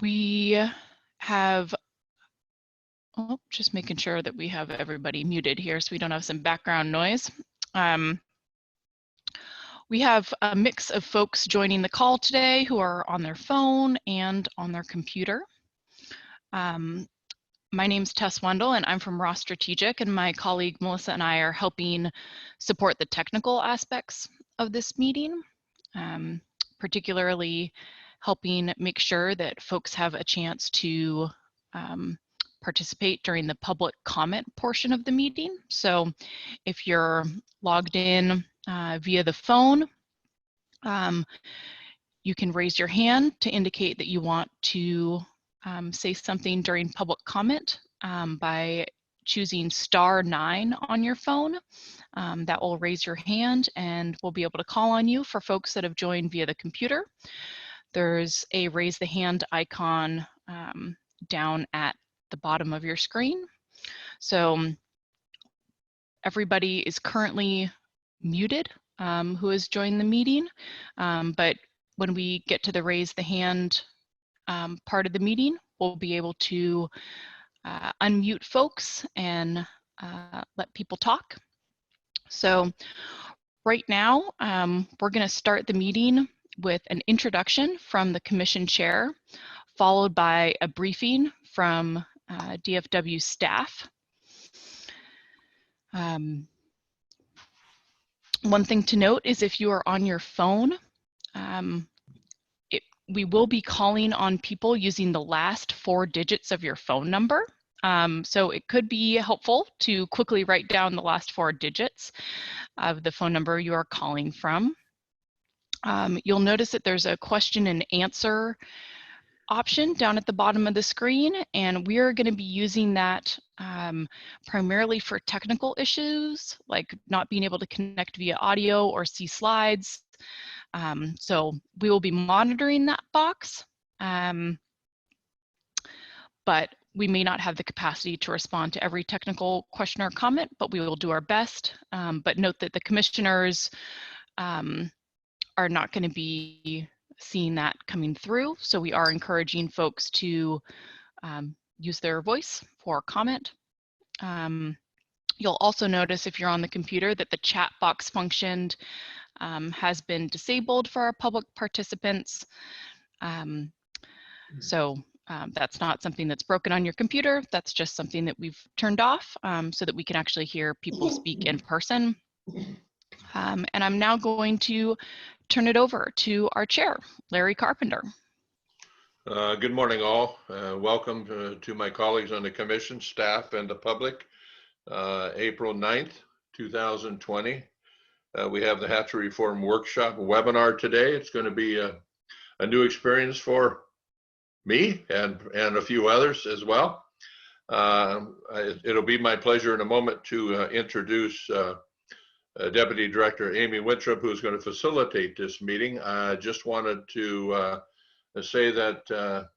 We have, just making sure that we have everybody muted here so we don't have some background noise. We have a mix of folks joining the call today who are on their phone and on their computer. My name's Tess Wendell and I'm from Ross Strategic, and my colleague Melissa and I are helping support the technical aspects of this meeting, particularly helping make sure that folks have a chance to participate during the public comment portion of the meeting. So if you're logged in via the phone, you can raise your hand to indicate that you want to say something during public comment by choosing *9 on your phone. That will raise your hand and we'll be able to call on you. For folks that have joined via the computer, there's a raise the hand icon down at the bottom of your screen. So everybody is currently muted who has joined the meeting, but when we get to the raise the hand part of the meeting, we'll be able to unmute folks and let people talk. So right now, we're going to start the meeting with an introduction from the Commission Chair, followed by a briefing from DFW staff. One thing to note is if you are on your phone, we will be calling on people using the last 4 digits of your phone number. So it could be helpful to quickly write down the last 4 digits of the phone number you are calling from. You'll notice that there's a question and answer option down at the bottom of the screen, and we're going to be using that primarily for technical issues like not being able to connect via audio or see slides. So we will be monitoring that box, but we may not have the capacity to respond to every technical question or comment, but we will do our best. But note that the commissioners are not going to be seeing that coming through, so we are encouraging folks to use their voice for comment. You'll also notice if you're on the computer that the chat box function has been disabled for our public participants. That's not something that's broken on your computer. That's just something that we've turned off so that we can actually hear people speak in person. And I'm now going to turn it over to our chair, Larry Carpenter. Good morning, all. Welcome to my colleagues on the commission, staff, and the public. April 9th, 2020. We have the Hatchery Reform Workshop webinar today. It's going to be a new experience for me and a few others as well. It'll be my pleasure in a moment to introduce Deputy Director Amy Winthrop, who's going to facilitate this meeting. I just wanted to say that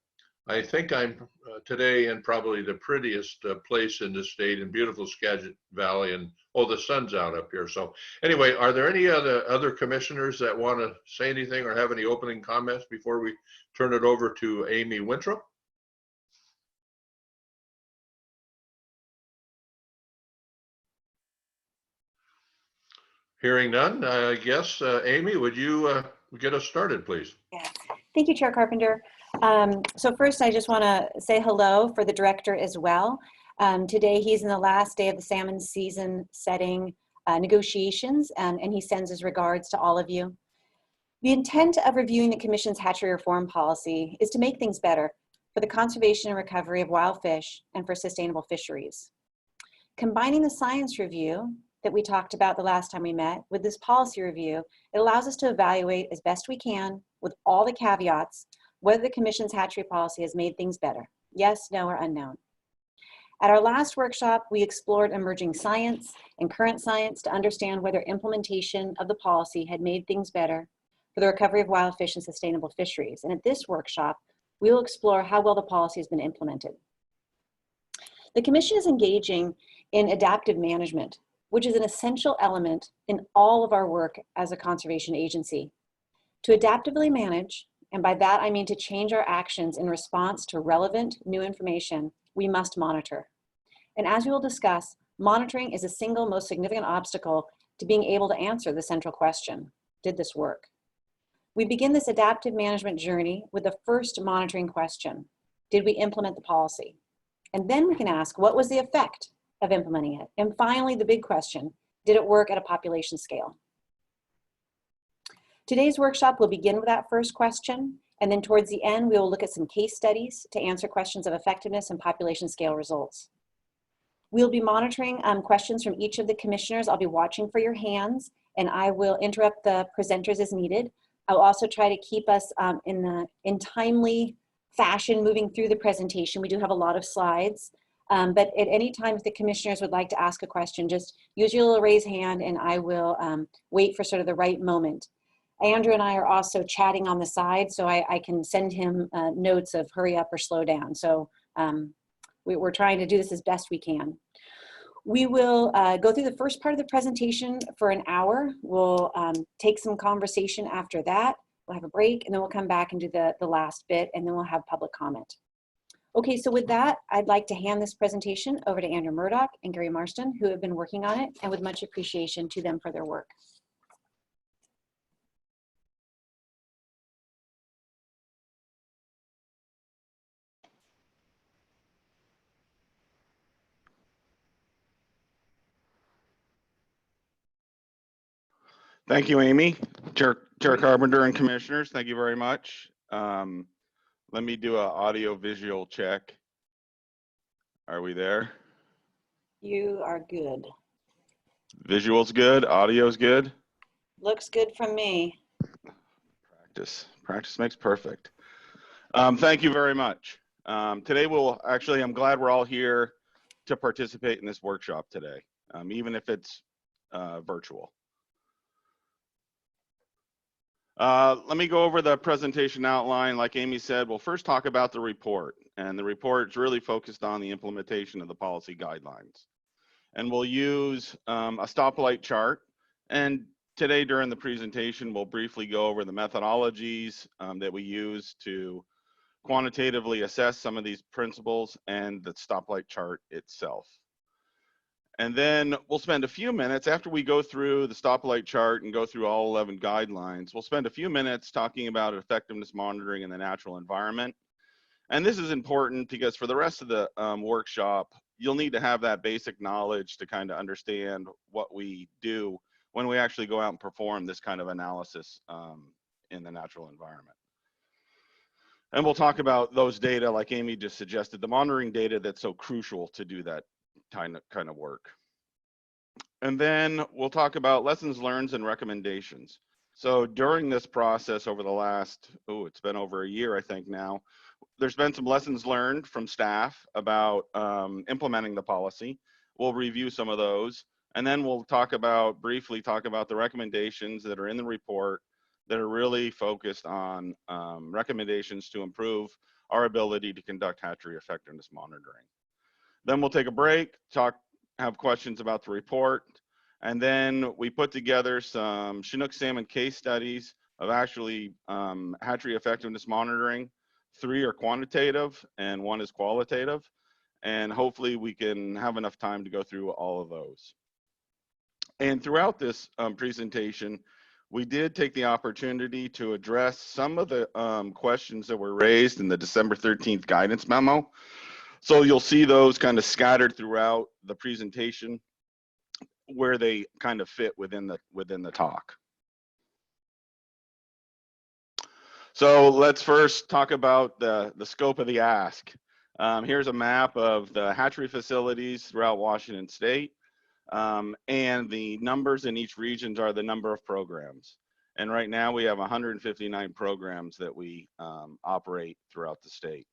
I think I'm today in probably the prettiest place in the state, in beautiful Skagit Valley, and oh, the sun's out up here. So anyway, are there any other commissioners that want to say anything or have any opening comments before we turn it over to Amy Winthrop? Hearing none, I guess, Amy, would you get us started, please? Yeah. Thank you, Chair Carpenter. So first, I just want to say hello for the director as well. Today, he's in the last day of the salmon season setting negotiations, and he sends his regards to all of you. The intent of reviewing the Commission's hatchery reform policy is to make things better for the conservation and recovery of wild fish and for sustainable fisheries. Combining the science review that we talked about the last time we met with this policy review, it allows us to evaluate as best we can, with all the caveats, whether the Commission's hatchery policy has made things better. Yes, no, or unknown. At our last workshop, we explored emerging science and current science to understand whether implementation of the policy had made things better for the recovery of wild fish and sustainable fisheries. And at this workshop, we will explore how well the policy has been implemented. The Commission is engaging in adaptive management, which is an essential element in all of our work as a conservation agency. To adaptively manage, and by that I mean to change our actions in response to relevant new information, we must monitor. And as we will discuss, monitoring is the single most significant obstacle to being able to answer the central question: did this work? We begin this adaptive management journey with the first monitoring question: did we implement the policy? And then we can ask, what was the effect of implementing it? And finally, the big question: did it work at a population scale? Today's workshop will begin with that first question, and then towards the end, we will look at some case studies to answer questions of effectiveness and population scale results. We'll be monitoring questions from each of the commissioners. I'll be watching for your hands, and I will interrupt the presenters as needed. I'll also try to keep us in timely fashion moving through the presentation. We do have a lot of slides, but at any time if the commissioners would like to ask a question, just use your little raise hand and I will wait for sort of the right moment. Andrew and I are also chatting on the side, so I can send him notes of hurry up or slow down. So we're trying to do this as best we can. We will go through the first part of the presentation for an hour. We'll take some conversation after that. We'll have a break, and then we'll come back and do the last bit, and then we'll have public comment. Okay, so with that, I'd like to hand this presentation over to Andrew Murdoch and Gary Marston, who have been working on it, and with much appreciation to them for their work. Thank you, Amy. Chair Carpenter and commissioners, thank you very much. Let me do an audio visual check. Are we there? You are good. Visual's good, audio's good? Looks good from me. Practice makes perfect. Thank you very much. Today I'm glad we're all here to participate in this workshop today, even if it's virtual. Let me go over the presentation outline. Like Amy said, we'll first talk about the report, and the report is really focused on the implementation of the policy guidelines. And we'll use a stoplight chart, and today during the presentation, we'll briefly go over the methodologies that we use to quantitatively assess some of these principles and the stoplight chart itself. And then we'll spend a few minutes after we go through the stoplight chart and go through all 11 guidelines. We'll spend a few minutes talking about effectiveness monitoring in the natural environment. And this is important because for the rest of the workshop, you'll need to have that basic knowledge to kind of understand what we do when we actually go out and perform this kind of analysis in the natural environment. And we'll talk about those data, like Amy just suggested, the monitoring data that's so crucial to do that kind of work. And then we'll talk about lessons learned and recommendations. So during this process over the last, it's been over a year, I think now, there's been some lessons learned from staff about implementing the policy. We'll review some of those, and then we'll briefly talk about the recommendations that are in the report that are really focused on recommendations to improve our ability to conduct hatchery effectiveness monitoring. Then we'll take a break, have questions about the report, and then we put together some Chinook salmon case studies of actually hatchery effectiveness monitoring. 3 are quantitative and 1 is qualitative, and hopefully we can have enough time to go through all of those. And throughout this presentation, we did take the opportunity to address some of the questions that were raised in the December 13th guidance memo. So you'll see those kind of scattered throughout the presentation where they kind of fit within the talk. So let's first talk about the scope of the ask. Here's a map of the hatchery facilities throughout Washington State. And the numbers in each region are the number of programs. And right now we have 159 programs that we operate throughout the state.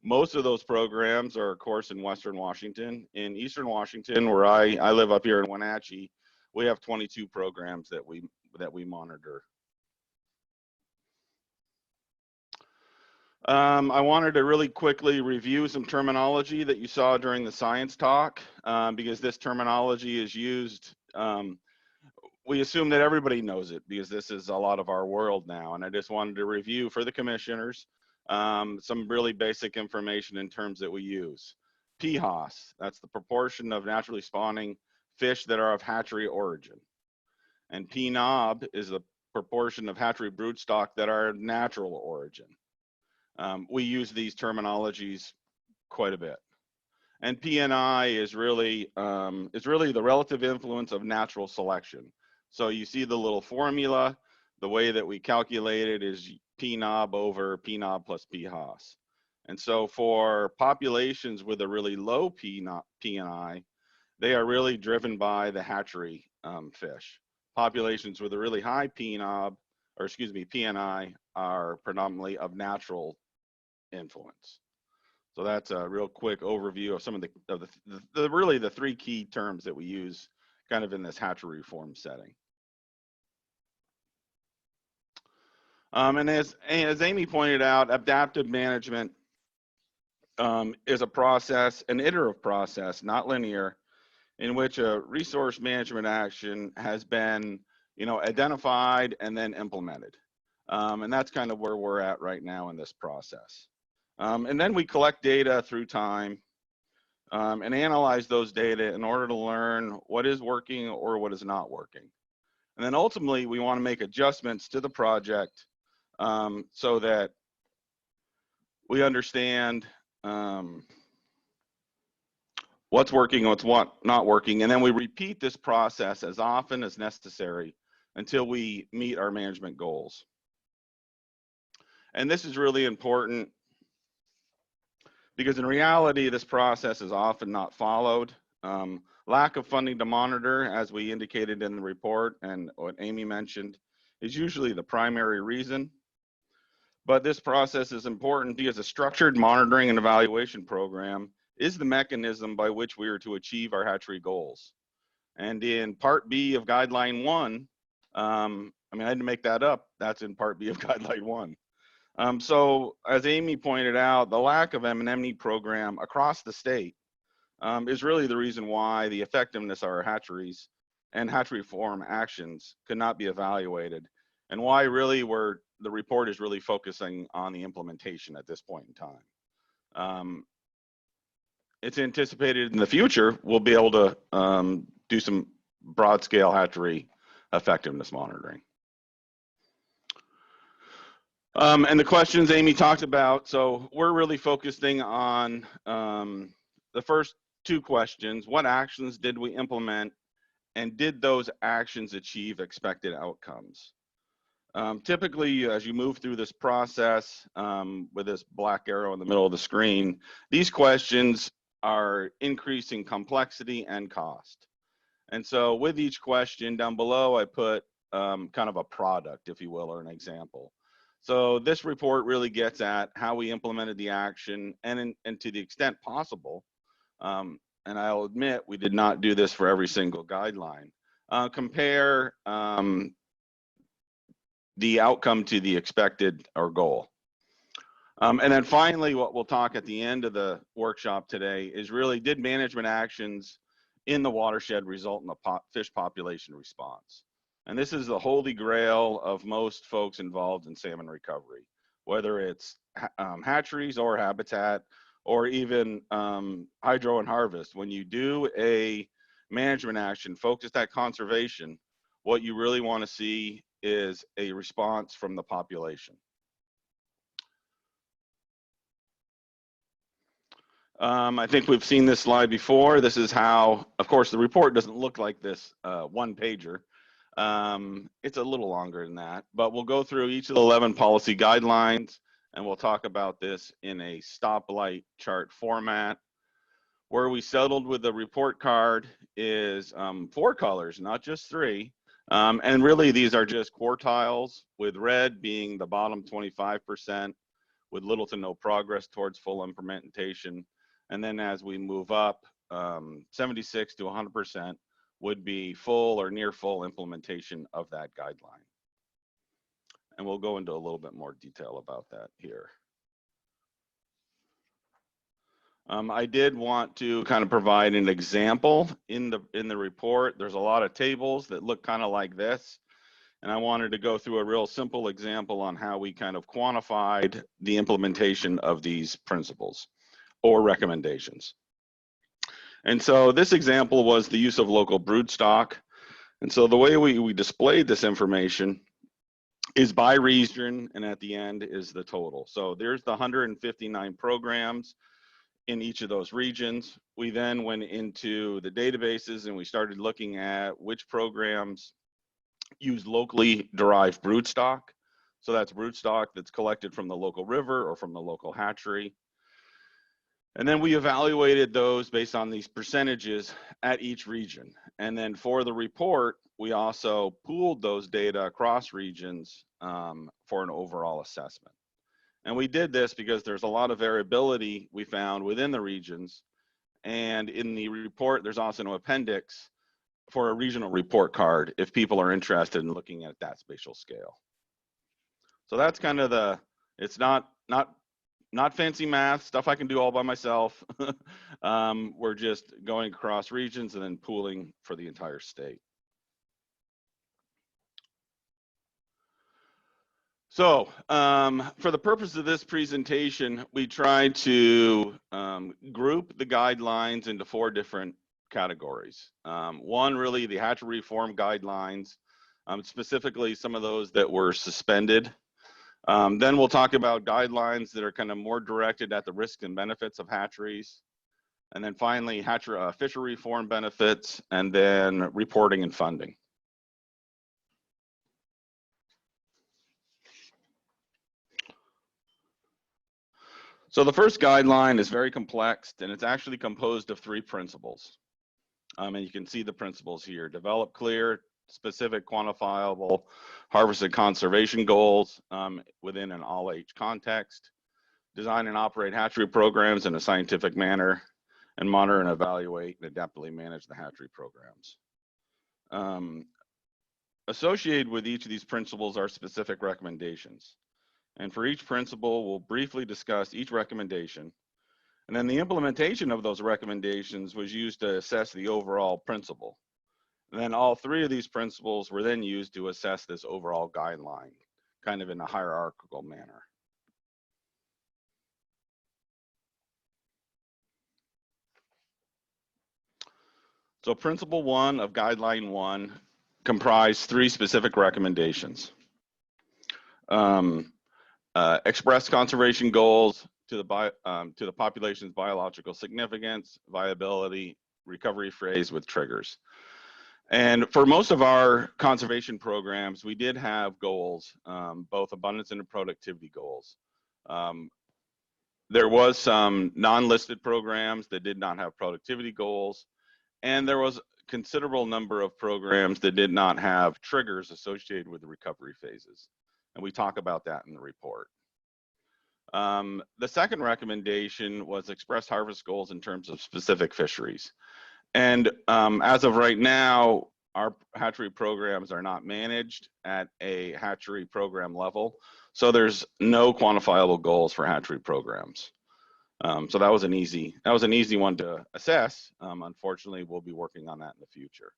Most of those programs are, of course, in Western Washington. In Eastern Washington, where I live up here in Wenatchee, we have 22 programs that we monitor. I wanted to really quickly review some terminology that you saw during the science talk, because this terminology is used we assume that everybody knows it because this is a lot of our world now. And I just wanted to review for the commissioners some really basic information in terms that we use. PHOS, that's the proportion of naturally spawning fish that are of hatchery origin. And PNOB is the proportion of hatchery broodstock that are natural origin. We use these terminologies quite a bit. And PNI is really the relative influence of natural selection. So you see the little formula, the way that we calculate it is PNOB over PNOB plus PHOS. And so for populations with a really low PNI, they are really driven by the hatchery fish. Populations with a really high PNI are predominantly of natural influence. So that's a real quick overview of some of the really the three key terms that we use kind of in this hatchery reform setting. And as Amy pointed out, adaptive management is a process, an iterative process, not linear, in which a resource management action has been, identified and then implemented. And that's kind of where we're at right now in this process. And then we collect data through time and analyze those data in order to learn what is working or what is not working. And then ultimately, we want to make adjustments to the project so that we understand what's working, what's not working, and then we repeat this process as often as necessary until we meet our management goals. And this is really important because in reality, this process is often not followed. Lack of funding to monitor, as we indicated in the report and what Amy mentioned, is usually the primary reason. But this process is important because a structured monitoring and evaluation program is the mechanism by which we are to achieve our hatchery goals. And in Part B of Guideline 1, I had to make that up. That's in Part B of Guideline 1. So as Amy pointed out, the lack of M&ME program across the state is really the reason why the effectiveness of our hatcheries and hatchery reform actions could not be evaluated, and why really the report is really focusing on the implementation at this point in time. It's anticipated in the future we'll be able to do some broad scale hatchery effectiveness monitoring. And the questions Amy talked about, so we're really focusing on the first two questions. What actions did we implement, and did those actions achieve expected outcomes? Typically, as you move through this process with this black arrow in the middle of the screen, these questions are increasing complexity and cost. And so with each question down below, I put kind of a product, if you will, or an example. So this report really gets at how we implemented the action, and to the extent possible, and I'll admit we did not do this for every single guideline, compare the outcome to the expected or goal. And then finally, what we'll talk at the end of the workshop today is really, did management actions in the watershed result in a fish population response? And this is the holy grail of most folks involved in salmon recovery, whether it's hatcheries or habitat, or even hydro and harvest. When you do a management action focused at conservation, what you really want to see is a response from the population. I think we've seen this slide before. This is how, of course, the report doesn't look like this one pager. It's a little longer than that, but we'll go through each of the 11 policy guidelines, and we'll talk about this in a stoplight chart format. Where we settled with the report card is 4 colors, not just 3. And really, these are just quartiles, with red being the bottom 25%, with little to no progress towards full implementation. And then as we move up, 76 to 100% would be full or near full implementation of that guideline. And we'll go into a little bit more detail about that here. I did want to kind of provide an example in the report. There's a lot of tables that look kind of like this, and I wanted to go through a real simple example on how we kind of quantified the implementation of these principles or recommendations. And so this example was the use of local broodstock. And so the way we displayed this information is by region, and at the end is the total. So there's the 159 programs in each of those regions. We then went into the databases and we started looking at which programs use locally derived broodstock. So that's broodstock that's collected from the local river or from the local hatchery. And then we evaluated those based on these percentages at each region. And then for the report, we also pooled those data across regions for an overall assessment. And we did this because there's a lot of variability we found within the regions. And in the report, there's also an appendix for a regional report card if people are interested in looking at that spatial scale. So that's kind of it's not fancy math, stuff I can do all by myself. We're just going across regions and then pooling for the entire state. So for the purpose of this presentation, we tried to group the guidelines into 4 different categories. One, really the hatchery reform guidelines, specifically some of those that were suspended. Then we'll talk about guidelines that are kind of more directed at the risks and benefits of hatcheries. And then finally, fishery reform benefits, and then reporting and funding. So the first guideline is very complex, and it's actually composed of 3 principles. And you can see the principles here: develop clear, specific, quantifiable harvest and conservation goals within an all-age context, design and operate hatchery programs in a scientific manner, and monitor and evaluate and adaptively manage the hatchery programs. Associated with each of these principles are specific recommendations. And for each principle, we'll briefly discuss each recommendation. And then the implementation of those recommendations was used to assess the overall principle. And then all 3 of these principles were then used to assess this overall guideline, kind of in a hierarchical manner. So principle 1 of guideline 1 comprised 3 specific recommendations. Express conservation goals to the population's biological significance, viability, recovery phase with triggers. And for most of our conservation programs, we did have goals, both abundance and productivity goals. There was some non-listed programs that did not have productivity goals, and there was a considerable number of programs that did not have triggers associated with the recovery phases. And we talk about that in the report. The second recommendation was express harvest goals in terms of specific fisheries. And as of right now, our hatchery programs are not managed at a hatchery program level. So there's no quantifiable goals for hatchery programs. So that was an easy one to assess. Unfortunately, we'll be working on that in the future.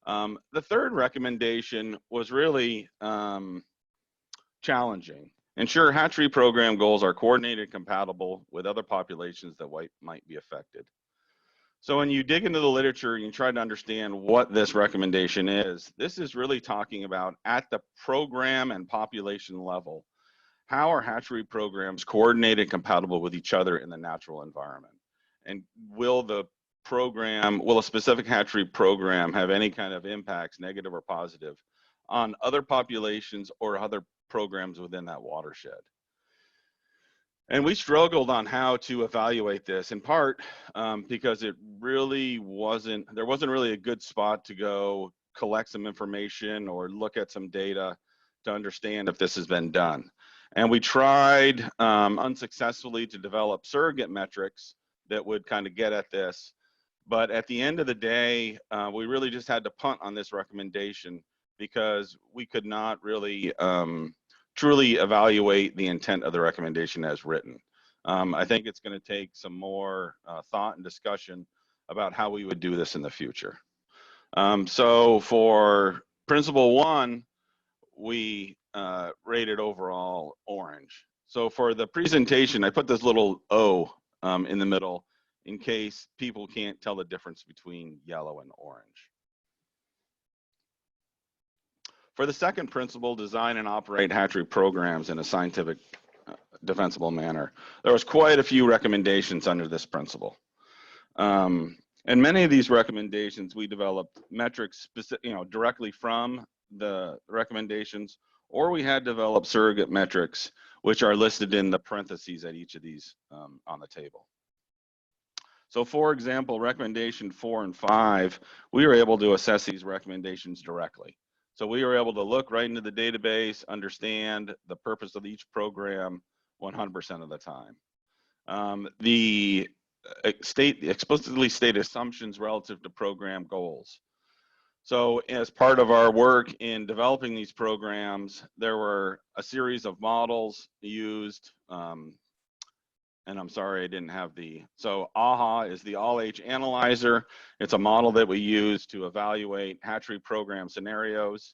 The third recommendation was really challenging. Ensure hatchery program goals are coordinated and compatible with other populations that might be affected. So when you dig into the literature and you try to understand what this recommendation is, this is really talking about at the program and population level, how are hatchery programs coordinated and compatible with each other in the natural environment? And will a specific hatchery program have any kind of impacts, negative or positive, on other populations or other programs within that watershed? And we struggled on how to evaluate this, in part because there wasn't really a good spot to go collect some information or look at some data to understand if this has been done. And we tried unsuccessfully to develop surrogate metrics that would kind of get at this. But at the end of the day, we really just had to punt on this recommendation because we could not really truly evaluate the intent of the recommendation as written. I think it's going to take some more thought and discussion about how we would do this in the future. So for principle 1, we rated overall orange. So for the presentation, I put this little O in the middle in case people can't tell the difference between yellow and orange. For the second principle, design and operate hatchery programs in a scientific, defensible manner, there was quite a few recommendations under this principle. And many of these recommendations, we developed metrics directly from the recommendations, or we had developed surrogate metrics, which are listed in the parentheses at each of these on the table. So for example, recommendation 4 and 5, we were able to assess these recommendations directly. So we were able to look right into the database, understand the purpose of each program 100% of the time. The explicitly state assumptions relative to program goals. So as part of our work in developing these programs, there were a series of models used, and I'm sorry I didn't have so AHA is the All Age Analyzer. It's a model that we use to evaluate hatchery program scenarios.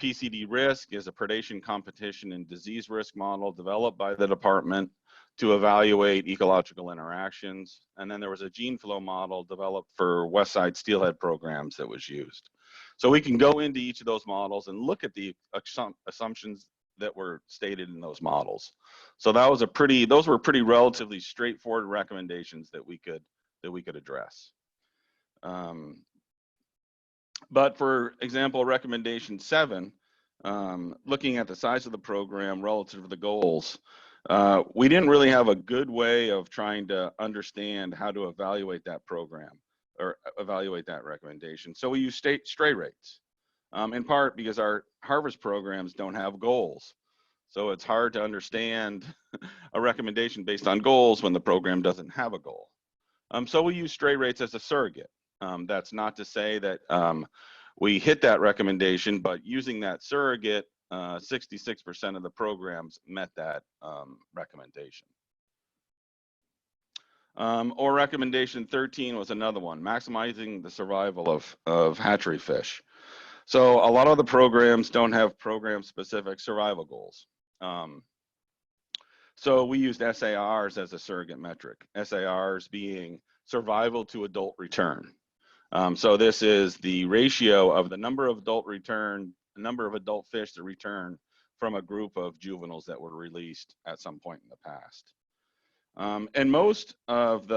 PCD risk is a predation, competition, and disease risk model developed by the department to evaluate ecological interactions. And then there was a gene flow model developed for Westside steelhead programs that was used. So we can go into each of those models and look at the assumptions that were stated in those models. So that was those were pretty relatively straightforward recommendations that we could address. But for example, recommendation 7, looking at the size of the program relative to the goals, we didn't really have a good way of trying to understand how to evaluate that program or evaluate that recommendation. So we use stray rates, in part because our harvest programs don't have goals. So it's hard to understand a recommendation based on goals when the program doesn't have a goal. So we use stray rates as a surrogate. That's not to say that we hit that recommendation, but using that surrogate, 66% of the programs met that recommendation. Or recommendation 13 was another one, maximizing the survival of hatchery fish. So a lot of the programs don't have program-specific survival goals. So we used SARs as a surrogate metric, SARs being survival to adult return. So this is the ratio of the number of adult fish that return from a group of juveniles that were released at some point in the past. And most of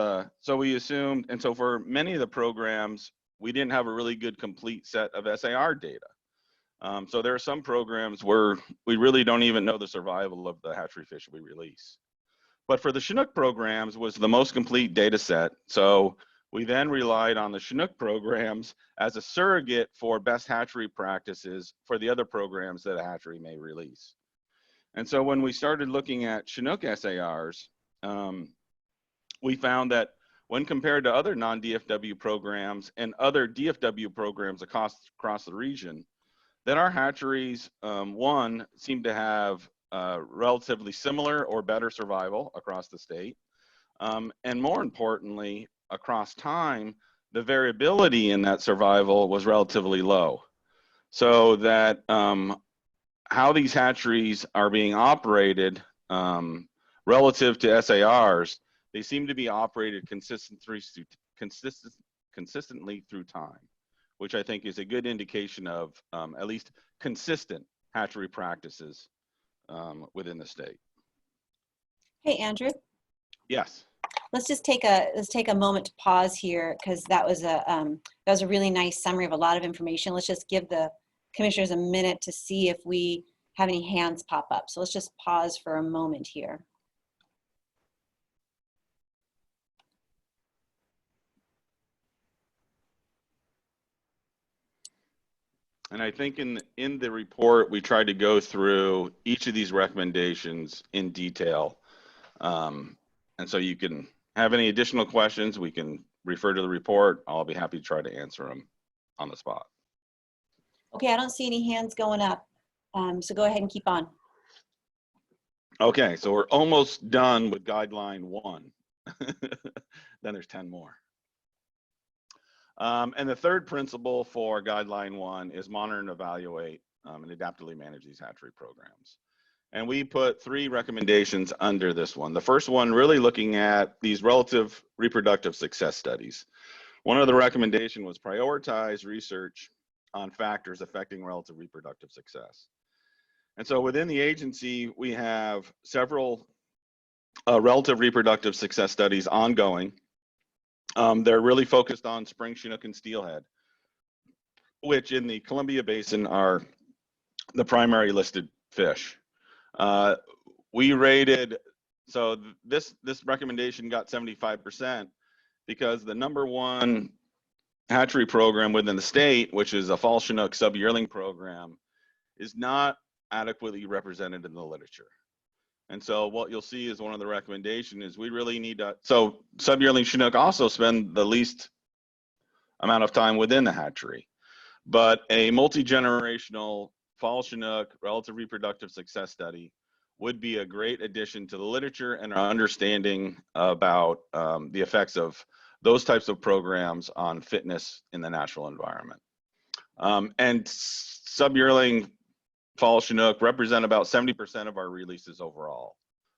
so we assumed, and so for many of the programs, we didn't have a really good complete set of SAR data. So there are some programs where we really don't even know the survival of the hatchery fish we release. But for the Chinook programs was the most complete data set. So we then relied on the Chinook programs as a surrogate for best hatchery practices for the other programs that a hatchery may release. And so when we started looking at Chinook SARs, we found that when compared to other non-DFW programs and other DFW programs across the region, that our hatcheries, one, seem to have relatively similar or better survival across the state. And more importantly, across time, the variability in that survival was relatively low. So that how these hatcheries are being operated relative to SARs, they seem to be operated consistently through time, which I think is a good indication of at least consistent hatchery practices within the state. Hey, Andrew. Yes. Let's take a moment to pause here, because that was a really nice summary of a lot of information. Let's just give the commissioners a minute to see if we have any hands pop up. So let's just pause for a moment here. And I think in the report, we tried to go through each of these recommendations in detail. And so you can have any additional questions, we can refer to the report. I'll be happy to try to answer them on the spot. Okay, I don't see any hands going up. So go ahead and keep on. Okay, so we're almost done with guideline 1. Then there's 10 more. And the third principle for guideline 1 is monitor and evaluate and adaptively manage these hatchery programs. And we put 3 recommendations under this one. The first one really looking at these relative reproductive success studies. One of the recommendation was prioritize research on factors affecting relative reproductive success. And so within the agency, we have several relative reproductive success studies ongoing. They're really focused on spring chinook and steelhead, which in the Columbia Basin are the primary listed fish. We rated, so this recommendation got 75% because the #1 hatchery program within the state, which is a fall chinook sub-yearling program, is not adequately represented in the literature. And so what you'll see is one of the recommendations is we really need to, so sub-yearling chinook also spend the least amount of time within the hatchery, but a multi-generational fall chinook relative reproductive success study would be a great addition to the literature and our understanding about the effects of those types of programs on fitness in the natural environment. And sub-yearling fall chinook represent about 70% of our releases overall.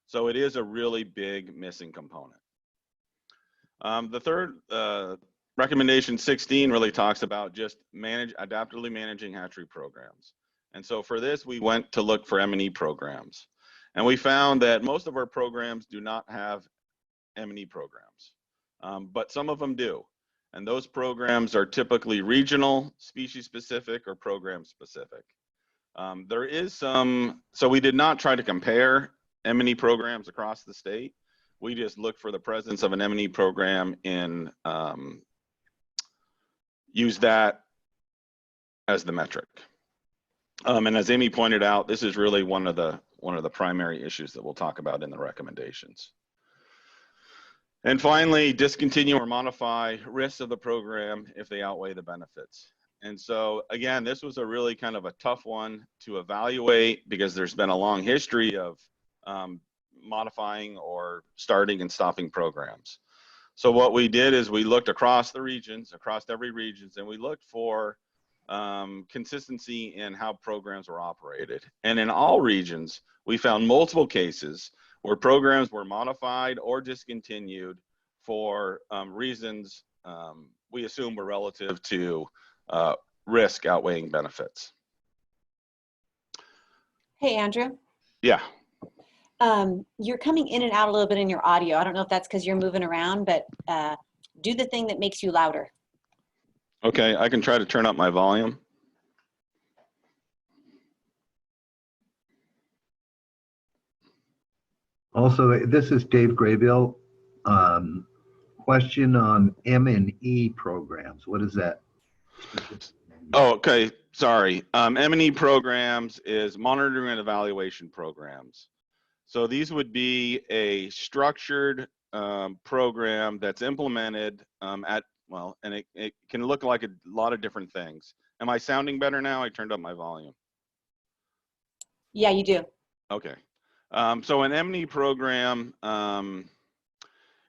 So it is a really big missing component. The third recommendation 16 really talks about just adaptively managing hatchery programs. And so for this, we went to look for M&E programs. And we found that most of our programs do not have M&E programs, but some of them do. And those programs are typically regional, species specific, or program specific. There is some, so we did not try to compare M&E programs across the state. We just looked for the presence of an M&E program and use that as the metric. And as Amy pointed out, this is really one of the primary issues that we'll talk about in the recommendations. And finally, discontinue or modify risks of the program if they outweigh the benefits. And so again, this was a really kind of a tough one to evaluate because there's been a long history of modifying or starting and stopping programs. So what we did is we looked across the regions, across every region, and we looked for consistency in how programs were operated. And in all regions, we found multiple cases where programs were modified or discontinued for reasons we assume were relative to risk outweighing benefits. Hey, Andrew. Yeah. You're coming in and out a little bit in your audio. I don't know if that's because you're moving around, but do the thing that makes you louder. Okay, I can try to turn up my volume. Also, this is Dave Graybill. Question on M&E programs. What is that? Oh, okay. Sorry. M&E programs is monitoring and evaluation programs. So these would be a structured program that's implemented and it can look like a lot of different things. Am I sounding better now? I turned up my volume. Yeah, you do. Okay. So an M&E program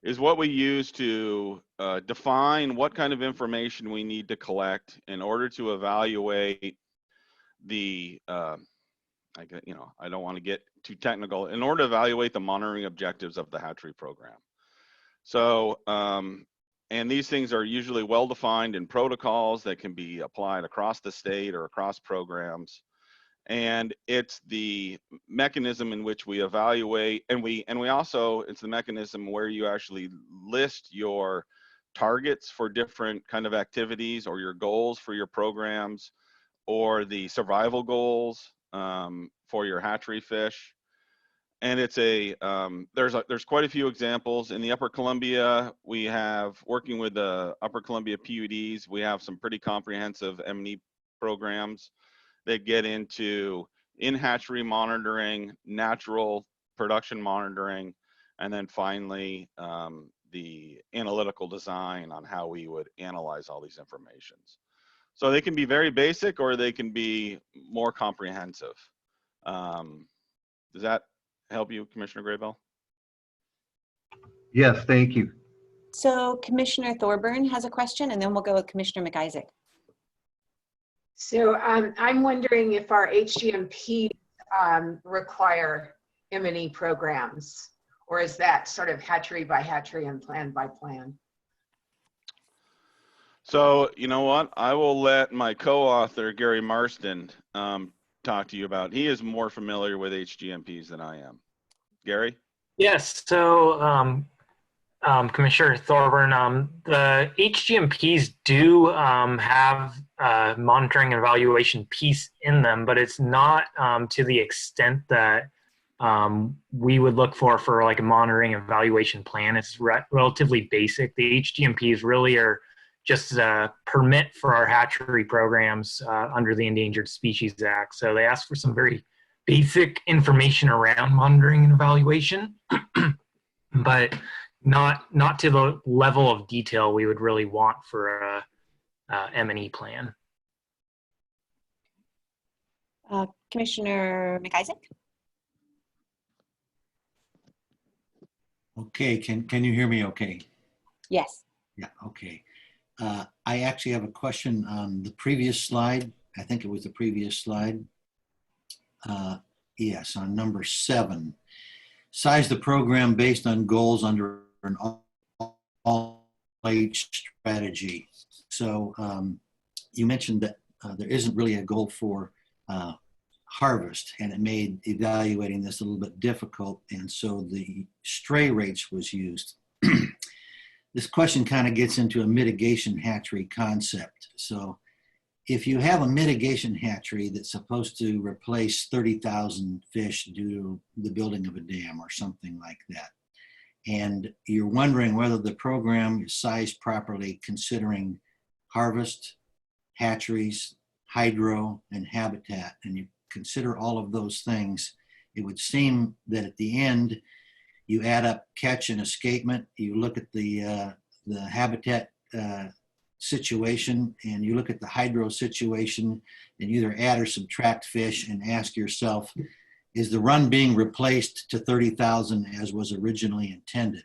is what we use to define what kind of information we need to collect in order to evaluate the, I don't want to get too technical, in order to evaluate the monitoring objectives of the hatchery program. So, and these things are usually well-defined in protocols that can be applied across the state or across programs. And it's the mechanism in which we evaluate, and we also, it's the mechanism where you actually list your targets for different kind of activities or your goals for your programs or the survival goals for your hatchery fish. And it's there's quite a few examples. In the Upper Columbia, we have, working with the Upper Columbia PUDs, we have some pretty comprehensive M&E programs that get into in-hatchery monitoring, natural production monitoring, and then finally the analytical design on how we would analyze all these informations. So they can be very basic or they can be more comprehensive. Does that help you, Commissioner Graybell? Yes, thank you. So Commissioner Thorburn has a question, and then we'll go with Commissioner McIsaac. So I'm wondering if our HGMP require M&E programs, or is that sort of hatchery by hatchery and plan by plan? So, you know what? I will let my co-author, Gary Marston, talk to you about. He is more familiar with HGMPs than I am. Gary? Yes, so Commissioner Thorburn, the HGMPs do have a monitoring and evaluation piece in them, but it's not to the extent that we would look for like a monitoring and evaluation plan. It's relatively basic. The HGMPs really are just a permit for our hatchery programs under the Endangered Species Act. So they ask for some very basic information around monitoring and evaluation, but not to the level of detail we would really want for a M&E plan. Commissioner McIsaac? Okay, can you hear me okay? Yes. Yeah, okay. I actually have a question on the previous slide. I think it was the previous slide. Yes, on number 7. Size the program based on goals under an all-age strategy. So you mentioned that there isn't really a goal for harvest, and it made evaluating this a little bit difficult, and so the stray rates was used. This question kind of gets into a mitigation hatchery concept. So if you have a mitigation hatchery that's supposed to replace 30,000 fish due to the building of a dam or something like that, and you're wondering whether the program is sized properly considering harvest, hatcheries, hydro, and habitat, and you consider all of those things, it would seem that at the end, you add up catch and escapement, you look at the habitat situation, and you look at the hydro situation, and you either add or subtract fish and ask yourself, is the run being replaced to 30,000 as was originally intended?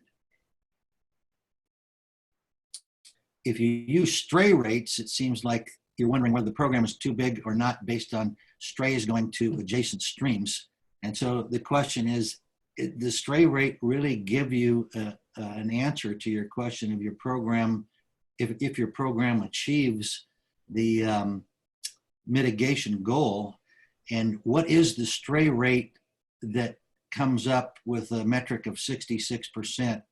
If you use stray rates, it seems like you're wondering whether the program is too big or not based on strays going to adjacent streams. And so the question is, the stray rate really give you an answer to your question of your program, if your program achieves the mitigation goal, and what is the stray rate that comes up with a metric of 66%?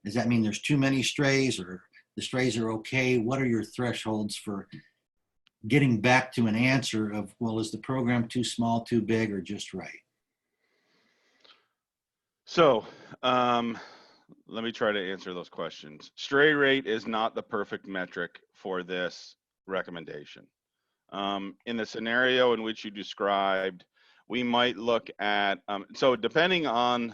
Does that mean there's too many strays, or the strays are okay? What are your thresholds for getting back to an answer of, well, is the program too small, too big, or just right? So let me try to answer those questions. Stray rate is not the perfect metric for this recommendation. In the scenario in which you described, we might look at, so depending on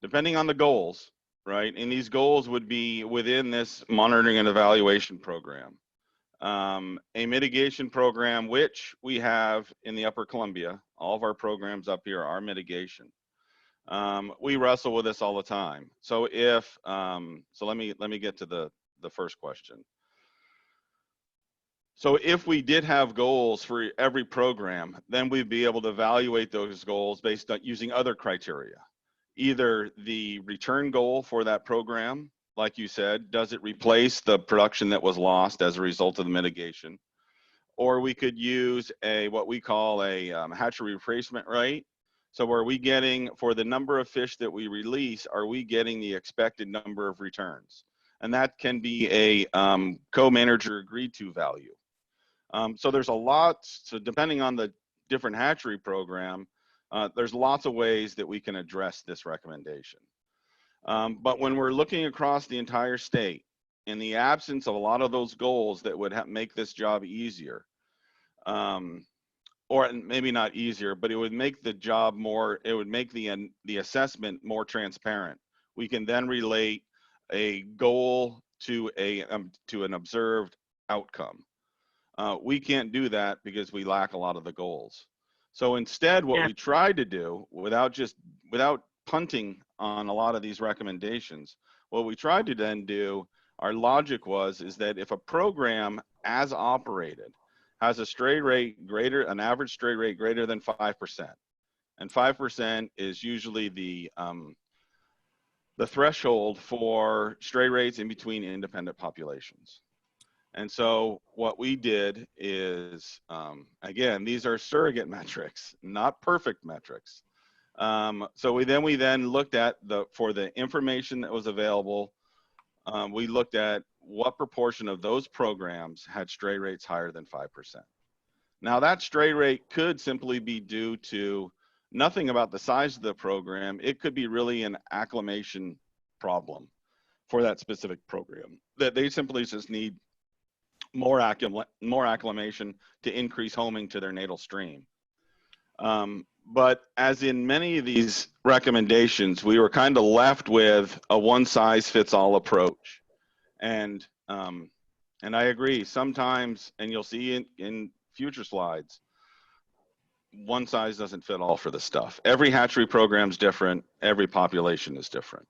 the goals, right? And these goals would be within this monitoring and evaluation program. A mitigation program, which we have in the Upper Columbia, all of our programs up here are mitigation. We wrestle with this all the time. So if, so let me get to the first question. So if we did have goals for every program, then we'd be able to evaluate those goals based on using other criteria. Either the return goal for that program, like you said, does it replace the production that was lost as a result of the mitigation? Or we could use what we call a hatchery replacement rate. So are we getting, for the number of fish that we release, are we getting the expected number of returns? And that can be a co-manager agreed to value. So there's a lot, so depending on the different hatchery program, there's lots of ways that we can address this recommendation. But when we're looking across the entire state, in the absence of a lot of those goals that would make this job easier, or maybe not easier, but it would make the job more, it would make the assessment more transparent. We can then relate a goal to an observed outcome. We can't do that because we lack a lot of the goals. So instead, what Yeah. we tried to do, without punting on a lot of these recommendations, what we tried to then do, our logic is that if a program as operated has a stray rate greater, an average stray rate greater than 5%, and 5% is usually the threshold for stray rates in between independent populations. And so what we did is, again, these are surrogate metrics, not perfect metrics. So we then looked at for the information that was available, we looked at what proportion of those programs had stray rates higher than 5%. Now that stray rate could simply be due to nothing about the size of the program. It could be really an acclimation problem for that specific program, that they simply just need more acclimation to increase homing to their natal stream. But as in many of these recommendations, we were kind of left with a one-size-fits-all approach. And I agree, sometimes, and you'll see in future slides, one size doesn't fit all for this stuff. Every hatchery program is different. Every population is different.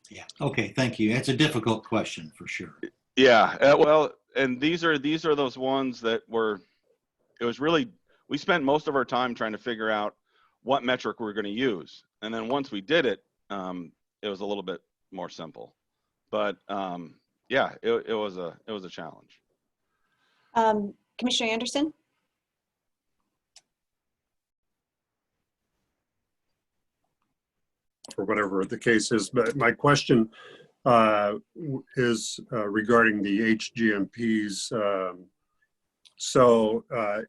Yeah. Okay. Thank you. It's a difficult question for sure. Yeah. Well, and these are those ones that we spent most of our time trying to figure out what metric we're going to use. And then once we did it, it was a little bit more simple. But yeah, it was a challenge. Commissioner Anderson? Or whatever the case is. But my question is regarding the HGMPs. So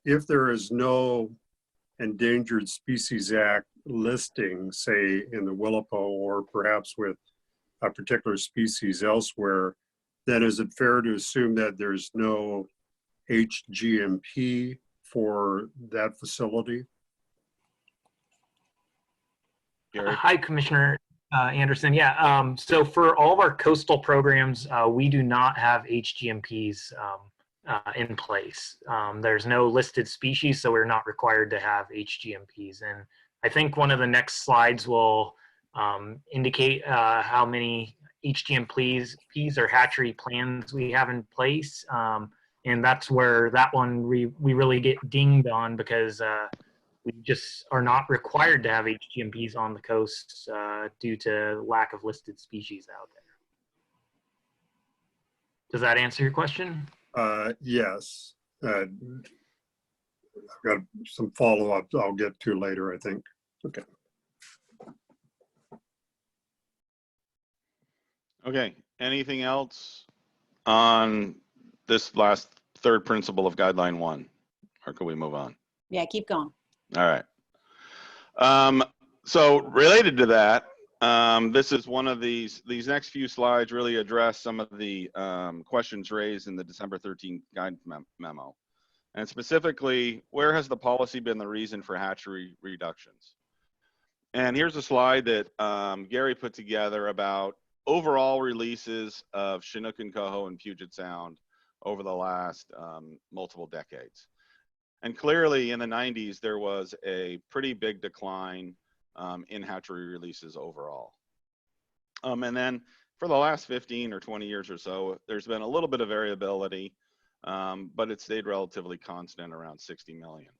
if there is no Endangered Species Act listing, say in the Willapa or perhaps with a particular species elsewhere, then is it fair to assume that there's no HGMP for that facility? Hi, Commissioner Anderson. Yeah, so for all of our coastal programs, we do not have HGMPs in place. There's no listed species, so we're not required to have HGMPs. And I think one of the next slides will indicate how many HGMPs or hatchery plans we have in place. And that's where that one we really get dinged on, because we just are not required to have HGMPs on the coast due to lack of listed species out there. Does that answer your question? Yes. I've got some follow-ups I'll get to later, I think. Okay. Okay. Anything else on this last third principle of guideline 1, or can we move on? Yeah, keep going. All right. So related to that, this is one of these next few slides really address some of the questions raised in the December 13th guidance memo. And specifically, where has the policy been the reason for hatchery reductions? And here's a slide that Gary put together about overall releases of Chinook and Coho and Puget Sound over the last multiple decades. And clearly in the 90s, there was a pretty big decline in hatchery releases overall. And then for the last 15 or 20 years or so, there's been a little bit of variability, but it stayed relatively constant around 60 million.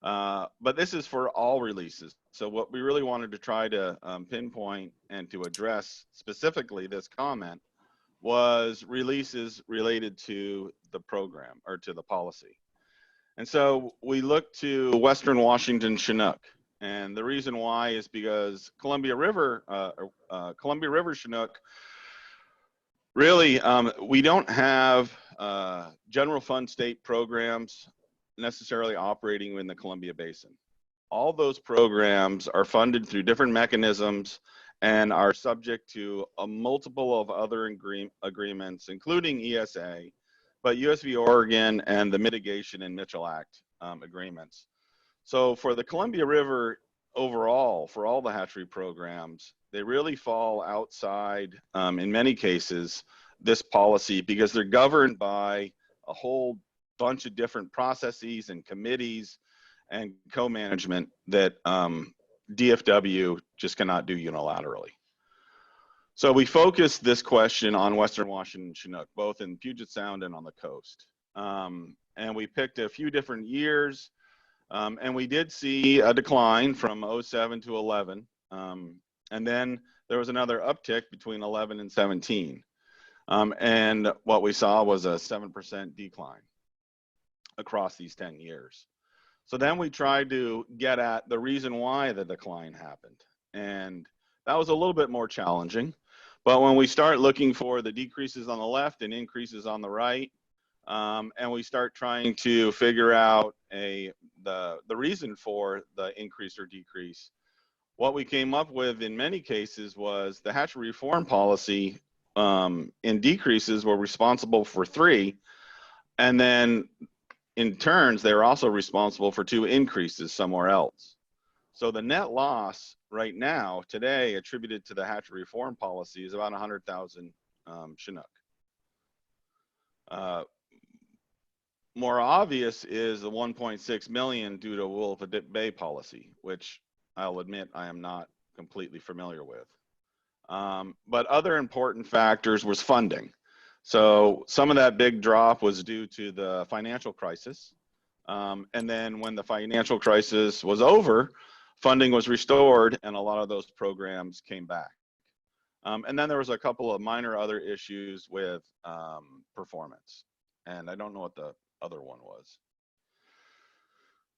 But this is for all releases. So what we really wanted to try to pinpoint and to address specifically this comment was releases related to the program or to the policy. And so we looked to Western Washington Chinook, and the reason why is because Columbia River Chinook, really, we don't have general fund state programs necessarily operating in the Columbia Basin. All those programs are funded through different mechanisms and are subject to a multiple of other agreements, including ESA, but USV Oregon and the Mitigation and Mitchell Act agreements. So for the Columbia River overall, for all the hatchery programs, they really fall outside, in many cases, this policy, because they're governed by a whole bunch of different processes and committees and co-management that DFW just cannot do unilaterally. So we focused this question on Western Washington Chinook, both in Puget Sound and on the coast. And we picked a few different years, and we did see a decline from 07 to 11. And then there was another uptick between 11 and 17. And what we saw was a 7% decline across these 10 years. So then we tried to get at the reason why the decline happened. And that was a little bit more challenging. But when we start looking for the decreases on the left and increases on the right, and we start trying to figure out the reason for the increase or decrease, what we came up with in many cases was the hatchery reform policy in decreases were responsible for 3, and then in turns they were also responsible for 2 increases somewhere else. So the net loss right now today attributed to the hatchery reform policy is about 100,000 Chinook. More obvious is the 1.6 million due to Wolf Bay policy, which I'll admit I am not completely familiar with. But other important factors was funding. So some of that big drop was due to the financial crisis. And then when the financial crisis was over, funding was restored and a lot of those programs came back. And then there was a couple of minor other issues with performance. And I don't know what the other one was.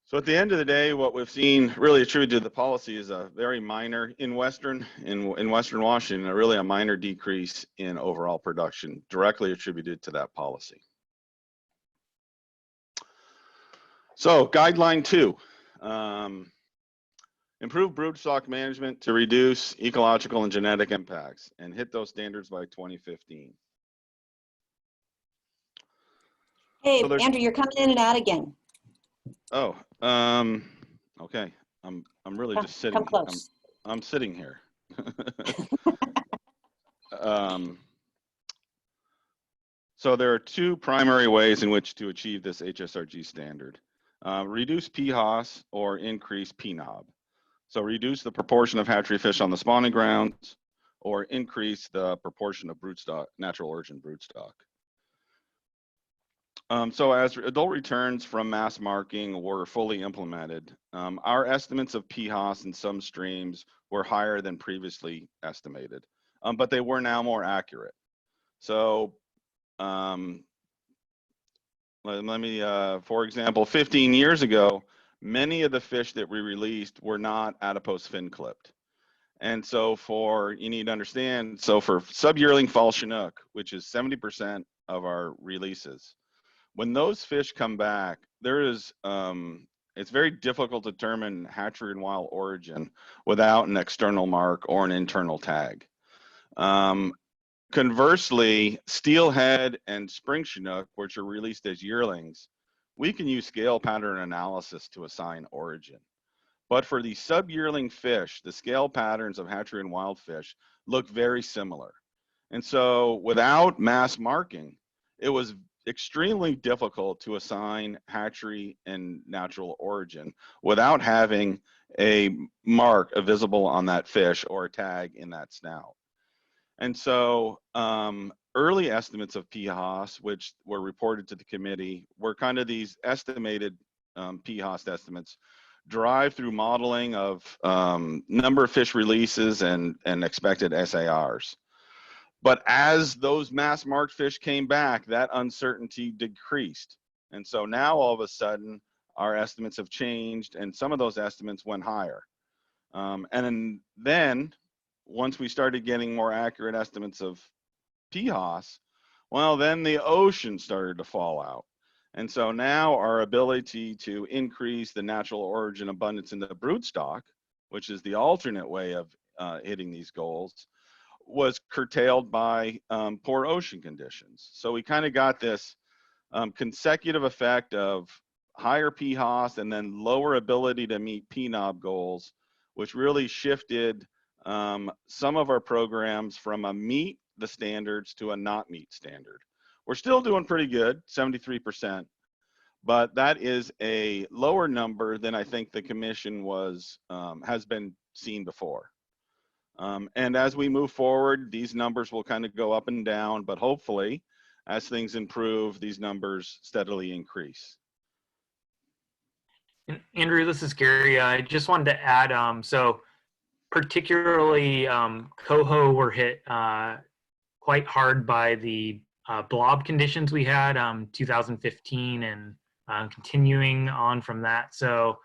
So at the end of the day, what we've seen really attributed to the policy is a very minor in Western Washington, really a minor decrease in overall production directly attributed to that policy. So guideline 2, improve broodstock management to reduce ecological and genetic impacts and hit those standards by 2015. Hey, So Andrew, you're coming in and out again. Oh, okay. I'm really just sitting. Come close. I'm sitting here. So there are 2 primary ways in which to achieve this HSRG standard. Reduce PHOS or increase PNOB. So reduce the proportion of hatchery fish on the spawning grounds or increase the proportion of broodstock, natural origin broodstock. So as adult returns from mass marking were fully implemented, our estimates of PHOS in some streams were higher than previously estimated, but they were now more accurate. So let me, for example, 15 years ago, many of the fish that we released were not adipose fin clipped. And so you need to understand, so for sub-yearling fall Chinook, which is 70% of our releases, when those fish come back, it's very difficult to determine hatchery and wild origin without an external mark or an internal tag. Conversely, steelhead and spring Chinook, which are released as yearlings, we can use scale pattern analysis to assign origin. But for the sub-yearling fish, the scale patterns of hatchery and wild fish look very similar. And so without mass marking, it was extremely difficult to assign hatchery and natural origin without having a mark visible on that fish or a tag in that snout. And so early estimates of PHOS, which were reported to the committee, were kind of these estimated PHOS estimates derived through modeling of number of fish releases and expected SARs. But as those mass marked fish came back, that uncertainty decreased. And so now all of a sudden, our estimates have changed and some of those estimates went higher. And then once we started getting more accurate estimates of PHOS, well, then the ocean started to fall out. And so now our ability to increase the natural origin abundance in the broodstock, which is the alternate way of hitting these goals, was curtailed by poor ocean conditions. So we kind of got this consecutive effect of higher PHOS and then lower ability to meet PNOB goals, which really shifted some of our programs from a meet the standards to a not meet standard. We're still doing pretty good, 73%, but that is a lower number than I think the commission has been seen before. And as we move forward, these numbers will kind of go up and down, but hopefully, as things improve, these numbers steadily increase. Andrew, this is Gary. I just wanted to add, so particularly coho were hit quite hard by the blob conditions we had 2015 and continuing on from that. So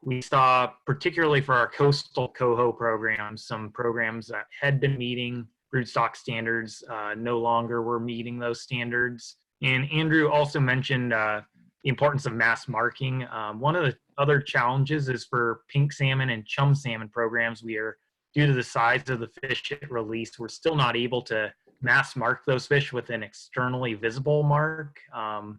we saw, particularly for our coastal coho programs, some programs that had been meeting broodstock standards no longer were meeting those standards. And Andrew also mentioned the importance of mass marking. One of the other challenges is for pink salmon and chum salmon programs. We are, due to the size of the fish at release, we're still not able to mass mark those fish with an externally visible mark. You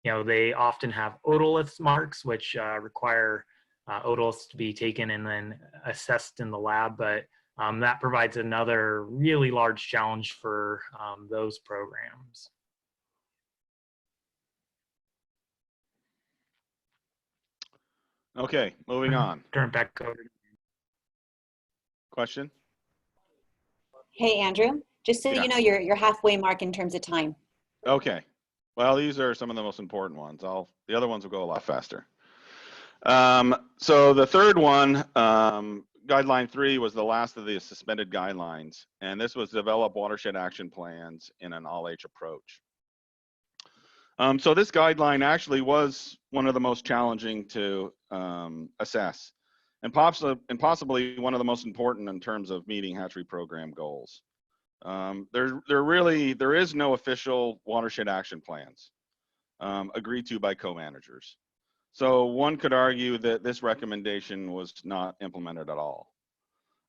know, they often have otoliths marks, which require otoliths to be taken and then assessed in the lab, but that provides another really large challenge for those programs. Okay, moving on. Turn it back over. Question? Hey, Andrew, just so Yeah. you know, you're halfway mark in terms of time. Okay. Well, these are some of the most important ones. The other ones will go a lot faster. So the third one, guideline 3, was the last of the suspended guidelines, and this was develop watershed action plans in an all-H approach. So this guideline actually was one of the most challenging to assess, and possibly one of the most important in terms of meeting hatchery program goals. There is no official watershed action plans agreed to by co-managers. So one could argue that this recommendation was not implemented at all.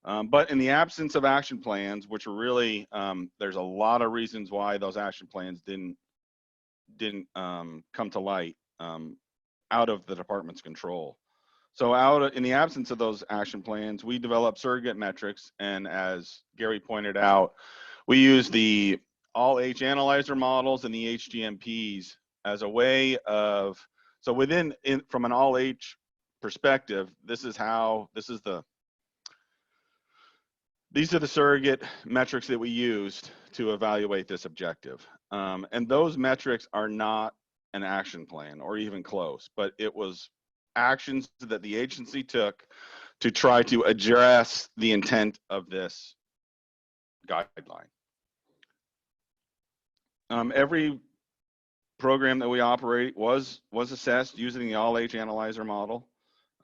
But in the absence of action plans, which are really, there's a lot of reasons why those action plans didn't come to light out of the department's control. So in the absence of those action plans, we developed surrogate metrics, and as Gary pointed out, we use the all-H analyzer models and the HGMPs as a way of, so from an all-H perspective, these are the surrogate metrics that we used to evaluate this objective. And those metrics are not an action plan or even close, but it was actions that the agency took to try to address the intent of this guideline. Every program that we operate was assessed using the all-H analyzer model.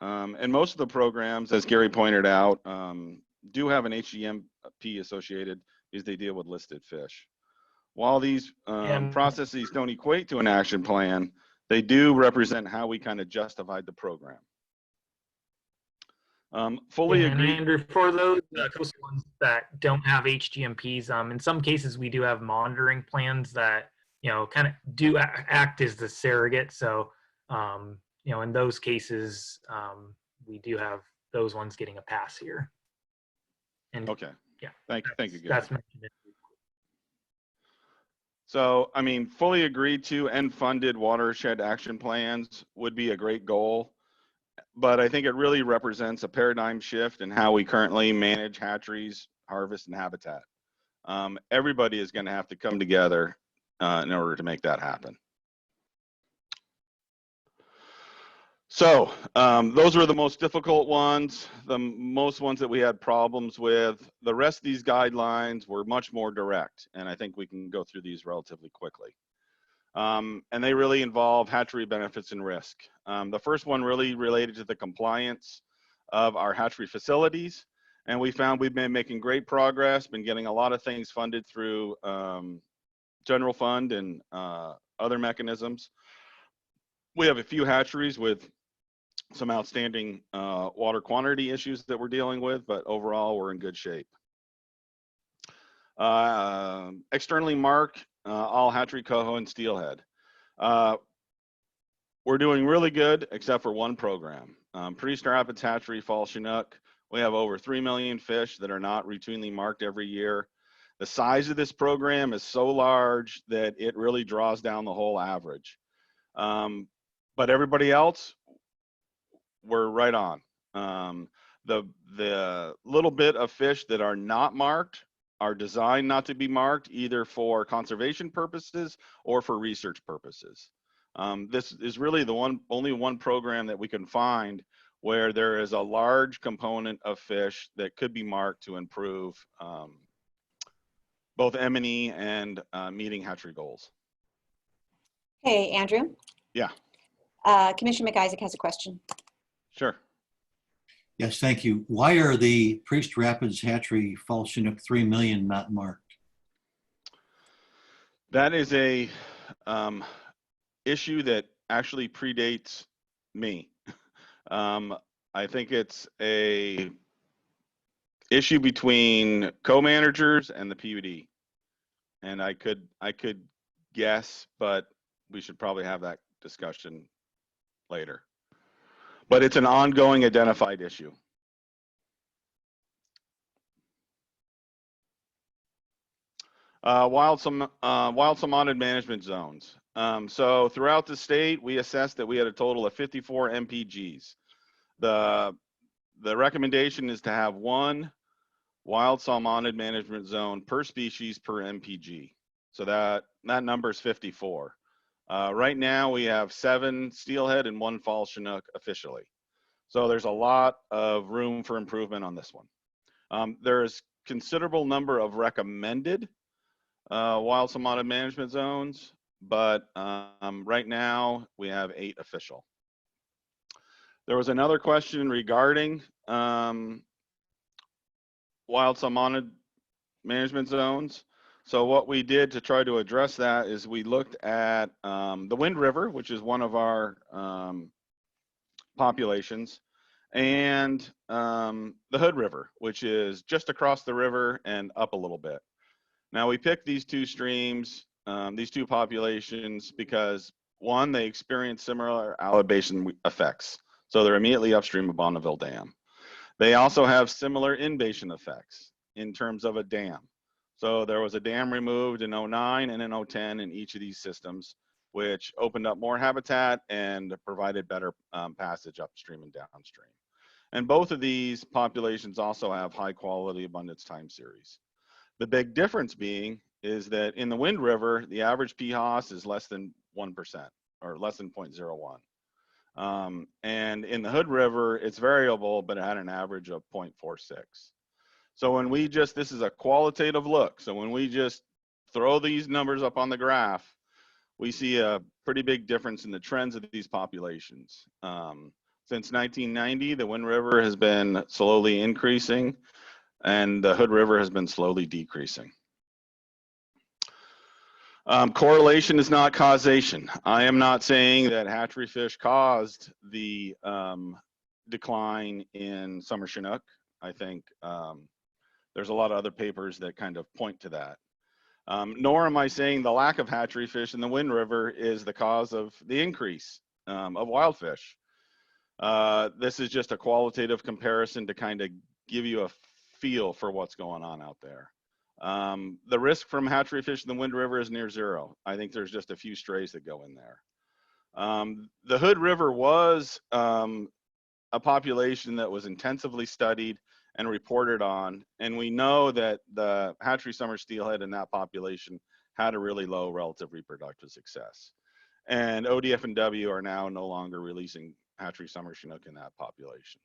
And most of the programs, as Gary pointed out, do have an HGMP associated because they deal with listed fish. While these processes don't equate to an action plan, they do represent how we kind of justified the program. Fully agree. Andrew, for those coastal ones that don't have HGMPs, in some cases we do have monitoring plans that, you know, kind of do act as the surrogate. So, you know, in those cases, we do have those ones getting a pass here. And okay. Yeah. Thank you. Gary. That's mentioned. So, I mean, fully agreed to and funded watershed action plans would be a great goal, but I think it really represents a paradigm shift in how we currently manage hatcheries, harvest, and habitat. Everybody is going to have to come together in order to make that happen. So those were the most difficult ones, the most ones that we had problems with. The rest of these guidelines were much more direct, and I think we can go through these relatively quickly. And they really involve hatchery benefits and risk. The first one really related to the compliance of our hatchery facilities, and we found we've been making great progress, been getting a lot of things funded through general fund and other mechanisms. We have a few hatcheries with some outstanding water quantity issues that we're dealing with, but overall we're in good shape. Externally mark all hatchery coho and steelhead. We're doing really good except for one program. Pre-Star Rapids Hatchery Fall Chinook, we have over 3 million fish that are not routinely marked every year. The size of this program is so large that it really draws down the whole average. But everybody else, we're right on. The little bit of fish that are not marked are designed not to be marked, either for conservation purposes or for research purposes. This is really the only one program that we can find where there is a large component of fish that could be marked to improve both M&E and meeting hatchery goals. Hey, Andrew. Yeah. Commissioner McIsaac has a question. Sure. Yes, thank you. Why are the Priest Rapids Hatchery Fall Chinook 3 million not marked? That is a issue that actually predates me. I think it's a issue between co-managers and the PUD. And I could guess, but we should probably have that discussion later. But it's an ongoing identified issue. Wild salmonid management zones. So throughout the state, we assessed that we had a total of 54 MPGs. The recommendation is to have one wild salmonid management zone per species per MPG. So that number is 54. Right now we have 7 steelhead and 1 fall chinook officially. So there's a lot of room for improvement on this one. There's considerable number of recommended wild salmonid management zones, but right now we have 8 official. There was another question regarding wild salmonid management zones. So what we did to try to address that is we looked at the Wind River, which is one of our populations, and the Hood River, which is just across the river and up a little bit. Now we picked these 2 streams, these 2 populations, because one, they experience similar alibation effects. So they're immediately upstream of Bonneville Dam. They also have similar invasion effects in terms of a dam. So there was a dam removed in 09 and in 010 in each of these systems, which opened up more habitat and provided better passage upstream and downstream. And both of these populations also have high quality abundance time series. The big difference being is that in the Wind River, the average PHOS is less than 1% or less than 0.01. And in the Hood River, it's variable, but it had an average of 0.46. So when we just, this is a qualitative look. So when we just throw these numbers up on the graph, we see a pretty big difference in the trends of these populations. Since 1990, the Wind River has been slowly increasing and the Hood River has been slowly decreasing. Correlation is not causation. I am not saying that hatchery fish caused the decline in summer Chinook. I think there's a lot of other papers that kind of point to that. Nor am I saying the lack of hatchery fish in the Wind River is the cause of the increase of wild fish. This is just a qualitative comparison to kind of give you a feel for what's going on out there. The risk from hatchery fish in the Wind River is near 0. I think there's just a few strays that go in there. The Hood River was a population that was intensively studied and reported on, and we know that the hatchery summer steelhead in that population had a really low relative reproductive success. And ODF and W are now no longer releasing hatchery summer Chinook in that population.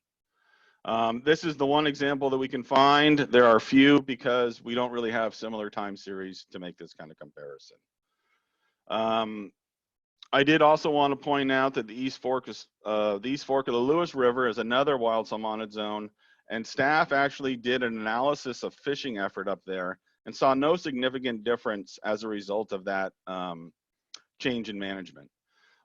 This is the one example that we can find. There are few because we don't really have similar time series to make this kind of comparison. I did also want to point out that the East Fork of the Lewis River is another wild salmonid zone, and staff actually did an analysis of fishing effort up there and saw no significant difference as a result of that change in management.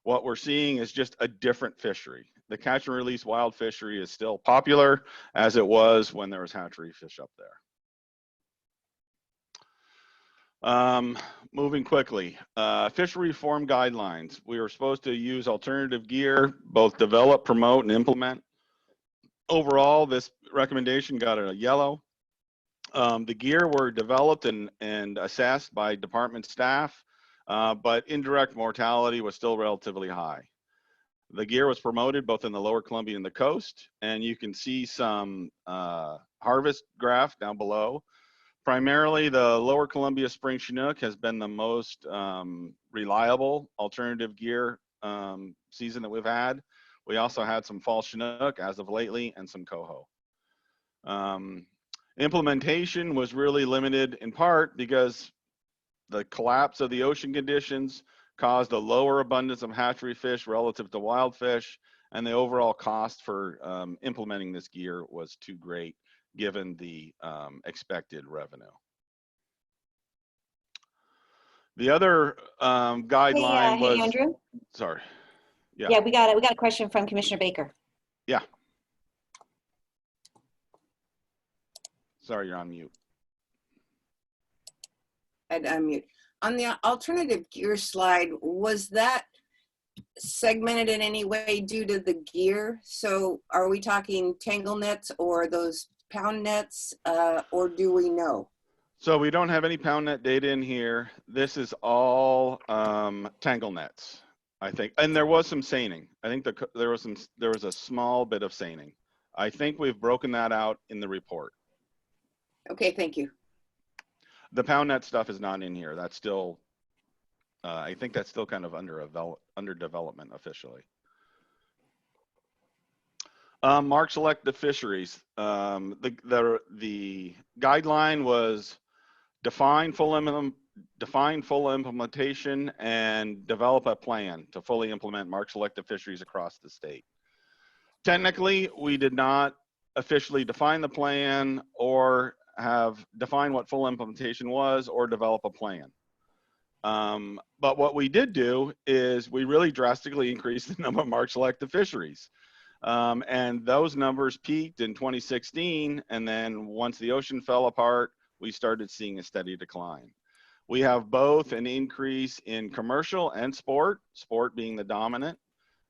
What we're seeing is just a different fishery. The catch and release wild fishery is still popular as it was when there was hatchery fish up there. Moving quickly, fishery reform guidelines. We were supposed to use alternative gear, both develop, promote, and implement. Overall, this recommendation got a yellow. The gear were developed and assessed by department staff, but indirect mortality was still relatively high. The gear was promoted both in the lower Columbia and the coast, and you can see some harvest graph down below. Primarily, the lower Columbia spring Chinook has been the most reliable alternative gear season that we've had. We also had some fall Chinook as of lately and some coho. Implementation was really limited in part because the collapse of the ocean conditions caused a lower abundance of hatchery fish relative to wild fish, and the overall cost for implementing this gear was too great given the expected revenue. The other guideline was, hey, Andrew. sorry. Yeah, we got a question from Commissioner Baker. Yeah. Sorry, you're on mute. I'd unmute. On the alternative gear slide, was that segmented in any way due to the gear? So are we talking tangle nets or those pound nets, or do we know? So we don't have any pound net data in here. This is all tangle nets, I think. And there was some seining. I think there was a small bit of seining. I think we've broken that out in the report. Okay, thank you. The pound net stuff is not in here. That's still, I think that's still kind of under development officially. Mark selective fisheries. The guideline was define full implementation and develop a plan to fully implement mark selective fisheries across the state. Technically, we did not officially define the plan or have defined what full implementation was or develop a plan. But what we did do is we really drastically increased the number of mark selective fisheries. And those numbers peaked in 2016. And then once the ocean fell apart, we started seeing a steady decline. We have both an increase in commercial and sport being the dominant.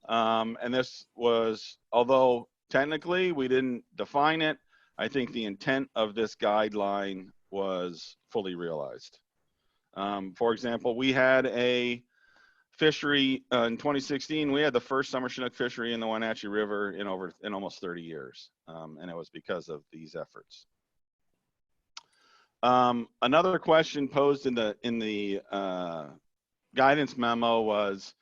And this was, although technically we didn't define it, I think the intent of this guideline was fully realized. For example, we had a fishery in 2016. We had the first summer Chinook fishery in the Wenatchee River in almost 30 years, and it was because of these efforts. Another question posed in the guidance memo was,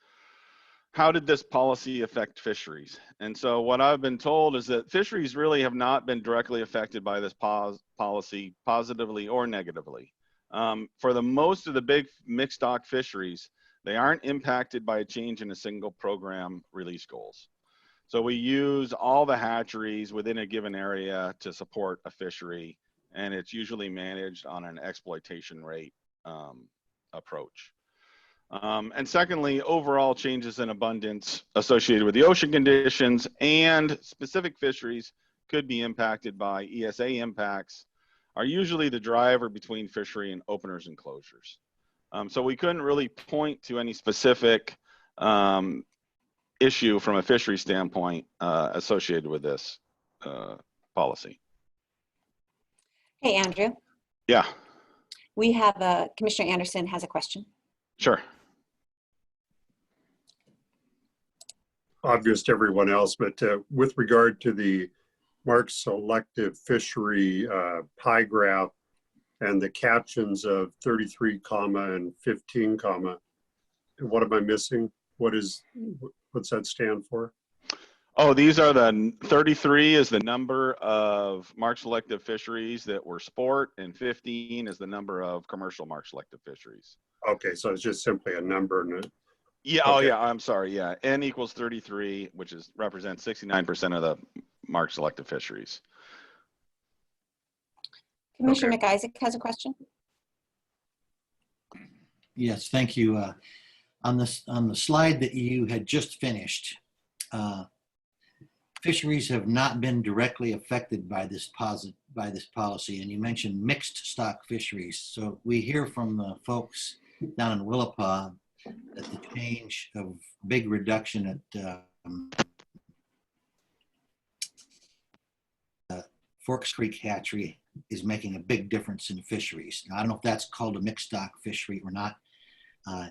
how did this policy affect fisheries? And so what I've been told is that fisheries really have not been directly affected by this policy positively or negatively. For the most of the big mixed stock fisheries, they aren't impacted by a change in a single program release goals. So we use all the hatcheries within a given area to support a fishery, and it's usually managed on an exploitation rate approach. And secondly, overall changes in abundance associated with the ocean conditions and specific fisheries could be impacted by ESA impacts, are usually the driver between fishery and openers and closures. So we couldn't really point to any specific issue from a fishery standpoint associated with this policy. Hey, Andrew. Yeah. We have Commissioner Anderson has a question. Sure. Obvious to everyone else, but with regard to the mark selective fishery pie graph and the captions of 33 comma and 15 comma, what am I missing? What's that stand for? Oh, these are the 33 is the number of mark selective fisheries that were sport, and 15 is the number of commercial mark selective fisheries. Okay, so it's just simply a number. And yeah. Okay. Oh, yeah. I'm sorry. Yeah. N equals 33, which represents 69% of the mark selective fisheries. Commissioner Okay. McIsaac has a question. Yes, thank you. On the slide that you had just finished, fisheries have not been directly affected by this policy, and you mentioned mixed stock fisheries. So we hear from the folks down in Willapa that the change of big reduction at Forks Creek Hatchery is making a big difference in fisheries. Now, I don't know if that's called a mixed stock fishery or not,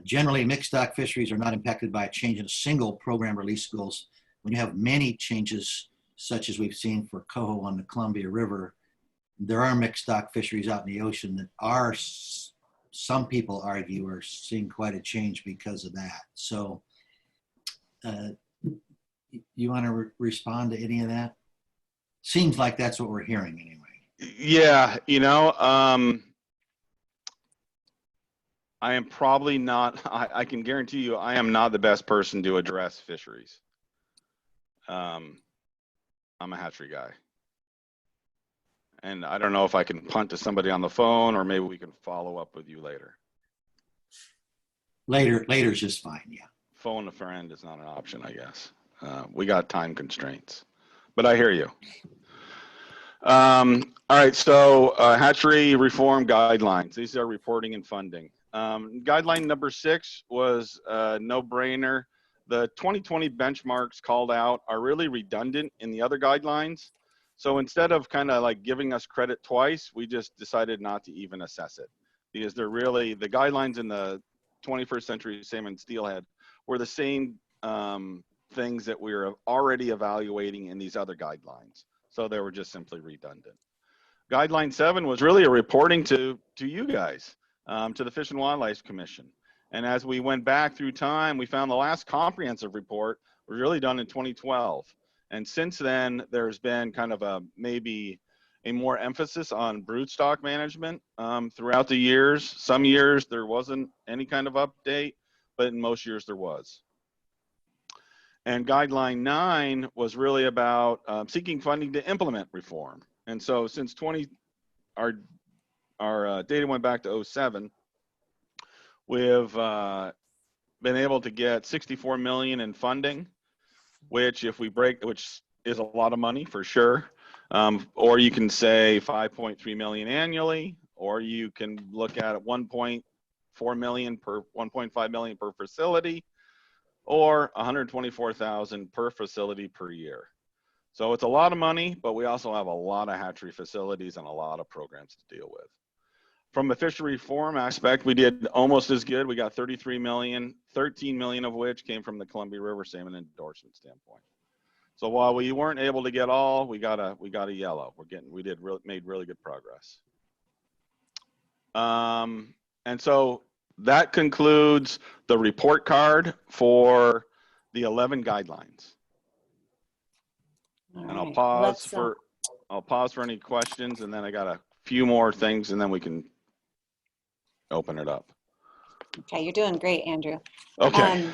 Generally, mixed stock fisheries are not impacted by a change in a single program release goals. When you have many changes, such as we've seen for coho on the Columbia River, there are mixed stock fisheries out in the ocean that are, some people argue, are seeing quite a change because of that. So you want to respond to any of that? Seems like that's what we're hearing anyway. Yeah, you know, I am probably not, I can guarantee you, I am not the best person to address fisheries. I'm a hatchery guy. And I don't know if I can punt to somebody on the phone, or maybe we can follow up with you later. Later's just fine, yeah. Phone a friend is not an option, I guess. We got time constraints, but I hear you. All right, so hatchery reform guidelines. These are reporting and funding. Guideline number 6 was a no-brainer. The 2020 benchmarks called out are really redundant in the other guidelines. So instead of kind of like giving us credit twice, we just decided not to even assess it, because they're really, the guidelines in the 21st century salmon steelhead were the same things that we were already evaluating in these other guidelines. So they were just simply redundant. Guideline 7 was really a reporting to you guys, to the Fish and Wildlife Commission. And as we went back through time, we found the last comprehensive report was really done in 2012. And since then, there's been kind of a maybe a more emphasis on broodstock management throughout the years. Some years there wasn't any kind of update, but in most years there was. And guideline 9 was really about seeking funding to implement reform. And so since our data went back to 07, we've been able to get 64 million in funding, which if we break, which is a lot of money for sure. Or you can say 5.3 million annually, or you can look at 1.4 million per 1.5 million per facility, or 124,000 per facility per year. So it's a lot of money, but we also have a lot of hatchery facilities and a lot of programs to deal with. From a fishery reform aspect, we did almost as good. We got 33 million, 13 million of which came from the Columbia River salmon endorsement standpoint. So while we weren't able to get all, we got a yellow. Made really good progress. And so that concludes the report card for the 11 guidelines. All And I'll right, pause for any questions, and then I got a few more things, and then we can open it up. Okay, you're doing great, Andrew. Okay.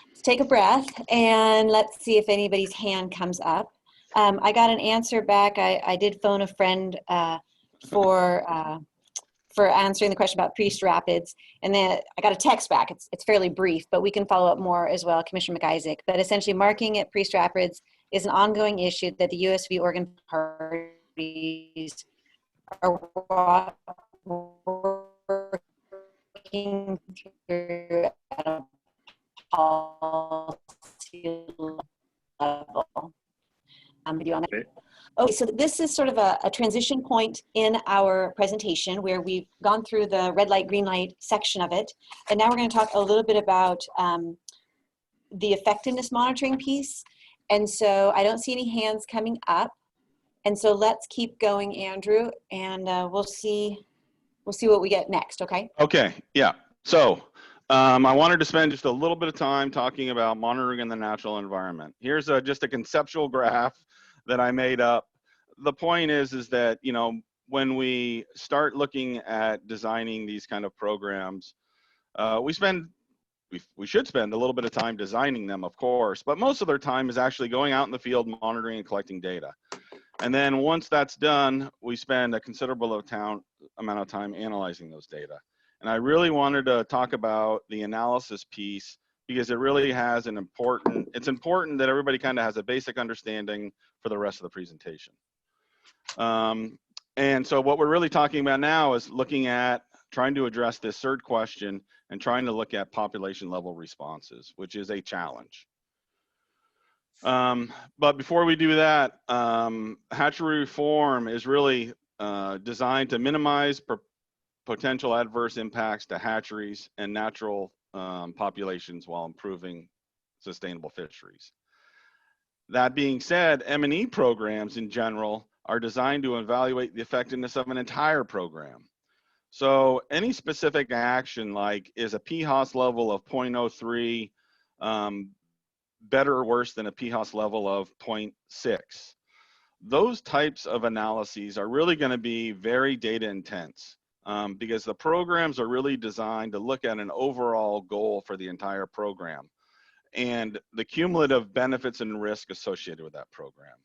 Let's take a breath and let's see if anybody's hand comes up. I got an answer back. I did phone a friend for answering the question about Priest Rapids, and then I got a text back. It's fairly brief, but we can follow up more as well, Commissioner McIsaac. But essentially, marking at Priest Rapids is an ongoing issue that the USV Oregon parties are working through at a policy level. Okay, so this is sort of a transition point in our presentation where we've gone through the red light, green light section of it. And now we're going to talk a little bit about the effectiveness monitoring piece. And so I don't see any hands coming up. And so let's keep going, Andrew, and we'll see what we get next, okay? Okay, yeah. So I wanted to spend just a little bit of time talking about monitoring in the natural environment. Here's just a conceptual graph that I made up. The point is that, you know, when we start looking at designing these kind of programs, we should spend a little bit of time designing them, of course, but most of their time is actually going out in the field, monitoring and collecting data. And then once that's done, we spend a considerable amount of time analyzing those data. And I really wanted to talk about the analysis piece because it really has it's important that everybody kind of has a basic understanding for the rest of the presentation. And so what we're really talking about now is looking at trying to address this third question and trying to look at population level responses, which is a challenge. But before we do that, hatchery reform is really designed to minimize potential adverse impacts to hatcheries and natural populations while improving sustainable fisheries. That being said, M&E programs in general are designed to evaluate the effectiveness of an entire program. So any specific action, like is a PHOS level of 0.03 better or worse than a PHOS level of 0.6? Those types of analyses are really going to be very data intense because the programs are really designed to look at an overall goal for the entire program and the cumulative benefits and risk associated with that program.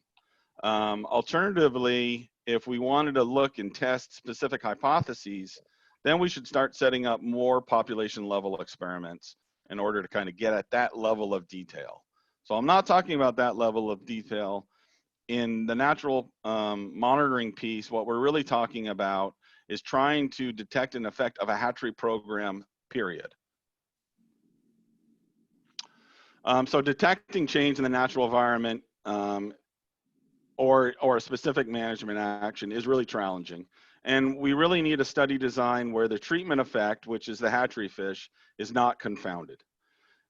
Alternatively, if we wanted to look and test specific hypotheses, then we should start setting up more population level experiments in order to kind of get at that level of detail. So I'm not talking about that level of detail. In the natural monitoring piece, what we're really talking about is trying to detect an effect of a hatchery program, period. So detecting change in the natural environment or a specific management action is really challenging. And we really need a study design where the treatment effect, which is the hatchery fish, is not confounded.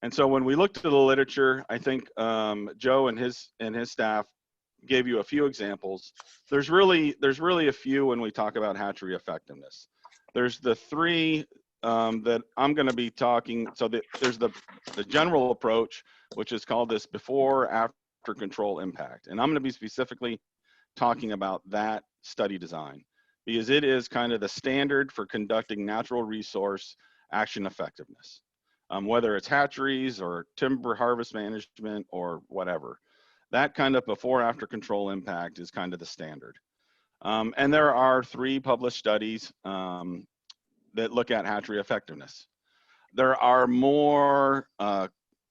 And so when we looked at the literature, I think Joe and his staff gave you a few examples. There's really a few when we talk about hatchery effectiveness. There's the three that I'm going to be talking. So there's the general approach, which is called this before after control impact, and I'm going to be specifically talking about that study design because it is kind of the standard for conducting natural resource action effectiveness, whether it's hatcheries or timber harvest management or whatever. That kind of before after control impact is kind of the standard. And there are 3 published studies that look at hatchery effectiveness. There are more,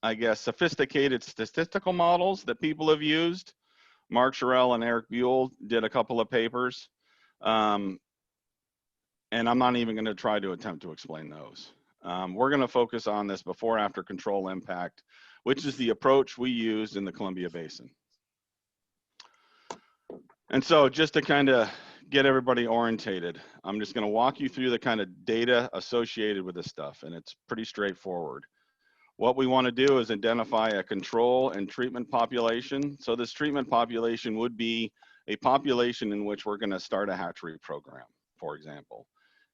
I guess, sophisticated statistical models that people have used. Mark Sherrill and Eric Buell did a couple of papers. And I'm not even going to try to attempt to explain those. We're going to focus on this before after control impact, which is the approach we used in the Columbia Basin. And so just to kind of get everybody orientated, I'm just going to walk you through the kind of data associated with this stuff, and it's pretty straightforward. What we want to do is identify a control and treatment population. So this treatment population would be a population in which we're going to start a hatchery program, for example.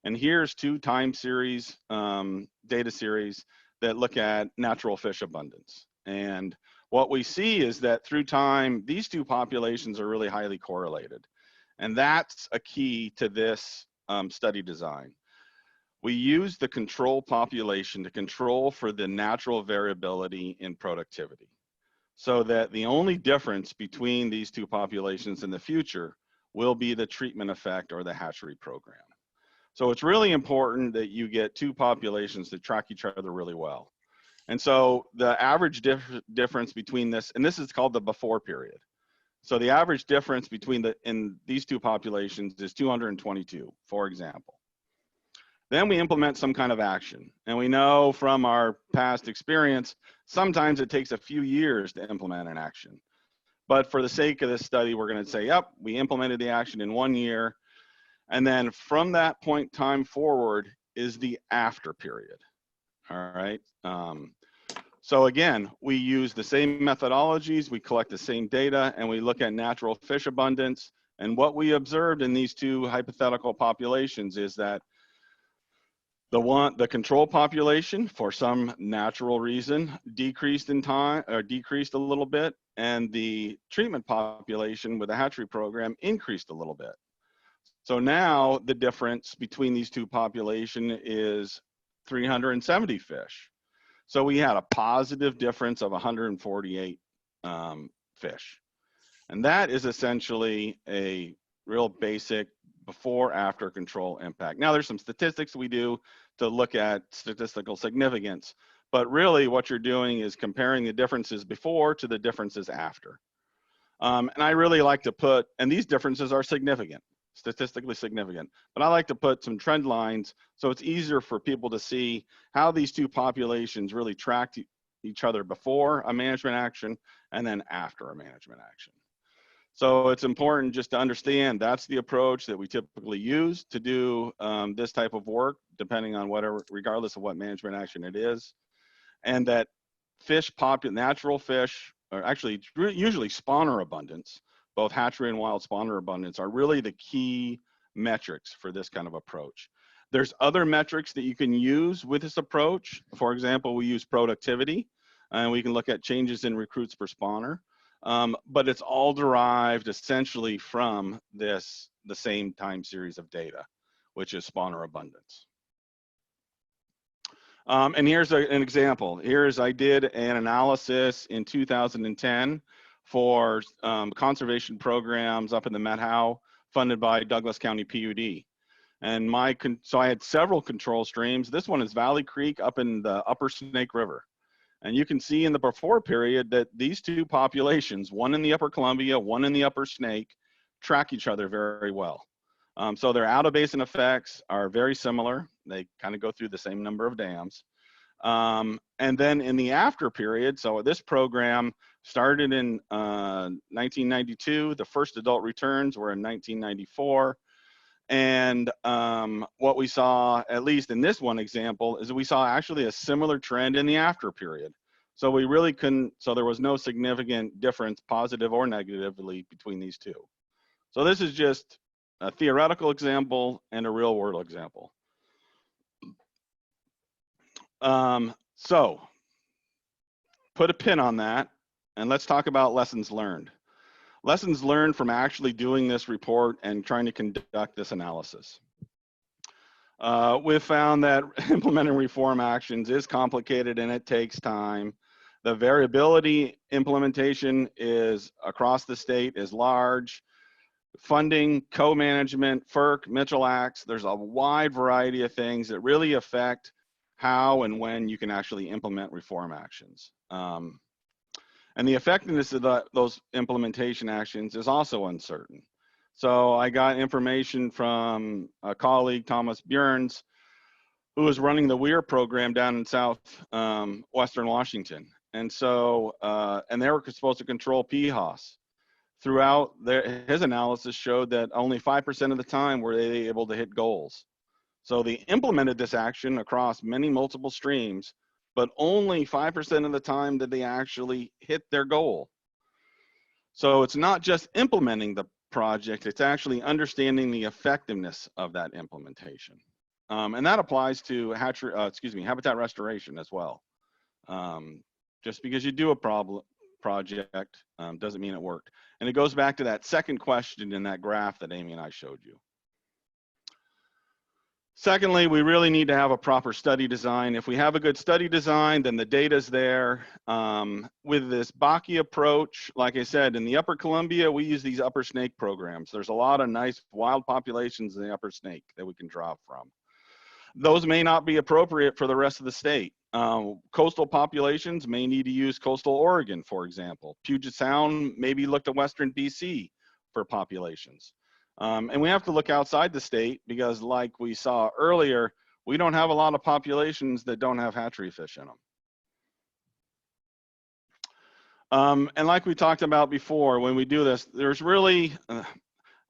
And here's 2 time series, data series that look at natural fish abundance. And what we see is that through time, these 2 populations are really highly correlated. And that's a key to this study design. We use the control population to control for the natural variability in productivity, so that the only difference between these 2 populations in the future will be the treatment effect or the hatchery program. So it's really important that you get 2 populations that track each other really well. And so the average difference between this, and this is called the before period. So the average difference between in these 2 populations is 222, for example. Then we implement some kind of action. And we know from our past experience, sometimes it takes a few years to implement an action. But for the sake of this study, we're going to say, yep, we implemented the action in 1 year. And then from that point time forward is the after period. All right. So again, we use the same methodologies, we collect the same data, and we look at natural fish abundance. And what we observed in these 2 hypothetical populations is that the control population, for some natural reason, decreased in time, or decreased a little bit, and the treatment population with the hatchery program increased a little bit. So now the difference between these 2 populations is 370 fish. So we had a positive difference of 148 fish. And that is essentially a real basic before after control impact. Now there's some statistics we do to look at statistical significance, but really what you're doing is comparing the differences before to the differences after. And I really like to put, and these differences are significant, statistically significant, but I like to put some trend lines so it's easier for people to see how these 2 populations really track each other before a management action and then after a management action. So it's important just to understand that's the approach that we typically use to do this type of work, depending on whatever, regardless of what management action it is. And that natural fish, or actually usually spawner abundance, both hatchery and wild spawner abundance, are really the key metrics for this kind of approach. There's other metrics that you can use with this approach. For example, we use productivity, and we can look at changes in recruits per spawner. But it's all derived essentially from the same time series of data, which is spawner abundance. And here's an example. I did an analysis in 2010 for conservation programs up in the Met Howe, funded by Douglas County PUD. And so I had several control streams. This one is Valley Creek up in the Upper Snake River. And you can see in the before period that these two populations, one in the Upper Columbia, one in the Upper Snake, track each other very well. So their out-of-basin effects are very similar. They kind of go through the same number of dams. And then in the after period, so this program started in 1992. The first adult returns were in 1994. And what we saw, at least in this one example, is that we saw actually a similar trend in the after period. So we really couldn't, so there was no significant difference, positive or negatively, between these two. So this is just a theoretical example and a real world example. So put a pin on that and let's talk about lessons learned. Lessons learned from actually doing this report and trying to conduct this analysis. We've found that implementing reform actions is complicated and it takes time. The variability implementation is across the state is large. Funding, co-management, FERC, Mitchell Acts, there's a wide variety of things that really affect how and when you can actually implement reform actions. And the effectiveness of those implementation actions is also uncertain. So I got information from a colleague, Thomas Bjorns, who was running the WEIR program down in Western Washington. And so, and they were supposed to control PHOS. Throughout his analysis showed that only 5% of the time were they able to hit goals. So they implemented this action across many multiple streams, but only 5% of the time did they actually hit their goal. So it's not just implementing the project, it's actually understanding the effectiveness of that implementation. And that applies to habitat restoration as well. Just because you do a project doesn't mean it worked. And it goes back to that second question in that graph that Amy and I showed you. Secondly, we really need to have a proper study design. If we have a good study design, then the data's there. With this Bakke approach, like I said, in the Upper Columbia, we use these Upper Snake programs. There's a lot of nice wild populations in the Upper Snake that we can draw from. Those may not be appropriate for the rest of the state. Coastal populations may need to use coastal Oregon, for example. Puget Sound, maybe look to Western BC for populations. And we have to look outside the state because like we saw earlier, we don't have a lot of populations that don't have hatchery fish in them. And like we talked about before, when we do this, there's really,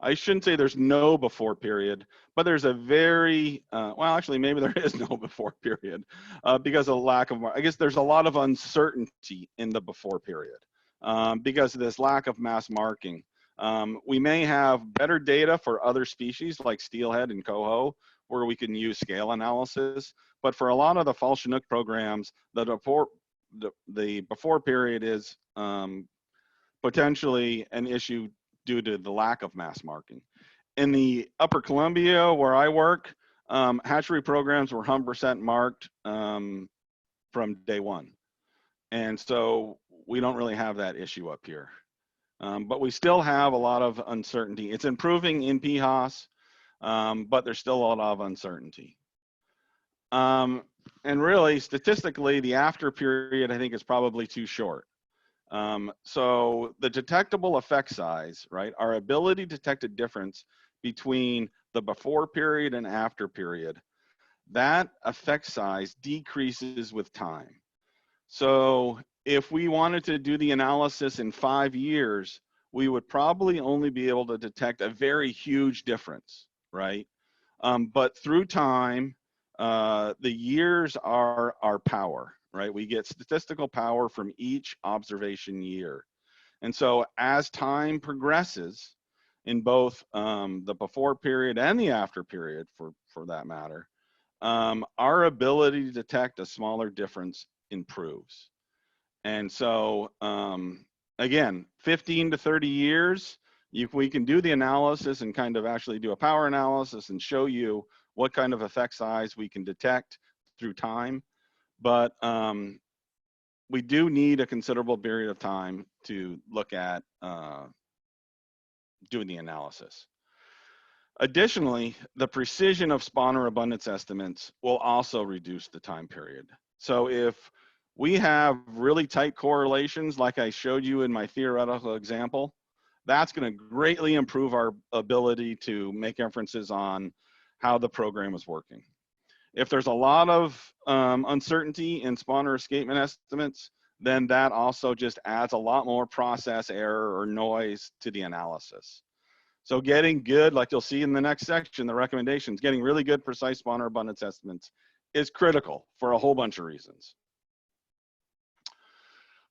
I shouldn't say there's no before period, but there's a very, well, actually, maybe there is no before period because of lack of, I guess there's a lot of uncertainty in the before period because of this lack of mass marking. We may have better data for other species like steelhead and coho, where we can use scale analysis. But for a lot of the fall Chinook programs, the before period is potentially an issue due to the lack of mass marking. In the Upper Columbia, where I work, hatchery programs were 100% marked from day one. And so we don't really have that issue up here. But we still have a lot of uncertainty. It's improving in PHOS, but there's still a lot of uncertainty. And really, statistically, the after period, I think, is probably too short. So the detectable effect size, right, our ability to detect a difference between the before period and after period, that effect size decreases with time. So if we wanted to do the analysis in 5 years, we would probably only be able to detect a very huge difference, right? But through time, the years are our power, right? We get statistical power from each observation year. And so as time progresses in both the before period and the after period, for that matter, our ability to detect a smaller difference improves. And so, again, 15 to 30 years, we can do the analysis and kind of actually do a power analysis and show you what kind of effect size we can detect through time. But we do need a considerable period of time to look at doing the analysis. Additionally, the precision of spawner abundance estimates will also reduce the time period. So if we have really tight correlations, like I showed you in my theoretical example, that's going to greatly improve our ability to make inferences on how the program is working. If there's a lot of uncertainty in spawner escapement estimates, then that also just adds a lot more process error or noise to the analysis. So getting good, like you'll see in the next section, the recommendations, getting really good precise spawner abundance estimates is critical for a whole bunch of reasons.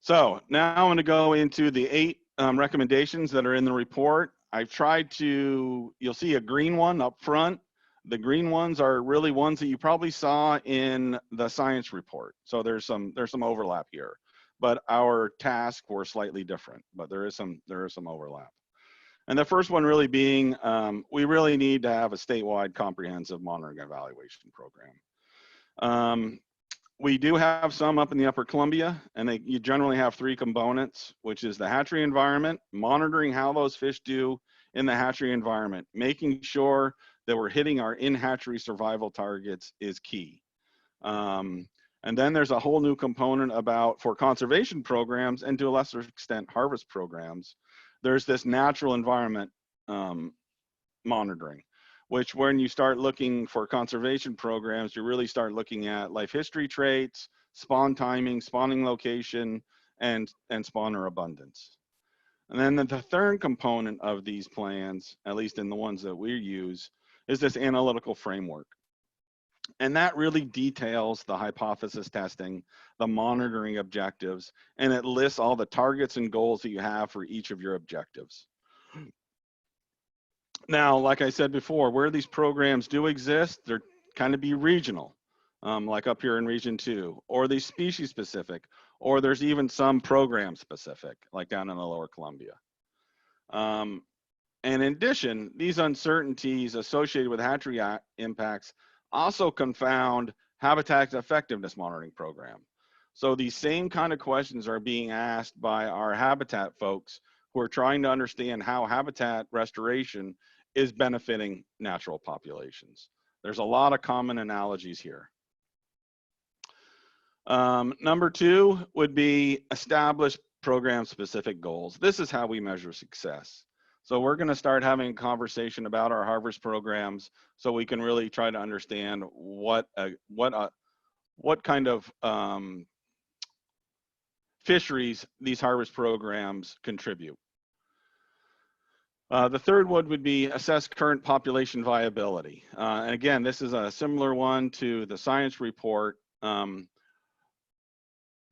So now I'm going to go into the 8 recommendations that are in the report. I've tried to, you'll see a green one up front. The green ones are really ones that you probably saw in the science report. So there's some overlap here, but our tasks were slightly different, but there is some overlap. And the first one really being, we really need to have a statewide comprehensive monitoring and evaluation program. We do have some up in the Upper Columbia, and you generally have 3 components, which is the hatchery environment, monitoring how those fish do in the hatchery environment, making sure that we're hitting our in-hatchery survival targets is key. And then there's a whole new component for conservation programs, and to a lesser extent, harvest programs. There's this natural environment monitoring, which when you start looking for conservation programs, you really start looking at life history traits, spawn timing, spawning location, and spawner abundance. And then the third component of these plans, at least in the ones that we use, is this analytical framework. And that really details the hypothesis testing, the monitoring objectives, and it lists all the targets and goals that you have for each of your objectives. Now, like I said before, where these programs do exist, they're kind of be regional, like up here in Region 2, or they species specific, or there's even some program specific, like down in the Lower Columbia. And in addition, these uncertainties associated with hatchery impacts also confound habitat effectiveness monitoring program. So these same kind of questions are being asked by our habitat folks who are trying to understand how habitat restoration is benefiting natural populations. There's a lot of common analogies here. Number 2 would be establish program specific goals. This is how we measure success. So we're going to start having a conversation about our harvest programs so we can really try to understand what kind of fisheries these harvest programs contribute. The third one would be assess current population viability. And again, this is a similar one to the science report.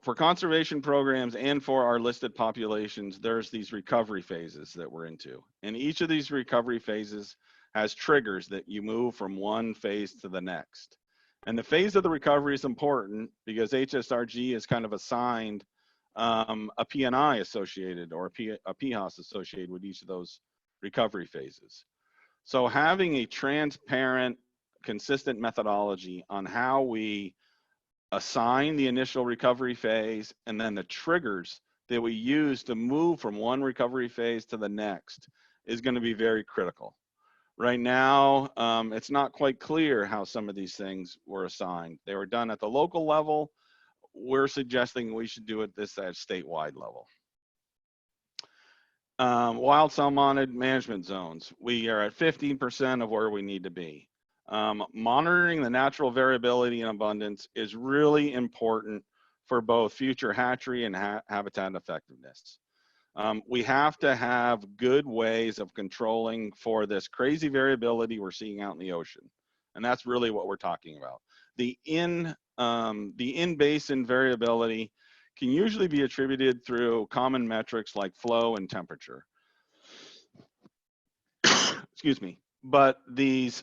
For conservation programs and for our listed populations, there's these recovery phases that we're into. And each of these recovery phases has triggers that you move from one phase to the next. And the phase of the recovery is important because HSRG is kind of assigned a PNI associated or a PHOS associated with each of those recovery phases. So having a transparent, consistent methodology on how we assign the initial recovery phase and then the triggers that we use to move from one recovery phase to the next is going to be very critical. Right now, it's not quite clear how some of these things were assigned. They were done at the local level. We're suggesting we should do it at statewide level. Wild salmonid management zones. We are at 15% of where we need to be. Monitoring the natural variability and abundance is really important for both future hatchery and habitat effectiveness. We have to have good ways of controlling for this crazy variability we're seeing out in the ocean. And that's really what we're talking about. The in-basin variability can usually be attributed through common metrics like flow and temperature. Excuse me. But the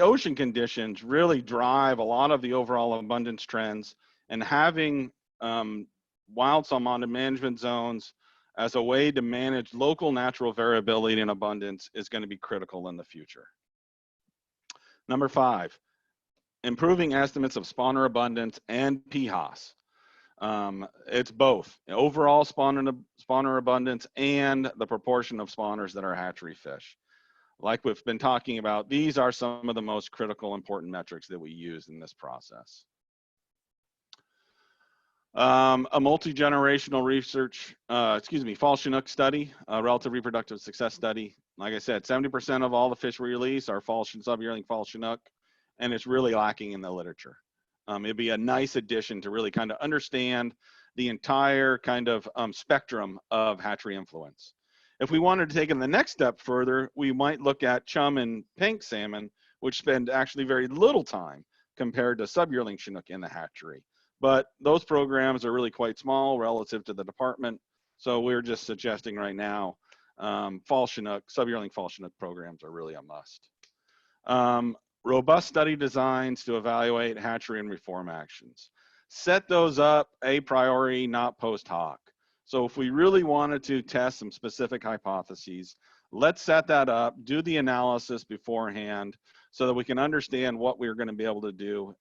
ocean conditions really drive a lot of the overall abundance trends, and having wild salmon management zones as a way to manage local natural variability and abundance is going to be critical in the future. Number 5, improving estimates of spawner abundance and PHOS. It's both overall spawner abundance and the proportion of spawners that are hatchery fish. Like we've been talking about, these are some of the most critical, important metrics that we use in this process. A multi-generational research, fall Chinook study, a relative reproductive success study. Like I said, 70% of all the fish we release are sub-yearling fall Chinook, and it's really lacking in the literature. It'd be a nice addition to really kind of understand the entire kind of spectrum of hatchery influence. If we wanted to take it the next step further, we might look at chum and pink salmon, which spend actually very little time compared to sub-yearling Chinook in the hatchery. But those programs are really quite small relative to the department. So we're just suggesting right now, fall Chinook, sub-yearling fall Chinook programs are really a must. Robust study designs to evaluate hatchery and reform actions. Set those up a priori, not post hoc. So if we really wanted to test some specific hypotheses, let's set that up, do the analysis beforehand so that we can understand what we're going to be able to do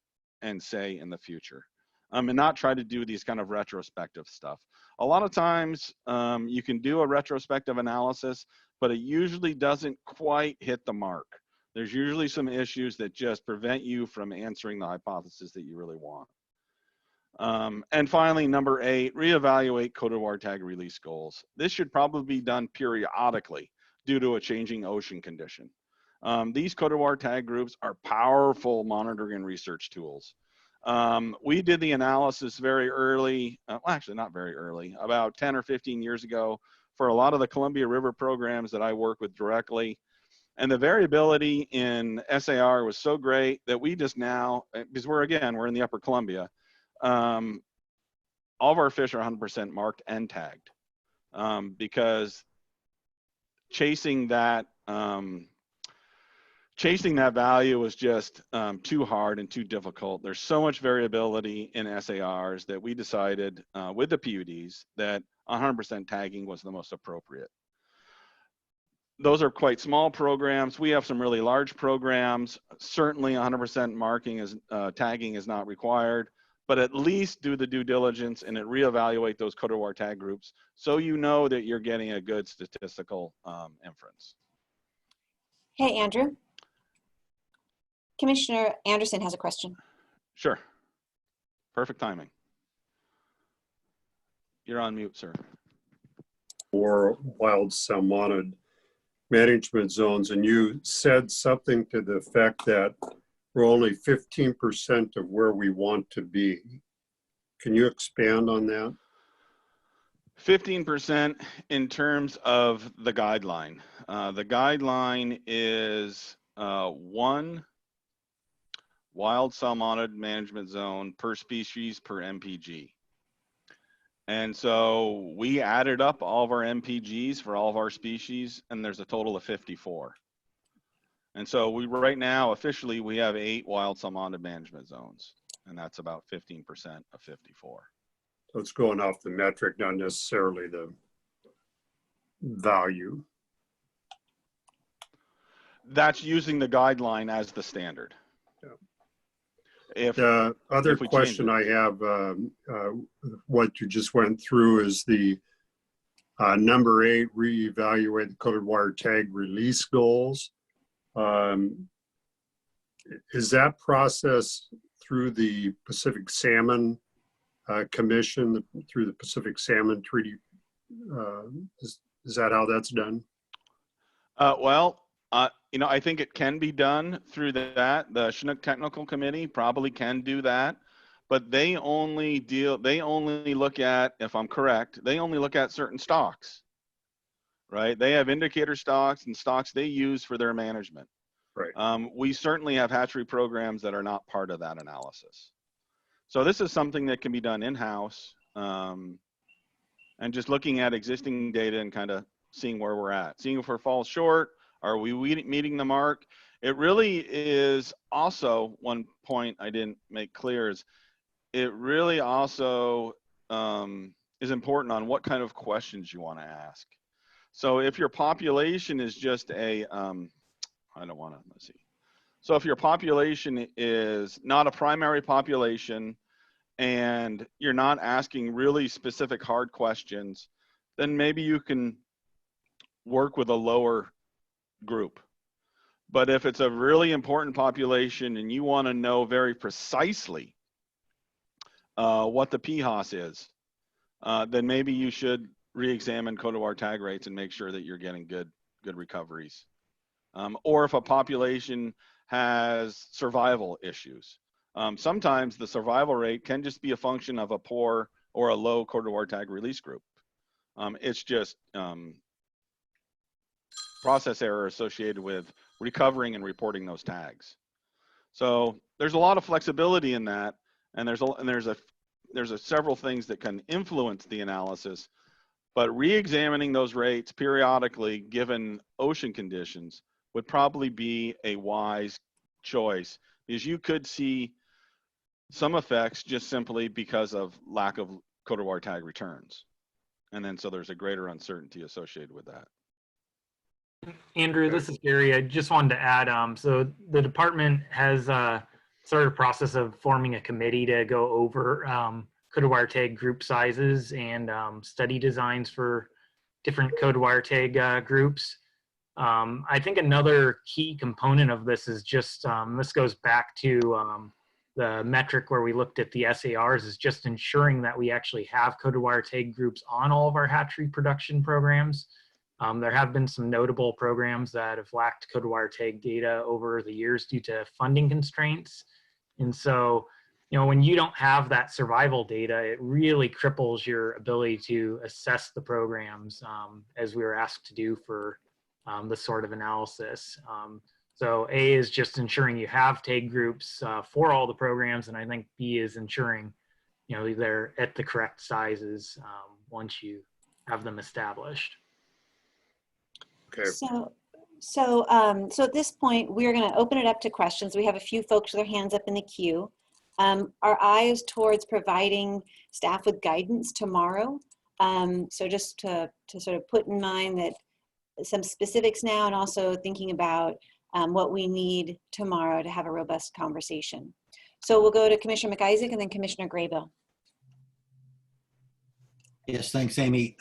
and say in the future. And not try to do these kind of retrospective stuff. A lot of times you can do a retrospective analysis, but it usually doesn't quite hit the mark. There's usually some issues that just prevent you from answering the hypothesis that you really want. And finally, number 8, reevaluate Cote d'Ivoire tag release goals. This should probably be done periodically due to a changing ocean condition. These Cote d'Ivoire tag groups are powerful monitoring and research tools. We did the analysis very early, well, actually not very early, about 10 or 15 years ago for a lot of the Columbia River programs that I work with directly. And the variability in SAR was so great that we just now, because we're in the upper Columbia, all of our fish are 100% marked and tagged because chasing that value was just too hard and too difficult. There's so much variability in SARs that we decided with the PUDs that 100% tagging was the most appropriate. Those are quite small programs. We have some really large programs. Certainly 100% marking is tagging is not required, but at least do the due diligence and reevaluate those Cote d'Ivoire tag groups so you know that you're getting a good statistical inference. Hey, Andrew. Commissioner Anderson has a question. Sure. Perfect timing. You're on mute, sir. For wild salmonid management zones, and you said something to the effect that we're only 15% of where we want to be. Can you expand on that? 15% in terms of the guideline. The guideline is 1 wild salmonid management zone per species per MPG. And so we added up all of our MPGs for all of our species, and there's a total of 54. And so right now, officially, we have 8 wild salmonid management zones, and that's about 15% of 54. So it's going off the metric, not necessarily the value. That's using the guideline as the standard. The other question I have, what you just went through is the number 8, reevaluate the Cote d'Ivoire tag release goals. Is that process through the Pacific Salmon Commission, through the Pacific Salmon Treaty? Is that how that's done? I think it can be done through that. The Chinook Technical Committee probably can do that, but they only look at, if I'm correct, they only look at certain stocks. right? They have indicator stocks and stocks they use for their management. Right. We certainly have hatchery programs that are not part of that analysis. So this is something that can be done in-house, and just looking at existing data and kind of seeing where we're at, seeing if we're fall short, are we meeting the mark? It really is also, one point I didn't make clear is, it really also is important on what kind of questions you want to ask. So if your population is just a, I don't want to, let's see. So if your population is not a primary population and you're not asking really specific hard questions, then maybe you can work with a lower group. But if it's a really important population and you want to know very precisely what the PHOS is, then maybe you should re-examine Cote d'Ivoire tag rates and make sure that you're getting good recoveries. Or if a population has survival issues. Sometimes the survival rate can just be a function of a poor or a low Cote d'Ivoire tag release group. It's just process error associated with recovering and reporting those tags. So there's a lot of flexibility in that, and there's several things that can influence the analysis, but re-examining those rates periodically given ocean conditions would probably be a wise choice, because you could see some effects just simply because of lack of Cote d'Ivoire tag returns. And then so there's a greater uncertainty associated with that. Andrew, this is Gary. I just wanted to add, so the department has started a process of forming a committee to go over Cote d'Ivoire tag group sizes and study designs for different Cote d'Ivoire tag groups. I think another key component of this is just, this goes back to the metric where we looked at the SARs, is just ensuring that we actually have Cote d'Ivoire tag groups on all of our hatchery production programs. There have been some notable programs that have lacked Cote d'Ivoire tag data over the years due to funding constraints. And so, you know, when you don't have that survival data, it really cripples your ability to assess the programs, as we were asked to do for this sort of analysis. So A is just ensuring you have tag groups for all the programs, and I think B is ensuring, you know, they're at the correct sizes once you have them established. Okay. So at this point, we're going to open it up to questions. We have a few folks with their hands up in the queue. Our eye is towards providing staff with guidance tomorrow. So just to sort of put in mind that some specifics now, and also thinking about what we need tomorrow to have a robust conversation. So we'll go to Commissioner McIsaac and then Commissioner Graybill. Yes, thanks, Amy.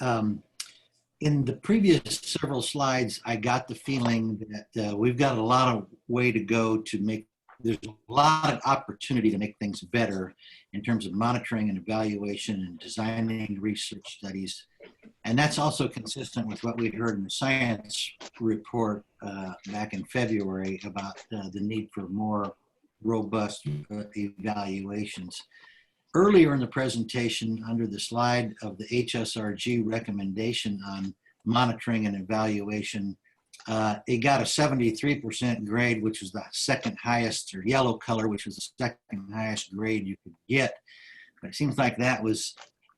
In the previous several slides, I got the feeling that we've got a lot of way to go to make, there's a lot of opportunity to make things better in terms of monitoring and evaluation and designing research studies. And that's also consistent with what we heard in the science report back in February about the need for more robust evaluations. Earlier in the presentation, under the slide of the HSRG recommendation on monitoring and evaluation, it got a 73% grade, which was the second highest, or yellow color, which was the second highest grade you could get. But it seems like that was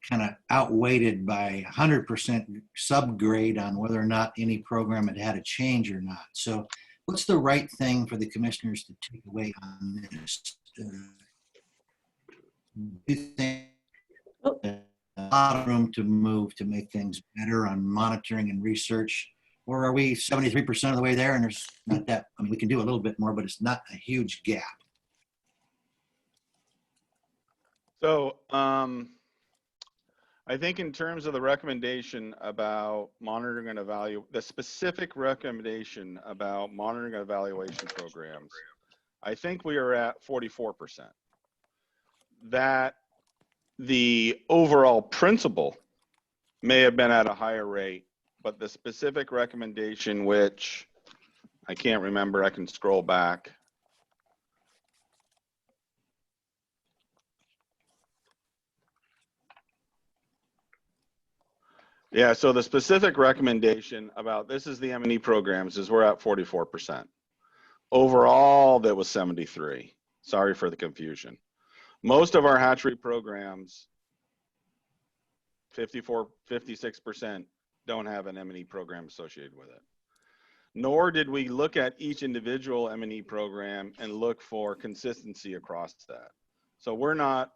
kind of outweighed by 100% subgrade on whether or not any program had had a change or not. So what's the right thing for the commissioners to take away on this? Do you think a lot of room to move to make things better on monitoring and research? Or are we 73% of the way there and there's not that, I mean, we can do a little bit more, but it's not a huge gap. So I think in terms of the recommendation about monitoring and evaluate, the specific recommendation about monitoring and evaluation programs, I think we are at 44%. That the overall principle may have been at a higher rate, but the specific recommendation, which I can't remember, I can scroll back. Yeah, so the specific recommendation about this is the M&E programs is we're at 44%. Overall, that was 73. Sorry for the confusion. Most of our hatchery programs, 56% don't have an M&E program associated with it. Nor did we look at each individual M&E program and look for consistency across that. So we're not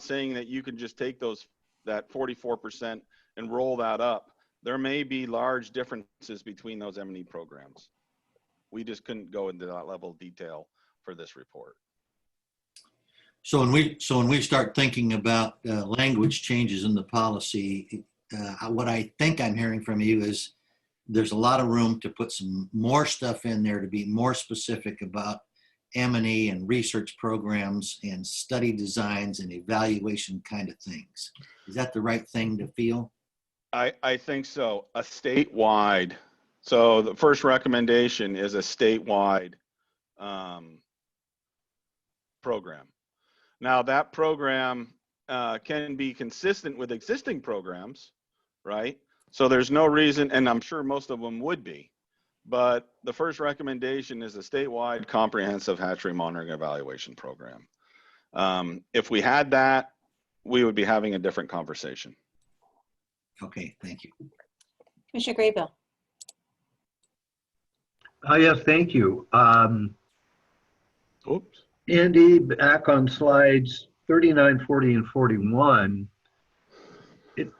saying that you can just take that 44% and roll that up. There may be large differences between those M&E programs. We just couldn't go into that level of detail for this report. So when we start thinking about language changes in the policy, what I think I'm hearing from you is there's a lot of room to put some more stuff in there to be more specific about M&E and research programs and study designs and evaluation kind of things. Is that the right thing to feel? I think so. A statewide. So the first recommendation is a statewide program. Now that program can be consistent with existing programs, right? So there's no reason, and I'm sure most of them would be, but the first recommendation is a statewide comprehensive hatchery monitoring evaluation program. If we had that, we would be having a different conversation. Okay, thank you. Commissioner Graybill. Yes, thank you. Oops. Andy, back on slides 39, 40, and 41, it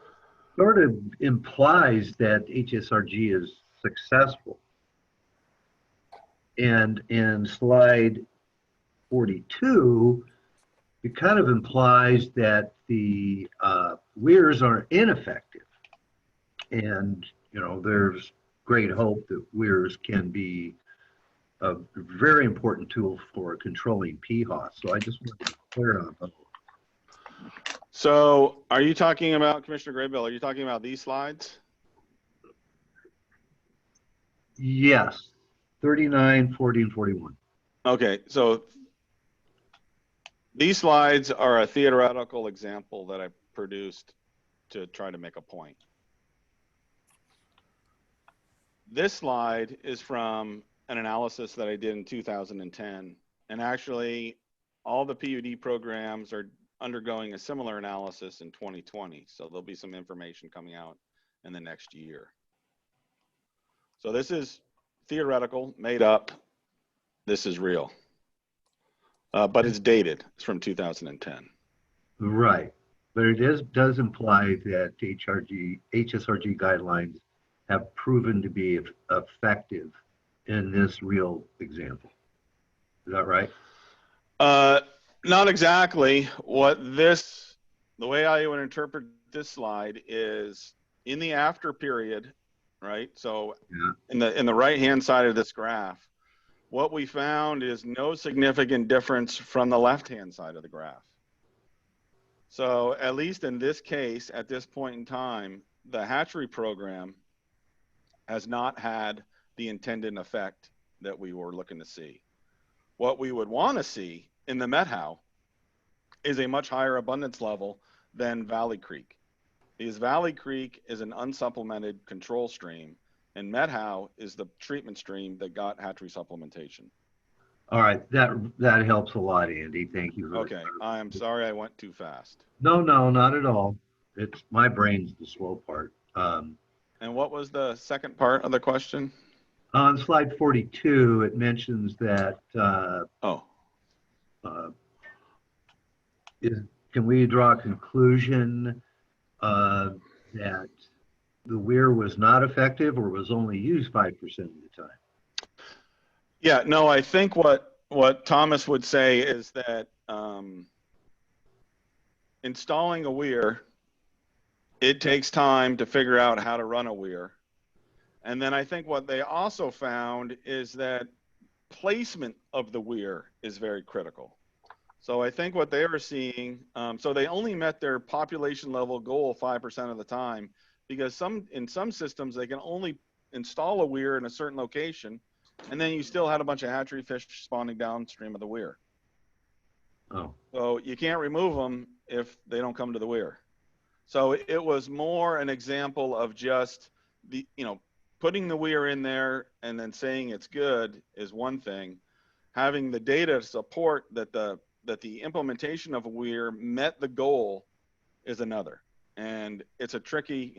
sort of implies that HSRG is successful. And in slide 42, it kind of implies that the weirs are ineffective. And, you know, there's great hope that weirs can be a very important tool for controlling PHOS. So I just want to be clear on that. So are you talking about, Commissioner Graybill, are you talking about these slides? Yes, 39, 40, and 41. Okay, so these slides are a theoretical example that I produced to try to make a point. This slide is from an analysis that I did in 2010. And actually, all the PUD programs are undergoing a similar analysis in 2020. So there'll be some information coming out in the next year. So this is theoretical, made up. This is real. But it's dated. It's from 2010. Right. But it does imply that HSRG guidelines have proven to be effective in this real example. Is that right? Not exactly. The way I would interpret this slide is in the after period, right? So yeah. in the right-hand side of this graph, what we found is no significant difference from the left-hand side of the graph. So at least in this case, at this point in time, the hatchery program has not had the intended effect that we were looking to see. What we would want to see in the Methow is a much higher abundance level than Valley Creek. Because Valley Creek is an unsupplemented control stream, and Methow is the treatment stream that got hatchery supplementation. All right, that helps a lot, Andy. Thank you. Okay, I'm sorry I went too fast. No, not at all. It's my brain's the slow part. And what was the second part of the question? On slide 42, it mentions that. Can we draw a conclusion that the weir was not effective or was only used 5% of the time? Yeah, no, I think what Thomas would say is that installing a weir, it takes time to figure out how to run a weir. And then I think what they also found is that placement of the weir is very critical. So I think what they were seeing, so they only met their population level goal 5% of the time, because in some systems, they can only install a weir in a certain location, and then you still had a bunch of hatchery fish spawning downstream of the weir. Oh. So you can't remove them if they don't come to the weir. So it was more an example of just the, putting the weir in there and then saying it's good is one thing. Having the data to support that the implementation of a weir met the goal is another. And it's a tricky,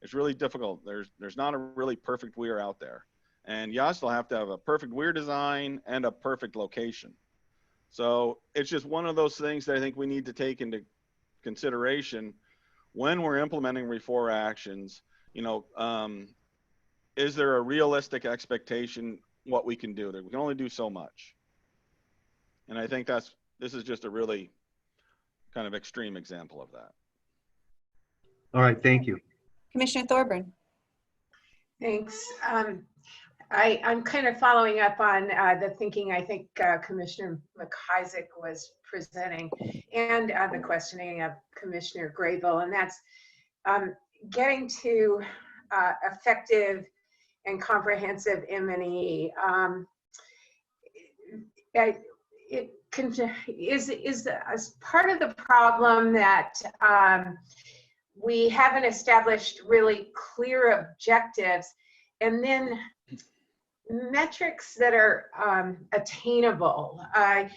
it's really difficult. There's not a really perfect weir out there. And you also have to have a perfect weir design and a perfect location. So it's just one of those things that I think we need to take into consideration when we're implementing REFOR actions. Is there a realistic expectation what we can do? That we can only do so much. And I think this is just a really kind of extreme example of that. All right, thank you. Commissioner Thorburn. Thanks. I'm kind of following up on the thinking I think Commissioner McIsaac was presenting, and the questioning of Commissioner Graybill, and that's getting to effective and comprehensive M&E. Is part of the problem that we haven't established really clear objectives, and then metrics that are attainable. I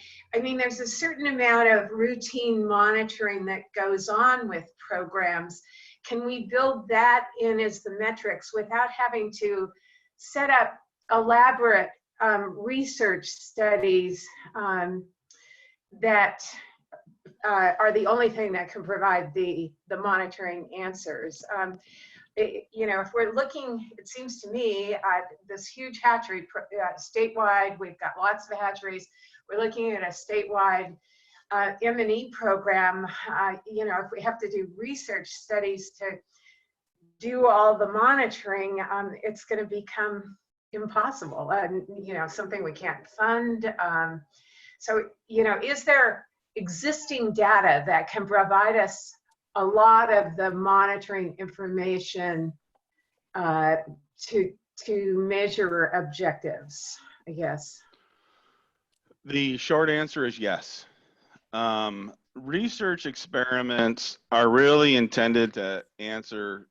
mean, there's a certain amount of routine monitoring that goes on with programs. Can we build that in as the metrics without having to set up elaborate research studies that are the only thing that can provide the monitoring answers? If we're looking, it seems to me, this huge hatchery statewide, we've got lots of hatcheries. We're looking at a statewide M&E program. If we have to do research studies to do all the monitoring, it's going to become impossible and, something we can't fund. Is there existing data that can provide us a lot of the monitoring information to measure objectives, I guess? The short answer is yes. Research experiments are really intended to answer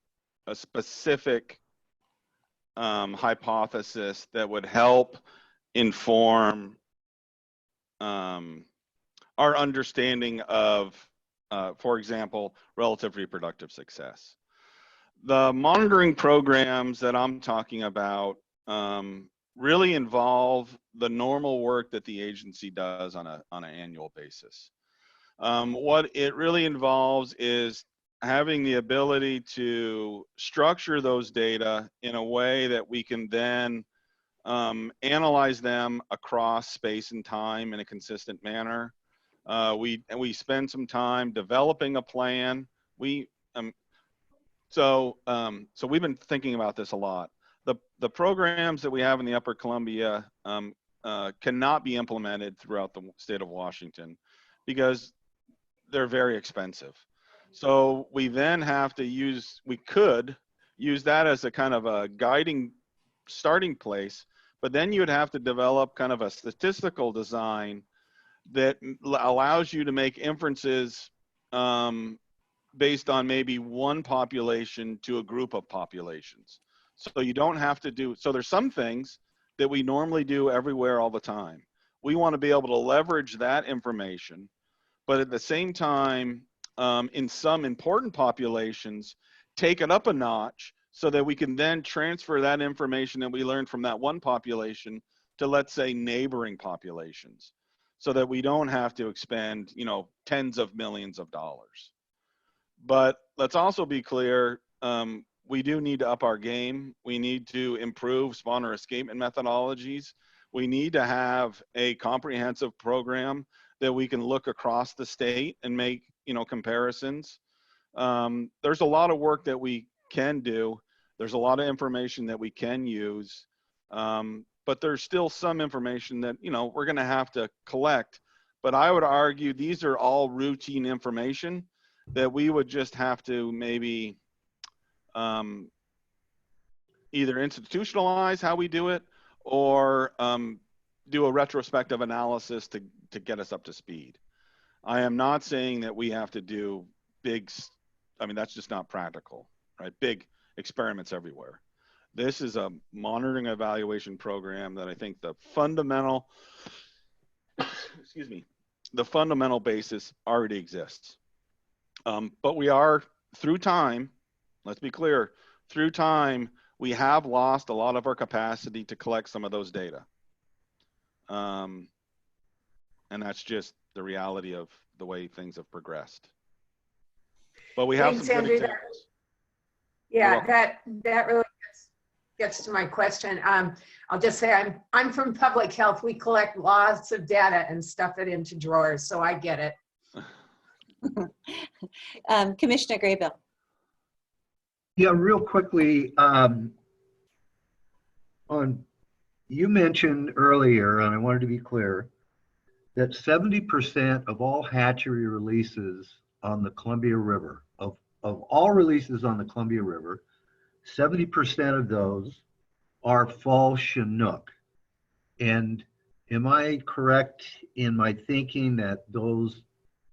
a specific hypothesis that would help inform our understanding of, for example, relative reproductive success. The monitoring programs that I'm talking about really involve the normal work that the agency does on an annual basis. What it really involves is having the ability to structure those data in a way that we can then analyze them across space and time in a consistent manner. We spend some time developing a plan. So we've been thinking about this a lot. The programs that we have in the Upper Columbia cannot be implemented throughout the state of Washington because they're very expensive. So we then have to we could use that as a kind of a guiding starting place, but then you would have to develop kind of a statistical design that allows you to make inferences based on maybe one population to a group of populations. So you don't have to do, so there's some things that we normally do everywhere all the time. We want to be able to leverage that information, but at the same time, in some important populations, take it up a notch so that we can then transfer that information that we learned from that one population to, let's say, neighboring populations, so that we don't have to expend, tens of millions of dollars. But let's also be clear, we do need to up our game. We need to improve spawner escapement methodologies. We need to have a comprehensive program that we can look across the state and make, comparisons. There's a lot of work that we can do. There's a lot of information that we can use. But there's still some information that, we're going to have to collect. But I would argue these are all routine information that we would just have to maybe either institutionalize how we do it or do a retrospective analysis to get us up to speed. I am not saying that we have to do big I mean, that's just not practical, right? Big experiments everywhere. This is a monitoring evaluation program that I think the fundamental, excuse me, the fundamental basis already exists. But we are, through time, let's be clear, through time, we have lost a lot of our capacity to collect some of those data. And that's just the reality of the way things have progressed. But we have Thanks, some good Andrew. examples. Yeah, that really gets to my question. I'll just say I'm from public health. We collect lots of data and stuff it into drawers, so I get it. Commissioner Graybill. Yeah, real quickly, you mentioned earlier, and I wanted to be clear, that 70% of all hatchery releases on the Columbia River, of all releases on the Columbia River, 70% of those are fall Chinook. And am I correct in my thinking that those,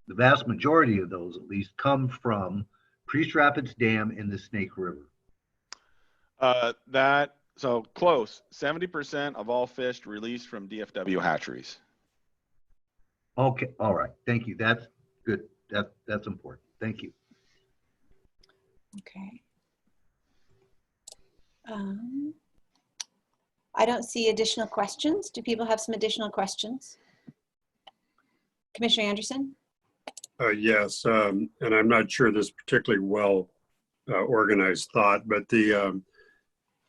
the vast majority of those at least, come from Priest Rapids Dam in the Snake River? So close, 70% of all fish released from DFW hatcheries. Okay, all right, thank you. That's good. That's important. Thank you. Okay. I don't see additional questions. Do people have some additional questions? Commissioner Anderson? Yes, and I'm not sure this particularly well organized thought, but the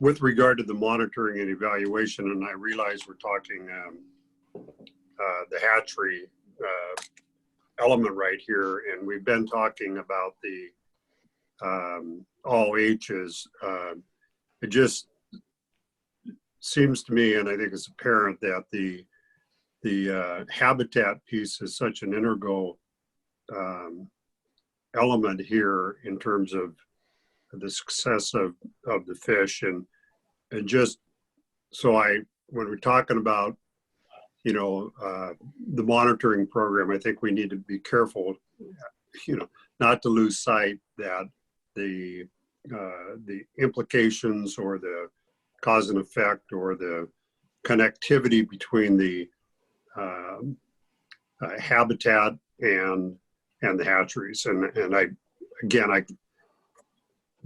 with regard to the monitoring and evaluation, and I realize we're talking the hatchery element right here, and we've been talking about the all H's. It just seems to me, and I think it's apparent, that the habitat piece is such an integral element here in terms of the success of the fish, and just so when we're talking about, you know, the monitoring program, I think we need to be careful, you know, not to lose sight that the implications or the cause and effect or the connectivity between the habitat and the hatcheries, and I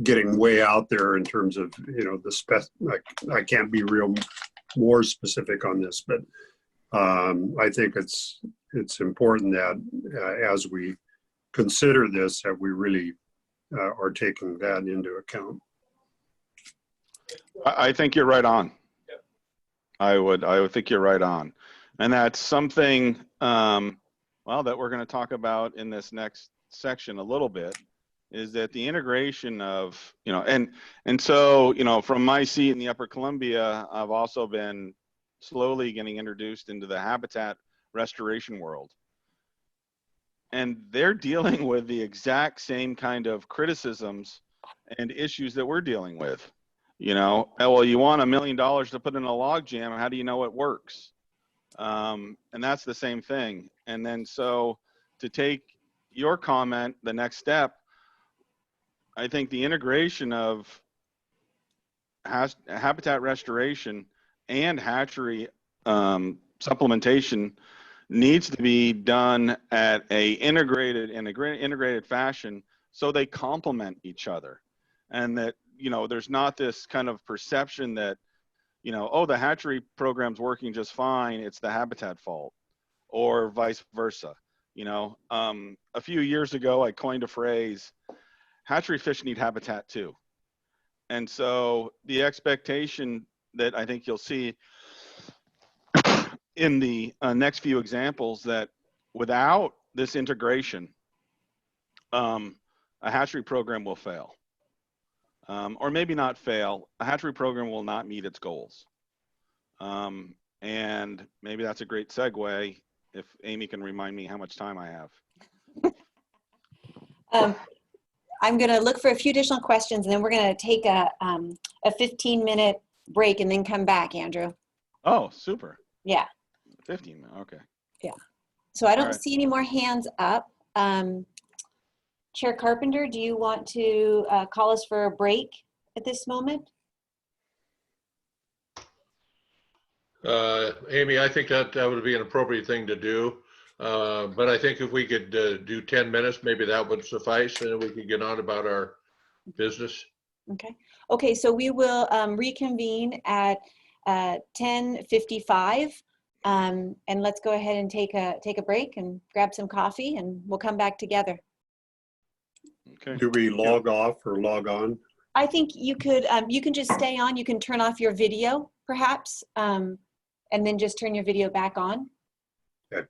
getting way out there in terms of, you know, I can't be real more specific on this, but I think it's important that as we consider this, that we really are taking that into account. I think you're right on. I would think you're right on, and that's something well that we're going to talk about in this next section a little bit. Is that the integration of, you know, and so, you know, from my seat in the Upper Columbia, I've also been slowly getting introduced into the habitat restoration world. And they're dealing with the exact same kind of criticisms and issues that we're dealing with. You know, well, you want $1 million to put in a log jam, how do you know it works? And that's the same thing. And then so to take your comment, the next step, I think the integration of habitat restoration and hatchery supplementation needs to be done at a integrated fashion, so they complement each other, and that, you know, there's not this kind of perception that, you know, oh, the hatchery program's working just fine, it's the habitat fault, or vice versa. You know, a few years ago, I coined a phrase, hatchery fish need habitat too. And so the expectation that I think you'll see in the next few examples, that without this integration, a hatchery program will fail. Or maybe not fail, a hatchery program will not meet its goals. And maybe that's a great segue if Amy can remind me how much time I have. I'm going to look for a few additional questions, and then we're going to take a 15-minute break and then come back, Andrew. Oh, super. Yeah. 15 minutes, okay. Yeah. So I don't see any more hands up. Chair Carpenter, do you want to call us for a break at this moment? Amy, I think that would be an appropriate thing to do. But I think if we could do 10 minutes, maybe that would suffice, and we could get on about our business. Okay. Okay, so we will reconvene at 10:55, and let's go ahead and take a break and grab some coffee, and we'll come back together. Okay. Do we log off or log on? I think you can just stay on. You can turn off your video, perhaps, and then just turn your video back on. Okay.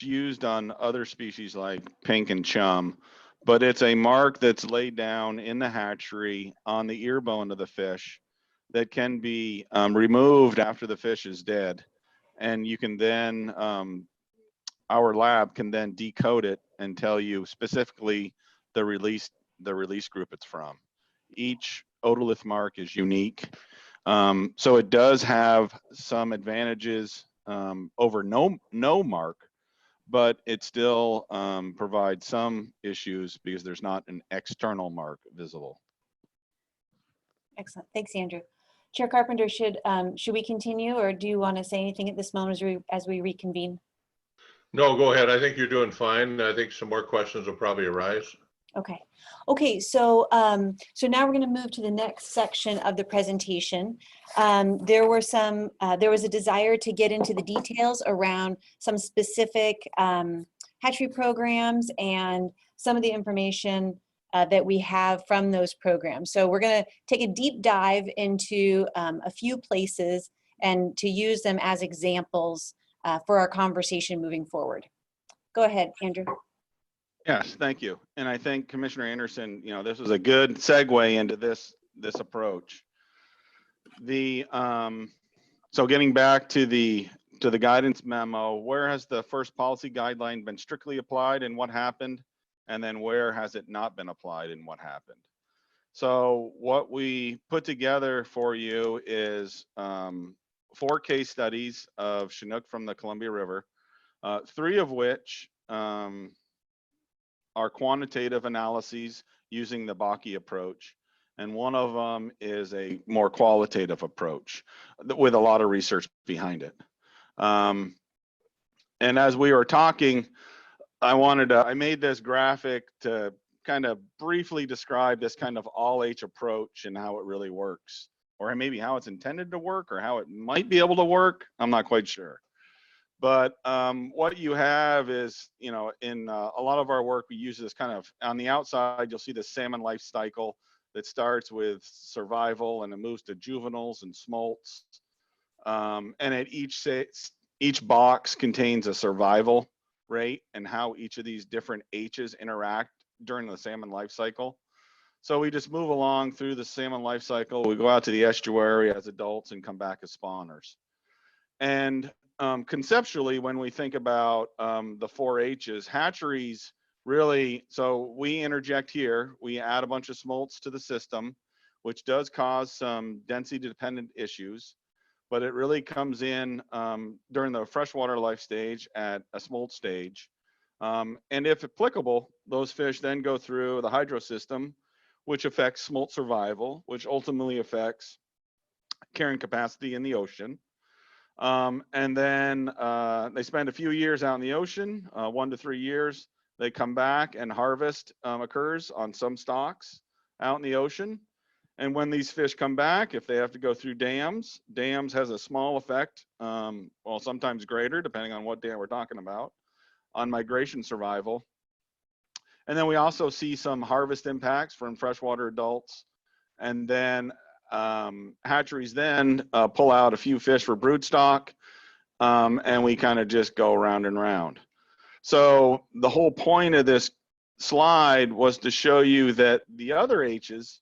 Used on other species like pink and chum, but it's a mark that's laid down in the hatchery on the ear bone of the fish that can be removed after the fish is dead. And you can then, our lab can then decode it and tell you specifically the release group it's from. Each otolith mark is unique. So it does have some advantages over no mark, but it still provides some issues because there's not an external mark visible. Excellent. Thanks, Andrew. Chair Carpenter, should we continue, or do you want to say anything at this moment as we reconvene? No, go ahead. I think you're doing fine. I think some more questions will probably arise. Okay. Okay. So so now we're going to move to the next section of the presentation. There was a desire to get into the details around some specific hatchery programs and some of the information that we have from those programs. So we're going to take a deep dive into a few places and to use them as examples for our conversation moving forward. Go ahead, Andrew. Yes, thank you. And I think Commissioner Anderson, this was a good segue into this approach. So getting back to the guidance memo, where has the first policy guideline been strictly applied and what happened? And then where has it not been applied and what happened? So what we put together for you is 4 case studies of Chinook from the Columbia River, 3 of which are quantitative analyses using the Bakke approach. And one of them is a more qualitative approach with a lot of research behind it. And as we were talking, I made this graphic to kind of briefly describe this kind of all H approach and how it really works, or maybe how it's intended to work or how it might be able to work. I'm not quite sure. But what you have is, you know, in a lot of our work, we use this kind of, on the outside, you'll see the salmon life cycle that starts with survival and it moves to juveniles and smolts. And at each box contains a survival rate and how each of these different H's interact during the salmon life cycle. So we just move along through the salmon life cycle. We go out to the estuary as adults and come back as spawners. And conceptually, when we think about the 4 H's, hatcheries really, so we interject here, we add a bunch of smolts to the system, which does cause some density dependent issues, but it really comes in during the freshwater life stage at a smolt stage. And if applicable, those fish then go through the hydro system, which affects smolt survival, which ultimately affects carrying capacity in the ocean. And then they spend a few years out in the ocean, 1 to 3 years. They come back and harvest occurs on some stocks out in the ocean. And when these fish come back, if they have to go through dams has a small effect, well, sometimes greater, depending on what dam we're talking about, on migration survival. And then we also see some harvest impacts from freshwater adults. And then hatcheries then pull out a few fish for broodstock, and we kind of just go round and round. So the whole point of this slide was to show you that the other H's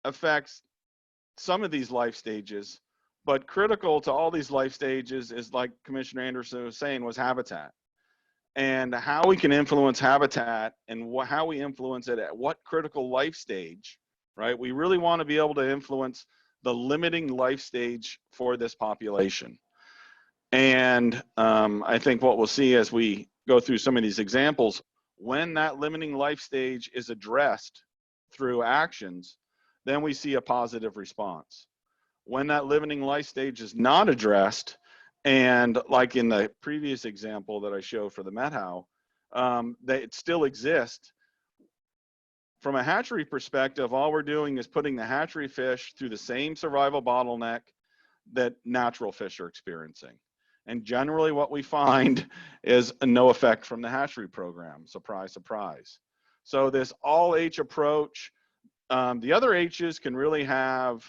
affects some of these life stages, but critical to all these life stages is, like Commissioner Anderson was saying, was habitat. And how we can influence habitat and how we influence it at what critical life stage, right? We really want to be able to influence the limiting life stage for this population. And I think what we'll see as we go through some of these examples, when that limiting life stage is addressed through actions, then we see a positive response. When that limiting life stage is not addressed, and like in the previous example that I showed for the Methow, it still exists. From a hatchery perspective, all we're doing is putting the hatchery fish through the same survival bottleneck that natural fish are experiencing. And generally what we find is no effect from the hatchery program. Surprise, surprise. So this all H approach, the other H's can really have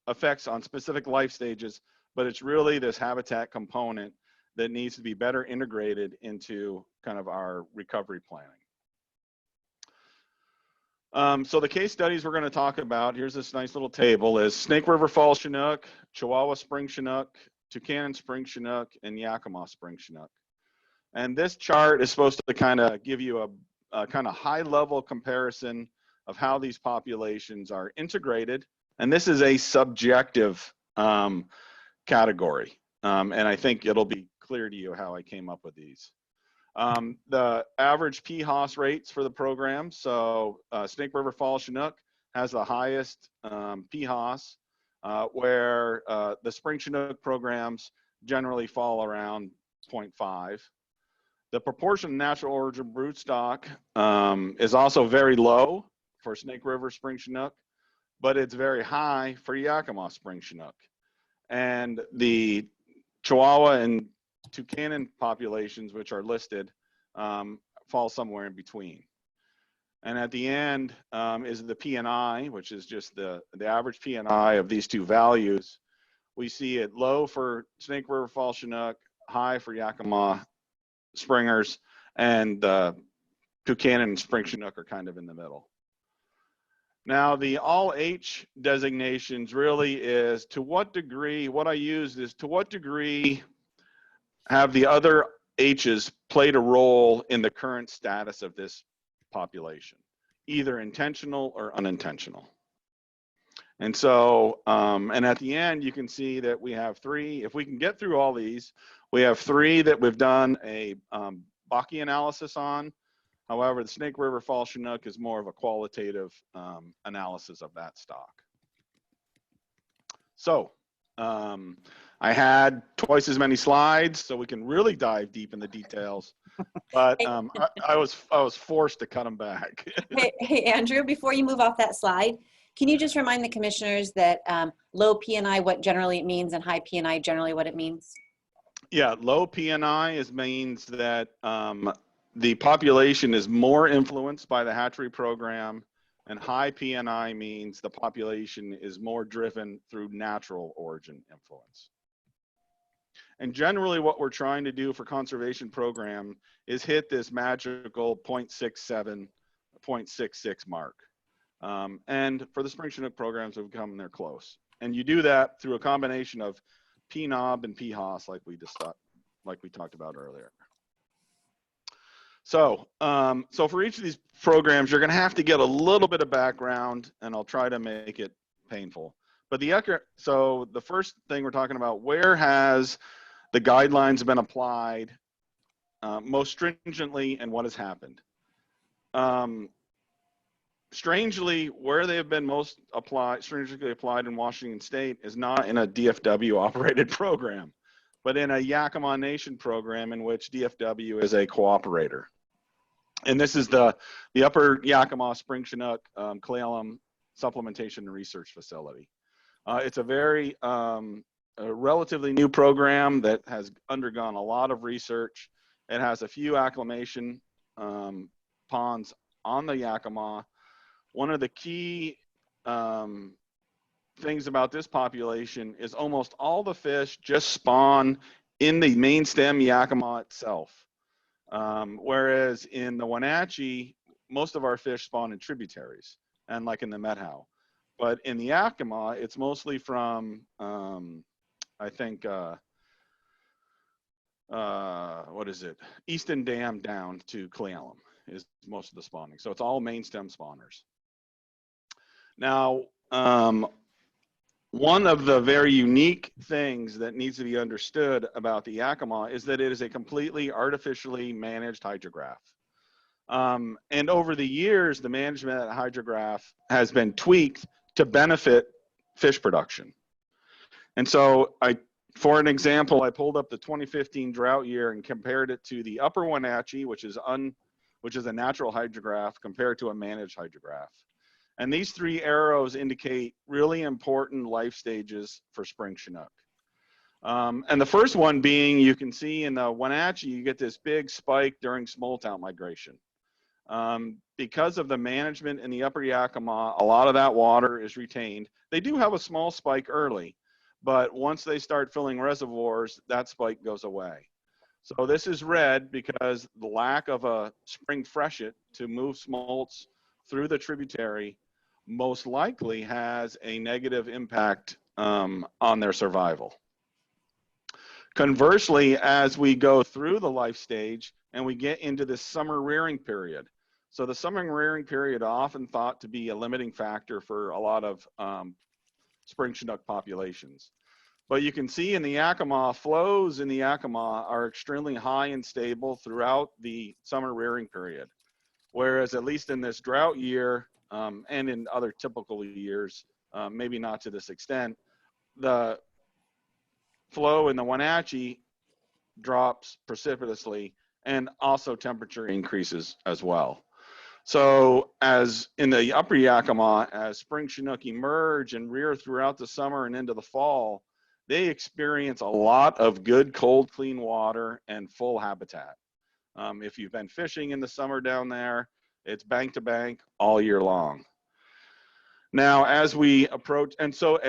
effects on specific life stages, but it's really this habitat component that needs to be better integrated into kind of our recovery planning. So the case studies we're going to talk about, here's this nice little table, is Snake River Fall Chinook, Chihuahua Spring Chinook, Tucannon Spring Chinook, and Yakima Spring Chinook. And this chart is supposed to kind of give you a kind of high level comparison of how these populations are integrated. And this is a subjective category. And I think it'll be clear to you how I came up with these. The average PHOS rates for the program. So Snake River Fall Chinook has the highest PHOS, where the Spring Chinook programs generally fall around 0.5. The proportion of natural origin broodstock is also very low for Snake River Spring Chinook, but it's very high for Yakima Spring Chinook. And the Chihuahua and Tucannon populations, which are listed, fall somewhere in between. And at the end is the PNI, which is just the average PNI of these two values. We see it low for Snake River Fall Chinook, high for Yakima Springers, and Tucannon and Spring Chinook are kind of in the middle. Now, the all H designations really is to what degree, what I used is to what degree have the other H's played a role in the current status of this population, either intentional or unintentional. And so, and at the end, you can see that we have 3, if we can get through all these, we have 3 that we've done a Bakke analysis on. However, the Snake River Fall Chinook is more of a qualitative analysis of that stock. So I had twice as many slides, so we can really dive deep in the details. But I was forced to cut them back. Hey, Andrew, before you move off that slide, can you just remind the commissioners that low PNI, what generally it means, and high PNI, generally what it means? Yeah, low PNI means that the population is more influenced by the hatchery program, and high PNI means the population is more driven through natural origin influence. And generally what we're trying to do for conservation program is hit this magical 0.67, 0.66 mark. And for the spring Chinook programs, we've come there close. And you do that through a combination of PNOB and PHOS, like we talked about earlier. So, so for each of these programs, you're going to have to get a little bit of background, and I'll try to make it painful. But so the first thing we're talking about, where has the guidelines been applied most stringently, and what has happened? Strangely, where they have been most stringently applied in Washington State is not in a DFW operated program, but in a Yakima Nation program in which DFW is a cooperator. And this is the Upper Yakima Spring Chinook Clallam Supplementation and Research Facility. It's a very a relatively new program that has undergone a lot of research. It has a few acclimation ponds on the Yakima. One of the key things about this population is almost all the fish just spawn in the main stem Yakima itself. Whereas in the Wenatchee, most of our fish spawn in tributaries and like in the Methow. But in the Yakima, it's mostly from, I think, what is it? Easton Dam down to Clallam is most of the spawning. So it's all main stem spawners. Now, one of the very unique things that needs to be understood about the Yakima is that it is a completely artificially managed hydrograph. And over the years, the management of the hydrograph has been tweaked to benefit fish production. And so for an example, I pulled up the 2015 drought year and compared it to the Upper Wenatchee, which is a natural hydrograph, compared to a managed hydrograph. And these three arrows indicate really important life stages for spring Chinook. And the first one being, you can see in the Wenatchee, you get this big spike during smallmouth migration. Because of the management in the Upper Yakima, a lot of that water is retained. They do have a small spike early, but once they start filling reservoirs, that spike goes away. So this is red because the lack of a spring freshet to move smolts through the tributary most likely has a negative impact on their survival. Conversely, as we go through the life stage and we get into this summer rearing period, so the summer rearing period often thought to be a limiting factor for a lot of spring Chinook populations. But you can see in the Yakima, flows in the Yakima are extremely high and stable throughout the summer rearing period. Whereas at least in this drought year and in other typical years, maybe not to this extent, the flow in the Wenatchee drops precipitously and also temperature increases as well. So as in the Upper Yakima, as spring Chinook emerge and rear throughout the summer and into the fall, they experience a lot of good, cold, clean water and full habitat. If you've been fishing in the summer down there, it's bank to bank all year long. Now, as we approach, and so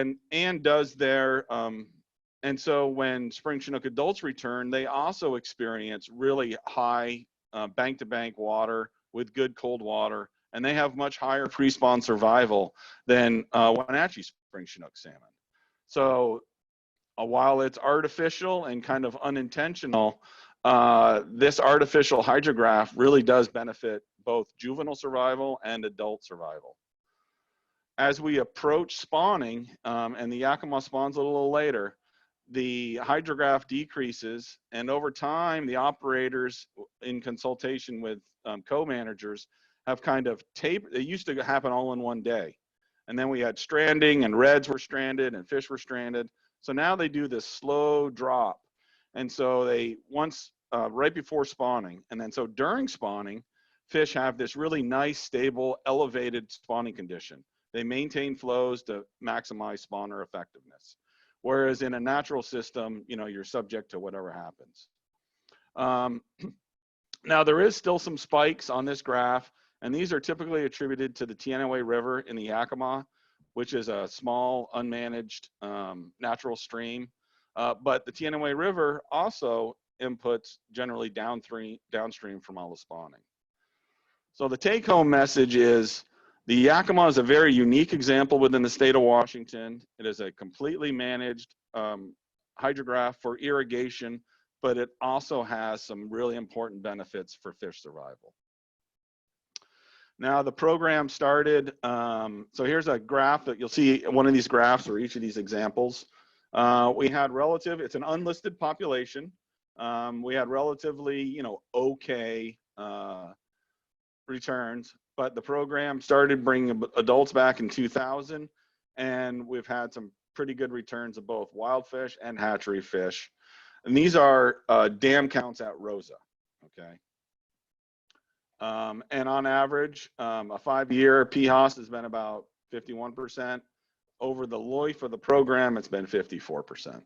when spring Chinook adults return, they also experience really high bank to bank water with good cold water, and they have much higher pre-spawn survival than Wenatchee spring Chinook salmon. So while it's artificial and kind of unintentional, this artificial hydrograph really does benefit both juvenile survival and adult survival. As we approach spawning, and the Yakima spawns a little later, the hydrograph decreases, and over time, the operators, in consultation with co-managers, have kind of tapered. It used to happen all in one day. And then we had stranding, and reds were stranded, and fish were stranded. So now they do this slow drop. And so they right before spawning, and then so during spawning, fish have this really nice, stable, elevated spawning condition. They maintain flows to maximize spawner effectiveness. Whereas in a natural system, you know, you're subject to whatever happens. Now, there is still some spikes on this graph, and these are typically attributed to the Teanaway River in the Yakima, which is a small, unmanaged natural stream. But the Teanaway River also inputs generally downstream from all the spawning. So the take-home message is the Yakima is a very unique example within the state of Washington. It is a completely managed hydrograph for irrigation, but it also has some really important benefits for fish survival. Now the program started, so here's a graph that you'll see, one of these graphs or each of these examples. We had it's an unlisted population. We had relatively, you know, okay returns, but the program started bringing adults back in 2000, and we've had some pretty good returns of both wild fish and hatchery fish. And these are dam counts at Rosa, okay? And on average, a 5-year PHOS has been about 51%. Over the LOIF of the program, it's been 54%.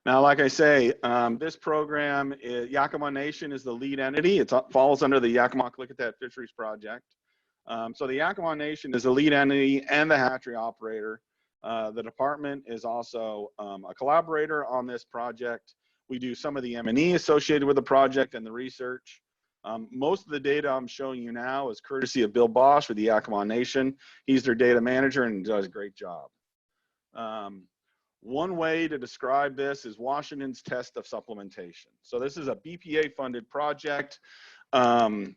Now, like I say, this program, Yakima Nation is the lead entity. It falls under the Yakima Klickitat Fisheries Project. So the Yakima Nation is the lead entity and the hatchery operator. The department is also a collaborator on this project. We do some of the M&E associated with the project and the research. Most of the data I'm showing you now is courtesy of Bill Bosch with the Yakima Nation. He's their data manager and does a great job. One way to describe this is Washington's test of supplementation. So this is a BPA funded project. It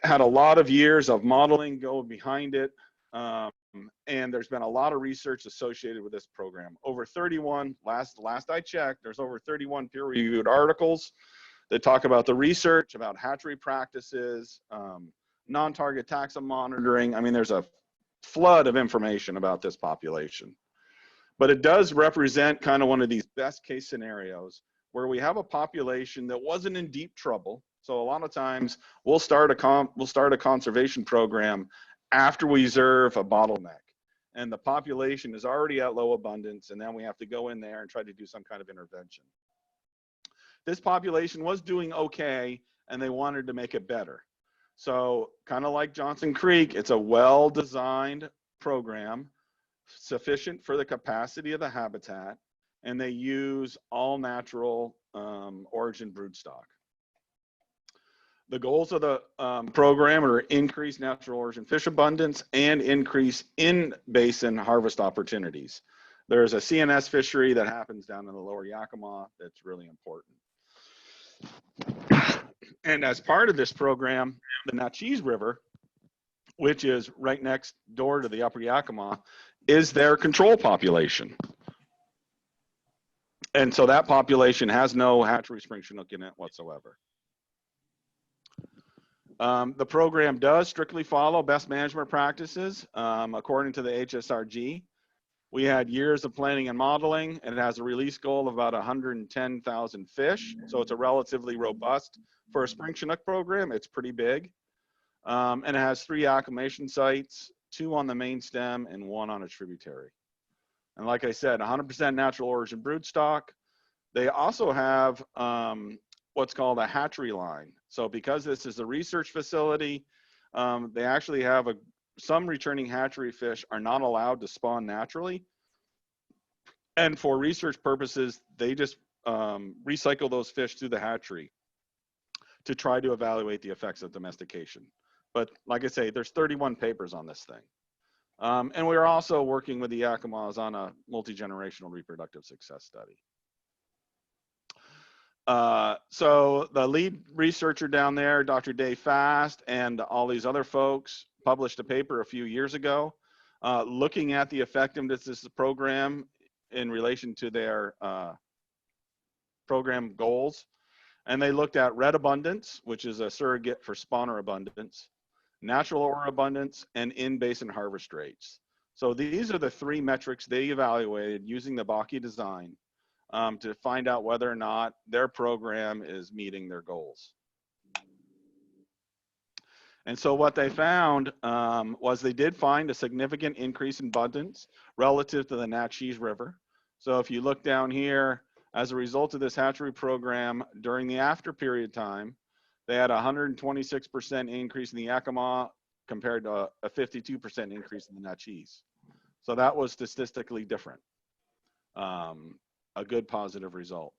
had a lot of years of modeling go behind it. And there's been a lot of research associated with this program. Over 31, last I checked, there's over 31 peer-reviewed articles that talk about the research, about hatchery practices, non-target taxa monitoring. I mean, there's a flood of information about this population. But it does represent kind of one of these best case scenarios where we have a population that wasn't in deep trouble. So a lot of times we'll start a conservation program after we observe a bottleneck and the population is already at low abundance, and then we have to go in there and try to do some kind of intervention. This population was doing okay and they wanted to make it better. So kind of like Johnson Creek, it's a well-designed program, sufficient for the capacity of the habitat, and they use all natural origin broodstock. The goals of the program are increase natural origin fish abundance and increase in-basin harvest opportunities. There's a CNS fishery that happens down in the lower Yakima that's really important. And as part of this program, the Natchez River, which is right next door to the upper Yakima, is their control population. And so that population has no hatchery spring chinook in it whatsoever. The program does strictly follow best management practices according to the HSRG. We had years of planning and modeling, and it has a release goal of about 110,000 fish. So it's a relatively robust, for a spring chinook program, it's pretty big. And it has 3 acclimation sites, 2 on the main stem and 1 on a tributary. And like I said, 100% natural origin broodstock. They also have what's called a hatchery line. So because this is a research facility, they actually have some returning hatchery fish are not allowed to spawn naturally. And for research purposes, they just recycle those fish through the hatchery to try to evaluate the effects of domestication. But like I say, there's 31 papers on this thing. And we're also working with the Yakimas on a multi-generational reproductive success study. So the lead researcher down there, Dr. Dave Fast, and all these other folks published a paper a few years ago looking at the effectiveness of this program in relation to their program goals. And they looked at red abundance, which is a surrogate for spawner abundance, natural ore abundance, and in-basin harvest rates. So these are the 3 metrics they evaluated using the Bakke design to find out whether or not their program is meeting their goals. And so what they found was they did find a significant increase in abundance relative to the Natchez River. So if you look down here, as a result of this hatchery program during the after period time, they had a 126% increase in the Yakima compared to a 52% increase in the Natchez. So that was statistically different. A good positive result.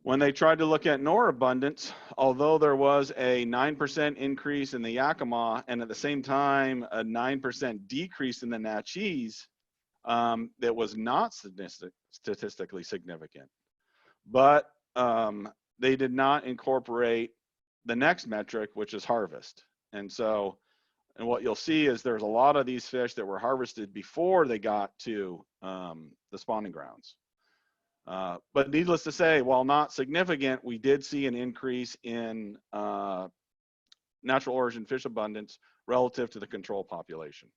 When they tried to look at Nor abundance, although there was a 9% increase in the Yakima and at the same time a 9% decrease in the Natchez, that was not statistically significant. But they did not incorporate the next metric, which is harvest. And so, and what you'll see is there's a lot of these fish that were harvested before they got to the spawning grounds. But needless to say, while not significant, we did see an increase in natural origin fish abundance relative to the control population.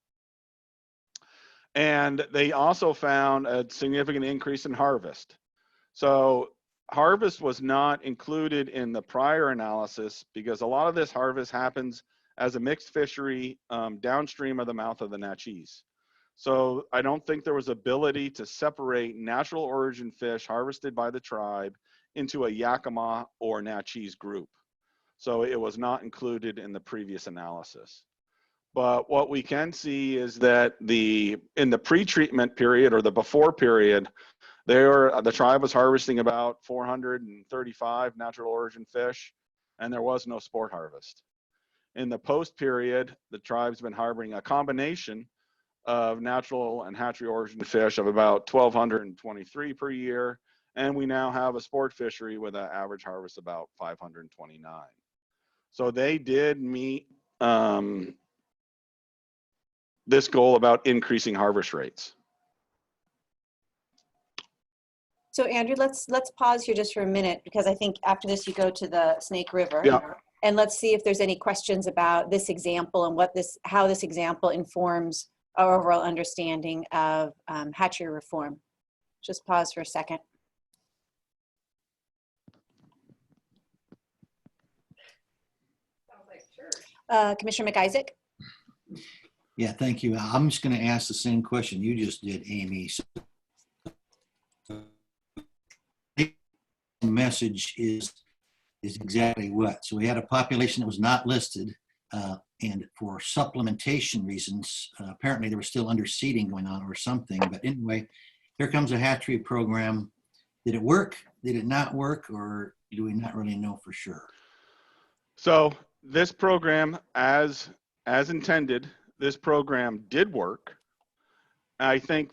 And they also found a significant increase in harvest. So harvest was not included in the prior analysis because a lot of this harvest happens as a mixed fishery downstream of the mouth of the Natchez. So I don't think there was ability to separate natural origin fish harvested by the tribe into a Yakima or Natchez group. So it was not included in the previous analysis. But what we can see is that in the pre-treatment period or the before period, the tribe was harvesting about 435 natural origin fish, and there was no sport harvest. In the post period, the tribe's been harboring a combination of natural and hatchery origin fish of about 1,223 per year, and we now have a sport fishery with an average harvest about 529. So they did meet this goal about increasing harvest rates. So Andrew, let's pause here just for a minute, because I think after this you go to the Snake River. Yeah. And let's see if there's any questions about this example and how this example informs our overall understanding of hatchery reform. Just pause for a second. Commissioner McIsaac? Yeah, thank you. I'm just going to ask the same question you just did, Amy. So the message is exactly what? So we had a population that was not listed, and for supplementation reasons, apparently there was still underseeding going on or something. But anyway, here comes a hatchery program. Did it work? Did it not work? Or do we not really know for sure? So this program, as intended, this program did work. I think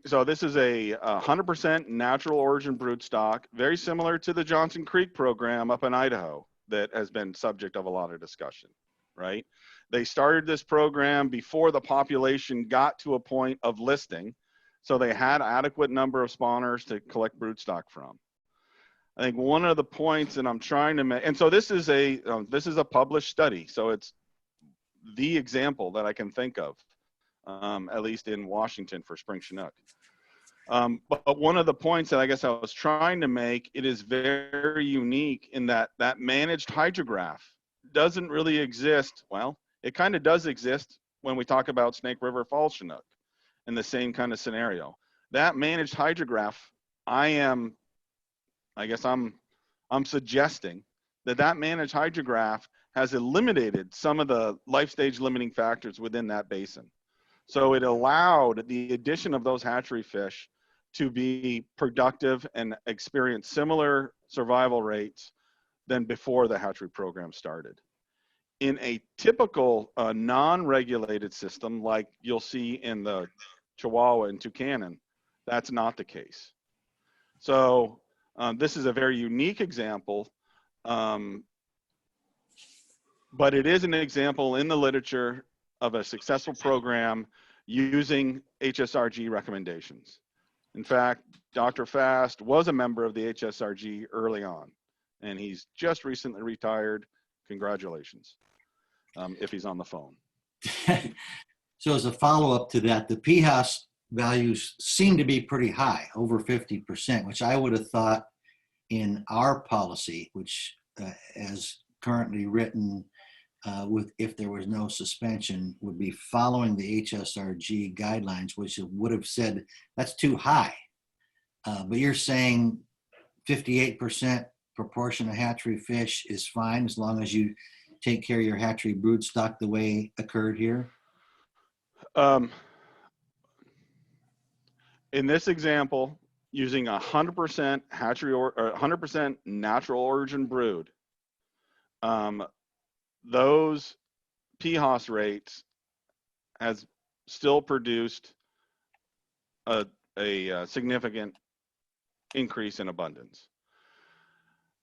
so this is a 100% natural origin broodstock, very similar to the Johnson Creek program up in Idaho that has been subject of a lot of discussion, right? They started this program before the population got to a point of listing, so they had adequate number of spawners to collect broodstock from. I think one of the points that I'm trying to make, and so this is a published study, so it's the example that I can think of, at least in Washington for spring Chinook. But one of the points that I guess I was trying to make, it is very unique in that managed hydrograph doesn't really exist. Well, it kind of does exist when we talk about Snake River Fall Chinook in the same kind of scenario. That managed hydrograph, I'm suggesting that managed hydrograph has eliminated some of the life stage limiting factors within that basin. So it allowed the addition of those hatchery fish to be productive and experience similar survival rates than before the hatchery program started. In a typical non-regulated system, like you'll see in the Chihuahua and Tucanon, that's not the case. So this is a very unique example, but it is an example in the literature of a successful program using HSRG recommendations. In fact, Dr. Fast was a member of the HSRG early on, and he's just recently retired. Congratulations, if he's on the phone. So as a follow-up to that, the PHAS values seem to be pretty high, over 50%, which I would have thought in our policy, which as currently written, if there was no suspension would be following the HSRG guidelines, which would have said that's too high. But you're saying 58% proportion of hatchery fish is fine as long as you take care of your hatchery brood stock the way occurred here? In this example, using 100% hatchery or 100% natural origin brood, those PHOS rates has still produced a significant increase in abundance.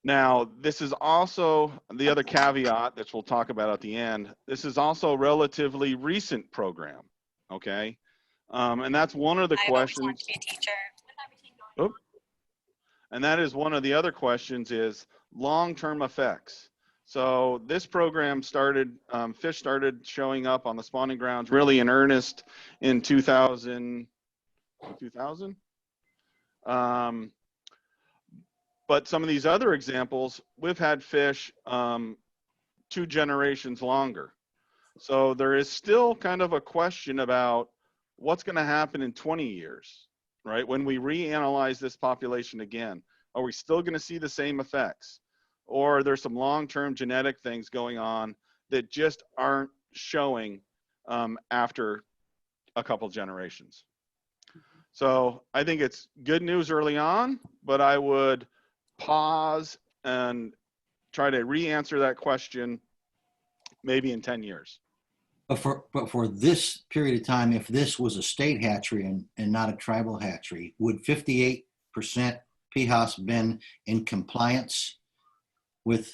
Now, this is also the other caveat that we'll talk about at the end. This is also a relatively recent program, okay? And that's one of the questions. Oh, and that is one of the other questions is long-term effects. So this program started, fish started showing up on the spawning grounds really in earnest in 2000. But some of these other examples, we've had fish 2 generations longer. So there is still kind of a question about what's going to happen in 20 years, right? When we reanalyze this population again, are we still going to see the same effects? Or there's some long-term genetic things going on that just aren't showing after a couple generations. So I think it's good news early on, but I would pause and try to re-answer that question maybe in 10 years. But for this period of time, if this was a state hatchery and not a tribal hatchery, would 58% PHOS been in compliance with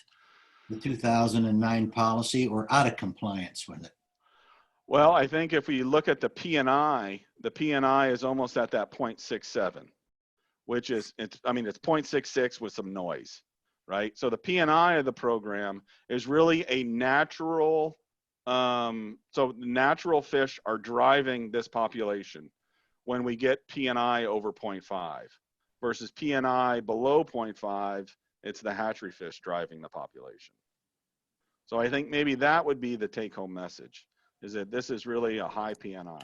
the 2009 policy or out of compliance with it? Well, I think if we look at the P&I is almost at that 0.67, which is, it's 0.66 with some noise, right? So the P&I of the program is really a natural, so natural fish are driving this population when we get P&I over 0.5 versus P&I below 0.5, it's the hatchery fish driving the population. So I think maybe that would be the take-home message, is that this is really a high P&I.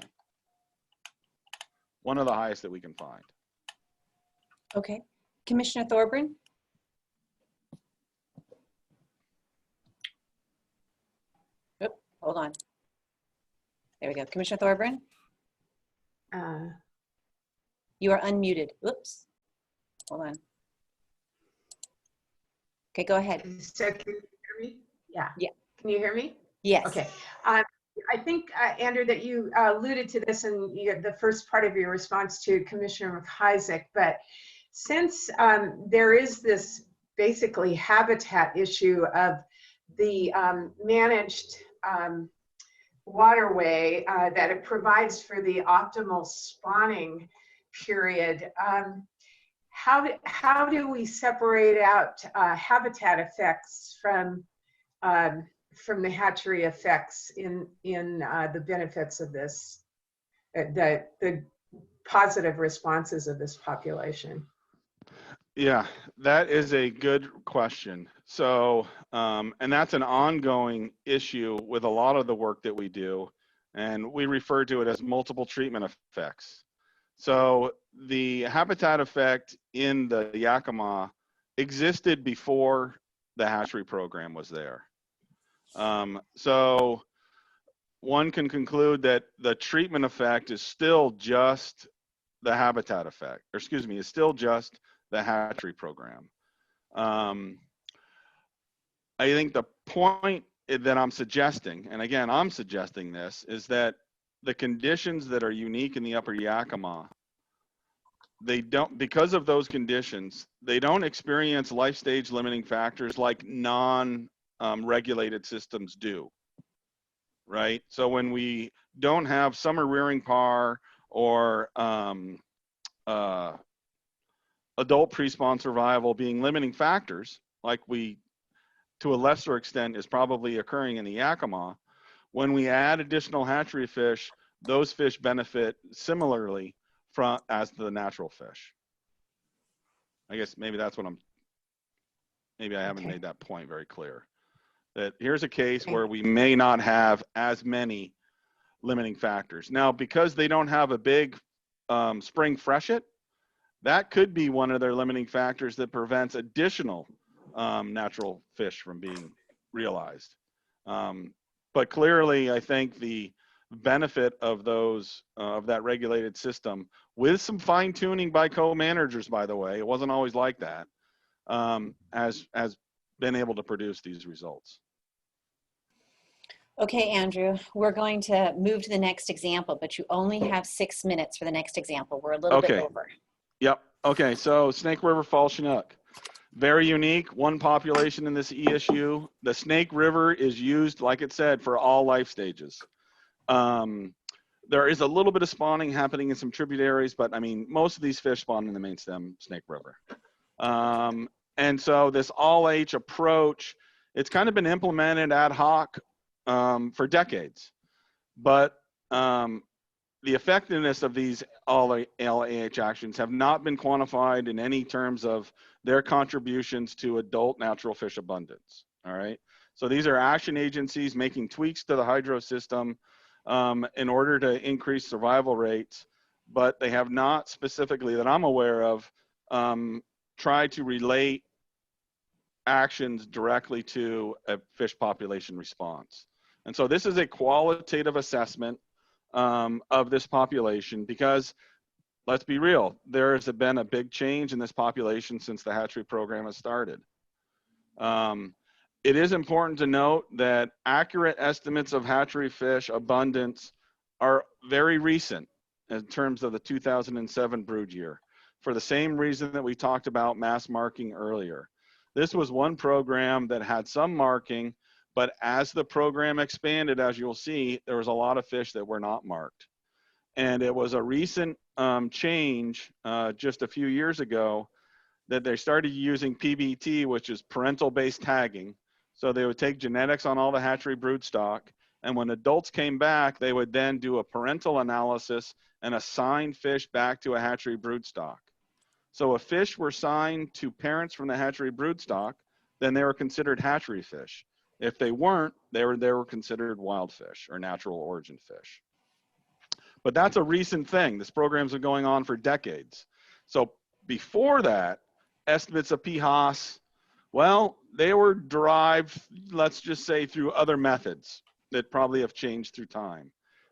One of the highest that we can find. Okay. Commissioner Thorburn? Oh, hold on. There we go. Commissioner Thorburn? You are unmuted. Whoops. Hold on. Okay, go ahead. So can you hear me? Yeah. Yeah. Can you hear me? Yes. Okay. I think, Andrew, that you alluded to this in the first part of your response to Commissioner McIsaac, but since there is this basically habitat issue of the managed waterway that it provides for the optimal spawning period, how do we separate out habitat effects from the hatchery effects in the benefits of this, the positive responses of this population? Yeah, that is a good question. So, and that's an ongoing issue with a lot of the work that we do, and we refer to it as multiple treatment effects. So the habitat effect in the Yakima existed before the hatchery program was there. So one can conclude that the treatment effect is still just the habitat effect, or excuse me, is still just the hatchery program. I think the point that I'm suggesting, and again, I'm suggesting this, is that the conditions that are unique in the upper Yakima, they don't, because of those conditions, they don't experience life stage limiting factors like non-regulated systems do, right? So when we don't have summer rearing par or adult pre-spawn survival being limiting factors, like we, to a lesser extent, is probably occurring in the Yakima, when we add additional hatchery fish, those fish benefit similarly as the natural fish. I guess maybe that's what maybe I haven't made that point very clear. that here's a case where we may not have as many limiting factors. Now, because they don't have a big spring freshet, that could be one of their limiting factors that prevents additional natural fish from being realized. But clearly, I think the benefit of those of that regulated system, with some fine tuning by co-managers, by the way, it wasn't always like that, has been able to produce these results. Okay, Andrew, we're going to move to the next example, but you only have 6 minutes for the next example. We're a little bit over. Yep. Okay, so Snake River Fall Chinook. Very unique, one population in this ESU. The Snake River is used, like it said, for all life stages. There is a little bit of spawning happening in some tributaries, but I mean, most of these fish spawn in the main stem Snake River. And so this all H approach, it's kind of been implemented ad hoc for decades, but the effectiveness of these all LAH actions have not been quantified in any terms of their contributions to adult natural fish abundance. All right. So these are action agencies making tweaks to the hydro system in order to increase survival rates, but they have not specifically, that I'm aware of, tried to relate actions directly to a fish population response. And so this is a qualitative assessment of this population, because let's be real, there has been a big change in this population since the hatchery program has started. It is important to note that accurate estimates of hatchery fish abundance are very recent in terms of the 2007 brood year, for the same reason that we talked about mass marking earlier. This was one program that had some marking, but as the program expanded, as you'll see, there was a lot of fish that were not marked. And it was a recent change just a few years ago that they started using PBT, which is parental-based tagging. So they would take genetics on all the hatchery broodstock, and when adults came back, they would then do a parental analysis and assign fish back to a hatchery broodstock. So if fish were signed to parents from the hatchery broodstock, then they were considered hatchery fish. If they weren't, they were considered wild fish or natural origin fish. But that's a recent thing. This program's been going on for decades. So before that, estimates of PHOS, well, they were derived, let's just say, through other methods that probably have changed through time.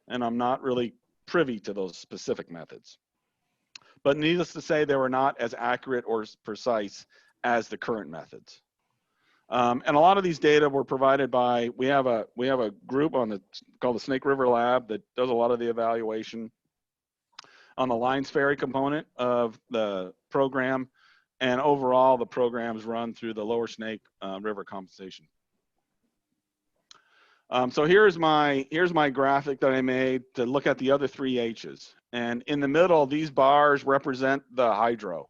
And I'm not really privy to those specific methods. But needless to say, they were not as accurate or precise as the current methods. And a lot of these data were provided by, we have a group on called the Snake River Lab that does a lot of the evaluation on the Lines Ferry component of the program. And overall, the programs run through the Lower Snake River Compensation. So here's my graphic that I made to look at the other three H's. And in the middle, these bars represent the hydro.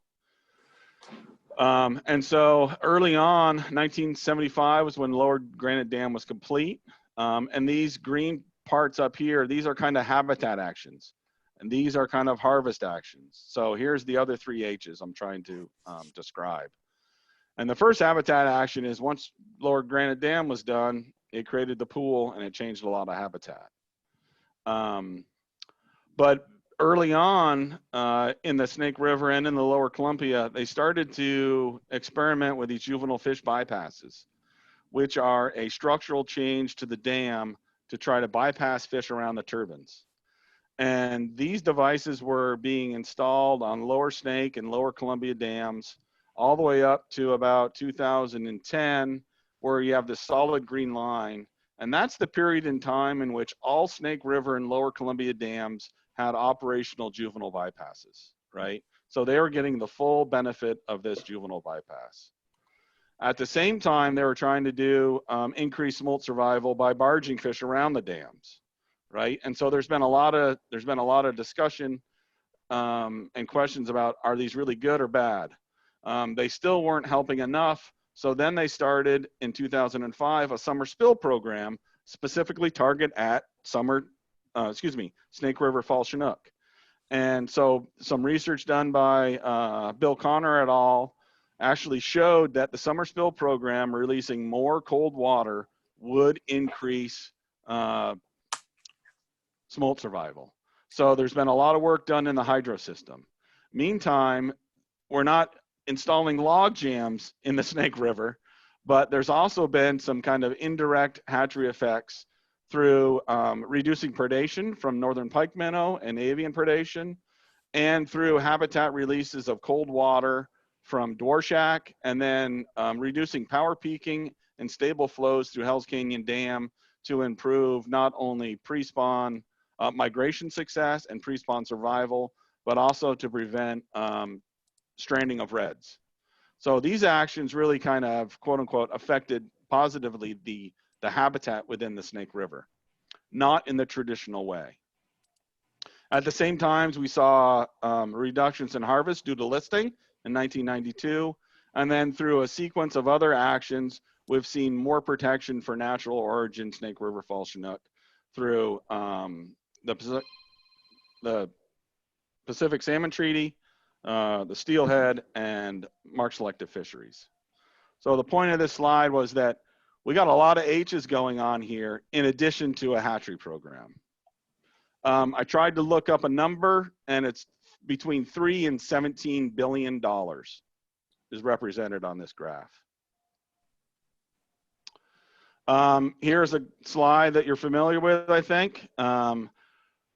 And so early on, 1975 was when Lower Granite Dam was complete. And these green parts up here, these are kind of habitat actions. And these are kind of harvest actions. So here's the other three H's I'm trying to describe. And the first habitat action is once Lower Granite Dam was done, it created the pool and it changed a lot of habitat. But early on in the Snake River and in the Lower Columbia, they started to experiment with these juvenile fish bypasses, which are a structural change to the dam to try to bypass fish around the turbines. And these devices were being installed on Lower Snake and Lower Columbia dams all the way up to about 2010, where you have this solid green line. And that's the period in time in which all Snake River and Lower Columbia dams had operational juvenile bypasses, right? So they were getting the full benefit of this juvenile bypass. At the same time, they were trying to do increased smolt survival by barging fish around the dams, right? And so there's been a lot of discussion and questions about, are these really good or bad? They still weren't helping enough. So then they started in 2005 a summer spill program specifically target at Snake River Fall Chinook. And so some research done by Bill Connor et al. Actually showed that the summer spill program releasing more cold water would increase smolt survival. So there's been a lot of work done in the hydro system. Meantime, we're not installing log jams in the Snake River, but there's also been some kind of indirect hatchery effects through reducing predation from northern pike minnow and avian predation, and through habitat releases of cold water from Dworshak, and then reducing power peaking and stable flows through Hell's Canyon Dam to improve not only pre-spawn migration success and pre-spawn survival, but also to prevent stranding of reds. So these actions really kind of, quote unquote, affected positively the habitat within the Snake River, not in the traditional way. At the same time, we saw reductions in harvest due to listing in 1992. And then through a sequence of other actions, we've seen more protection for natural origin Snake River fall Chinook through the Pacific Salmon Treaty, the Steelhead, and mark selective fisheries. So the point of this slide was that we got a lot of H's going on here in addition to a hatchery program. I tried to look up a number, and it's between $3 and $17 billion is represented on this graph. Here's a slide that you're familiar with, I think.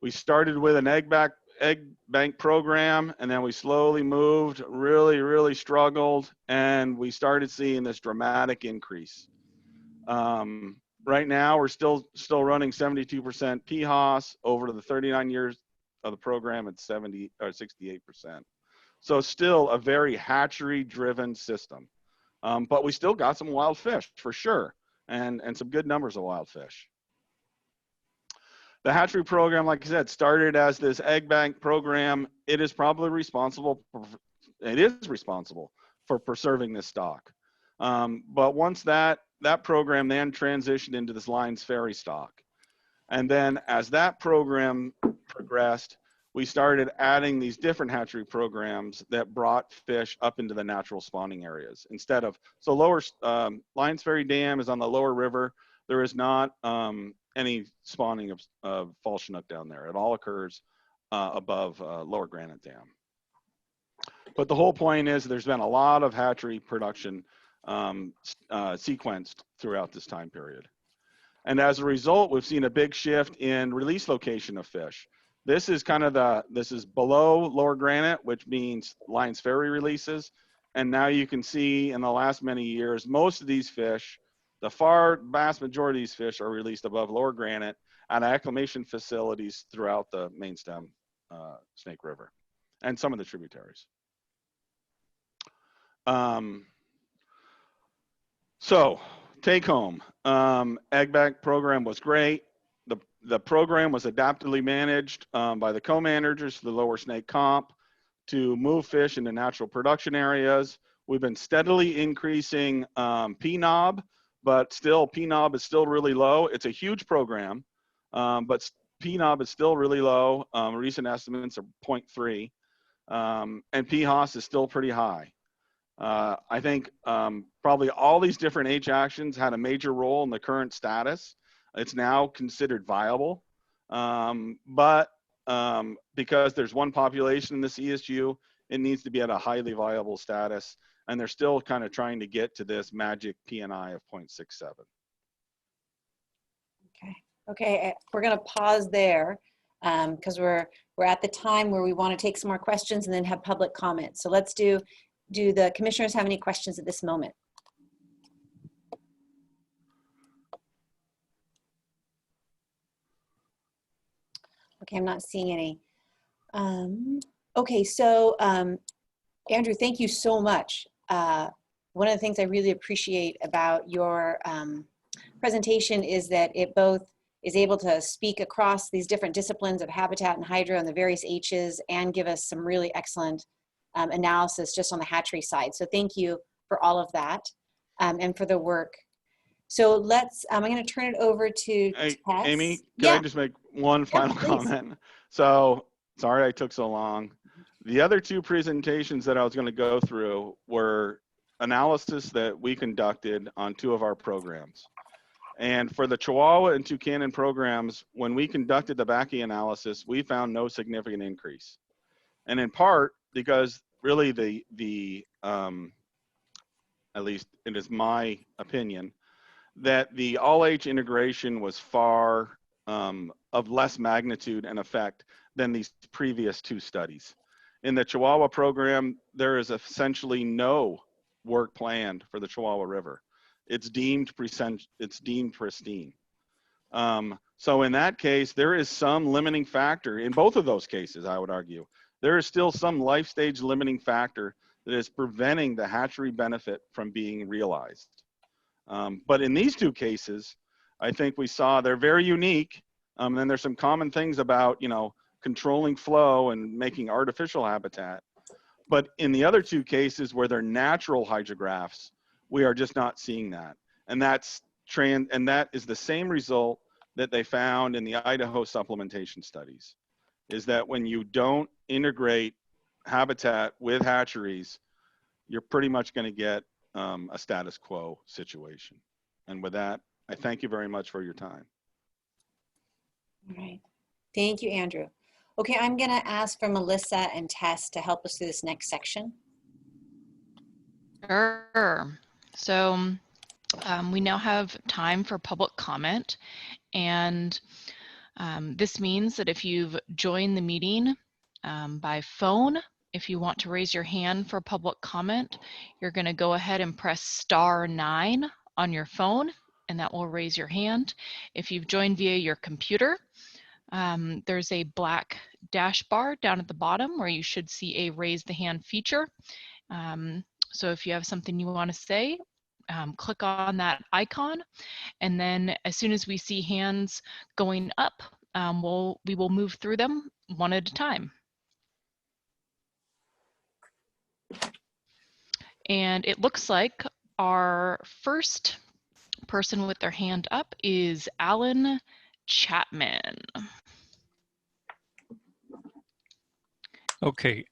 We started with an egg bank program, and then we slowly moved, really struggled, and we started seeing this dramatic increase. Right now, we're still running 72% PHOS. Over the 39 years of the program, it's 70 or 68%. So still a very hatchery-driven system. But we still got some wild fish for sure, and some good numbers of wild fish. The hatchery program, like I said, started as this egg bank program. It is responsible for preserving this stock. But once that program then transitioned into this Lions Ferry stock. And then as that program progressed, we started adding these different hatchery programs that brought fish up into the natural spawning areas. Instead of, so Lions Ferry Dam is on the lower river. There is not any spawning of fall Chinook down there. It all occurs above Lower Granite Dam. But the whole point is there's been a lot of hatchery production sequenced throughout this time period. And as a result, we've seen a big shift in release location of fish. This is kind of this is below Lower Granite, which means Lions Ferry releases. And now you can see in the last many years, most of these fish, the vast majority of these fish are released above Lower Granite at acclimation facilities throughout the main stem Snake River and some of the tributaries. So take home, egg bank program was great. The program was adaptively managed by the co-managers to the Lower Snake Comp to move fish into natural production areas. We've been steadily increasing PNOB, but still PNOB is still really low. It's a huge program, but PNOB is still really low. Recent estimates are 0.3, and PHOS is still pretty high. I think probably all these different H actions had a major role in the current status. It's now considered viable, but because there's one population in this ESU, it needs to be at a highly viable status, and they're still kind of trying to get to this magic PNI of 0.67. Okay, we're going to pause there because we're at the time where we want to take some more questions and then have public comment. So let's do the commissioners have any questions at this moment? Okay, I'm not seeing any. Okay, so Andrew, thank you so much. One of the things I really appreciate about your presentation is that it both is able to speak across these different disciplines of habitat and hydro and the various H's and give us some really excellent analysis just on the hatchery side. So thank you for all of that and for the work. So let's, I'm going to turn it over to Hey, Tess. Amy, can I just make one final please. comment? So sorry I took so long. The other two presentations that I was going to go through were analysis that we conducted on two of our programs. And for the Chihuahua and Tucanon programs, when we conducted the Bakke analysis, we found no significant increase. And in part because really at least it is my opinion, that the all age integration was far of less magnitude and effect than these previous two studies. In the Chihuahua program, there is essentially no work planned for the Chihuahua River. It's deemed pristine. So in that case, there is some limiting factor in both of those cases, I would argue. There is still some life stage limiting factor that is preventing the hatchery benefit from being realized. But in these two cases, I think we saw they're very unique. And there's some common things about, you know, controlling flow and making artificial habitat. But in the other two cases where they're natural hydrographs, we are just not seeing that. And that is the same result that they found in the Idaho supplementation studies, is that when you don't integrate habitat with hatcheries, you're pretty much going to get a status quo situation. And with that, I thank you very much for your time. All right. Thank you, Andrew. Okay, I'm going to ask for Melissa and Tess to help us through this next section. Sure. So we now have time for public comment. And this means that if you've joined the meeting by phone, if you want to raise your hand for public comment, you're going to go ahead and press *9 on your phone, and that will raise your hand. If you've joined via your computer, there's a black dash bar down at the bottom where you should see a raise the hand feature. So if you have something you want to say, click on that icon, and then as soon as we see hands going up, we will move through them one at a time. And it looks like our first person with their hand up is Alan Chapman. Okay,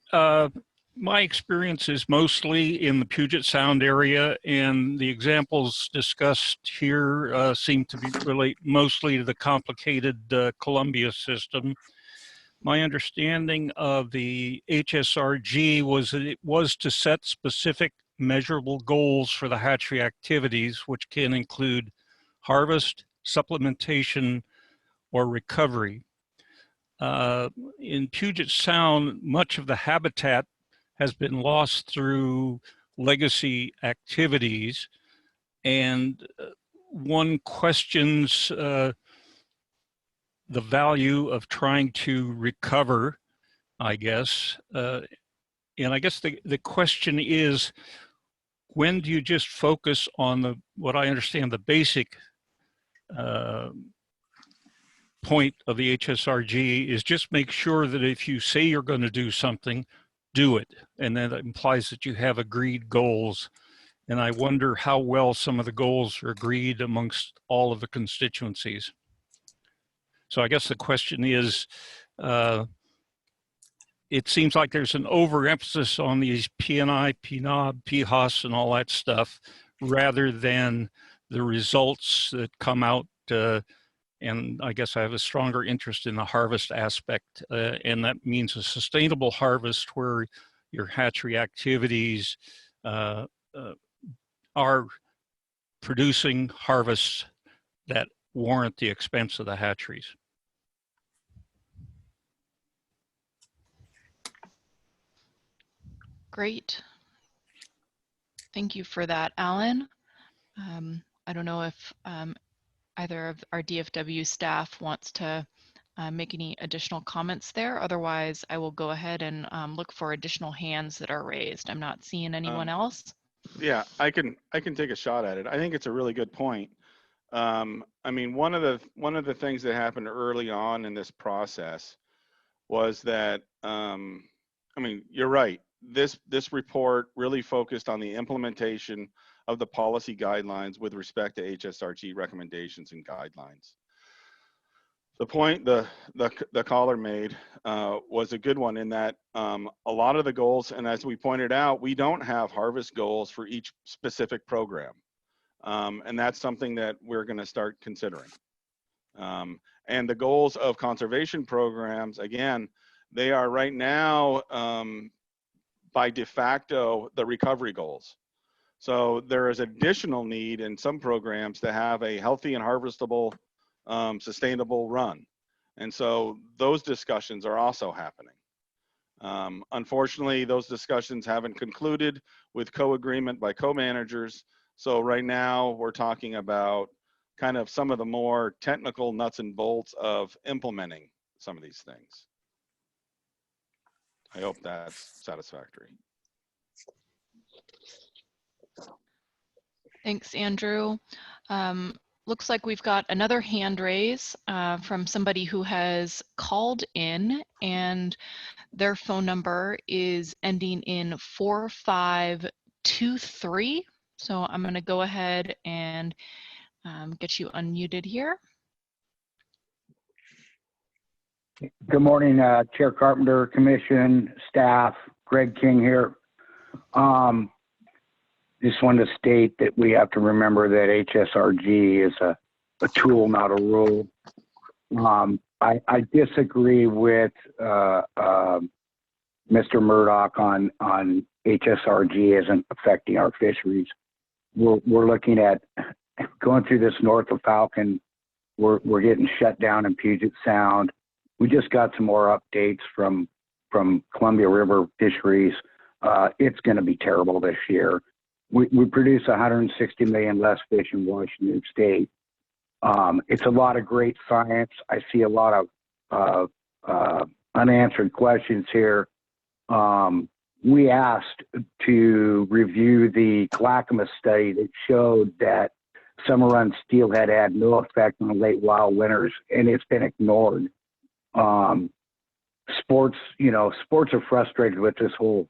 my experience is mostly in the Puget Sound area, and the examples discussed here seem to relate mostly to the complicated Columbia system. My understanding of the HSRG was that it was to set specific measurable goals for the hatchery activities, which can include harvest, supplementation, or recovery. In Puget Sound, much of the habitat has been lost through legacy activities, and one questions the value of trying to recover, I guess. And I guess the question is, when do you just focus on what I understand the basic point of the HSRG is just make sure that if you say you're going to do something, do it. And then that implies that you have agreed goals. And I wonder how well some of the goals are agreed amongst all of the constituencies. So I guess the question is, it seems like there's an overemphasis on these PNI, PNOB, PHOS, and all that stuff, rather than the results that come out. And I guess I have a stronger interest in the harvest aspect, and that means a sustainable harvest where your hatchery activities are producing harvests that warrant the expense of the hatcheries. Great. Thank you for that, Alan. I don't know if either of our DFW staff wants to make any additional comments there. Otherwise, I will go ahead and look for additional hands that are raised. I'm not seeing anyone else. Yeah, I can take a shot at it. I think it's a really good point. I mean, one of the things that happened early on in this process was that, I mean, you're right. This report really focused on the implementation of the policy guidelines with respect to HSRG recommendations and guidelines. The point the caller made was a good one in that a lot of the goals, and as we pointed out, we don't have harvest goals for each specific program. And that's something that we're going to start considering. And the goals of conservation programs, again, they are right now by de facto the recovery goals. So there is additional need in some programs to have a healthy and harvestable, sustainable run. And so those discussions are also happening. Unfortunately, those discussions haven't concluded with co-agreement by co-managers. So right now we're talking about kind of some of the more technical nuts and bolts of implementing some of these things. I hope that's satisfactory. Thanks, Andrew. Looks like we've got another hand raise from somebody who has called in, and their phone number is ending in 4523. So I'm going to go ahead and get you unmuted here. Good morning, Chair Carpenter, Commission, staff, Greg King here. Just wanted to state that we have to remember that HSRG is a tool, not a rule. I disagree with Mr. Murdoch on HSRG isn't affecting our fisheries. We're looking at going through this north of Falcon. We're getting shut down in Puget Sound. We just got some more updates from Columbia River fisheries. It's going to be terrible this year. We produce 160 million less fish in Washington State. It's a lot of great science. I see a lot of unanswered questions here. We asked to review the Clackamas study that showed that summer run steelhead had no effect on late wild winters, and it's been ignored. Sports are frustrated with this whole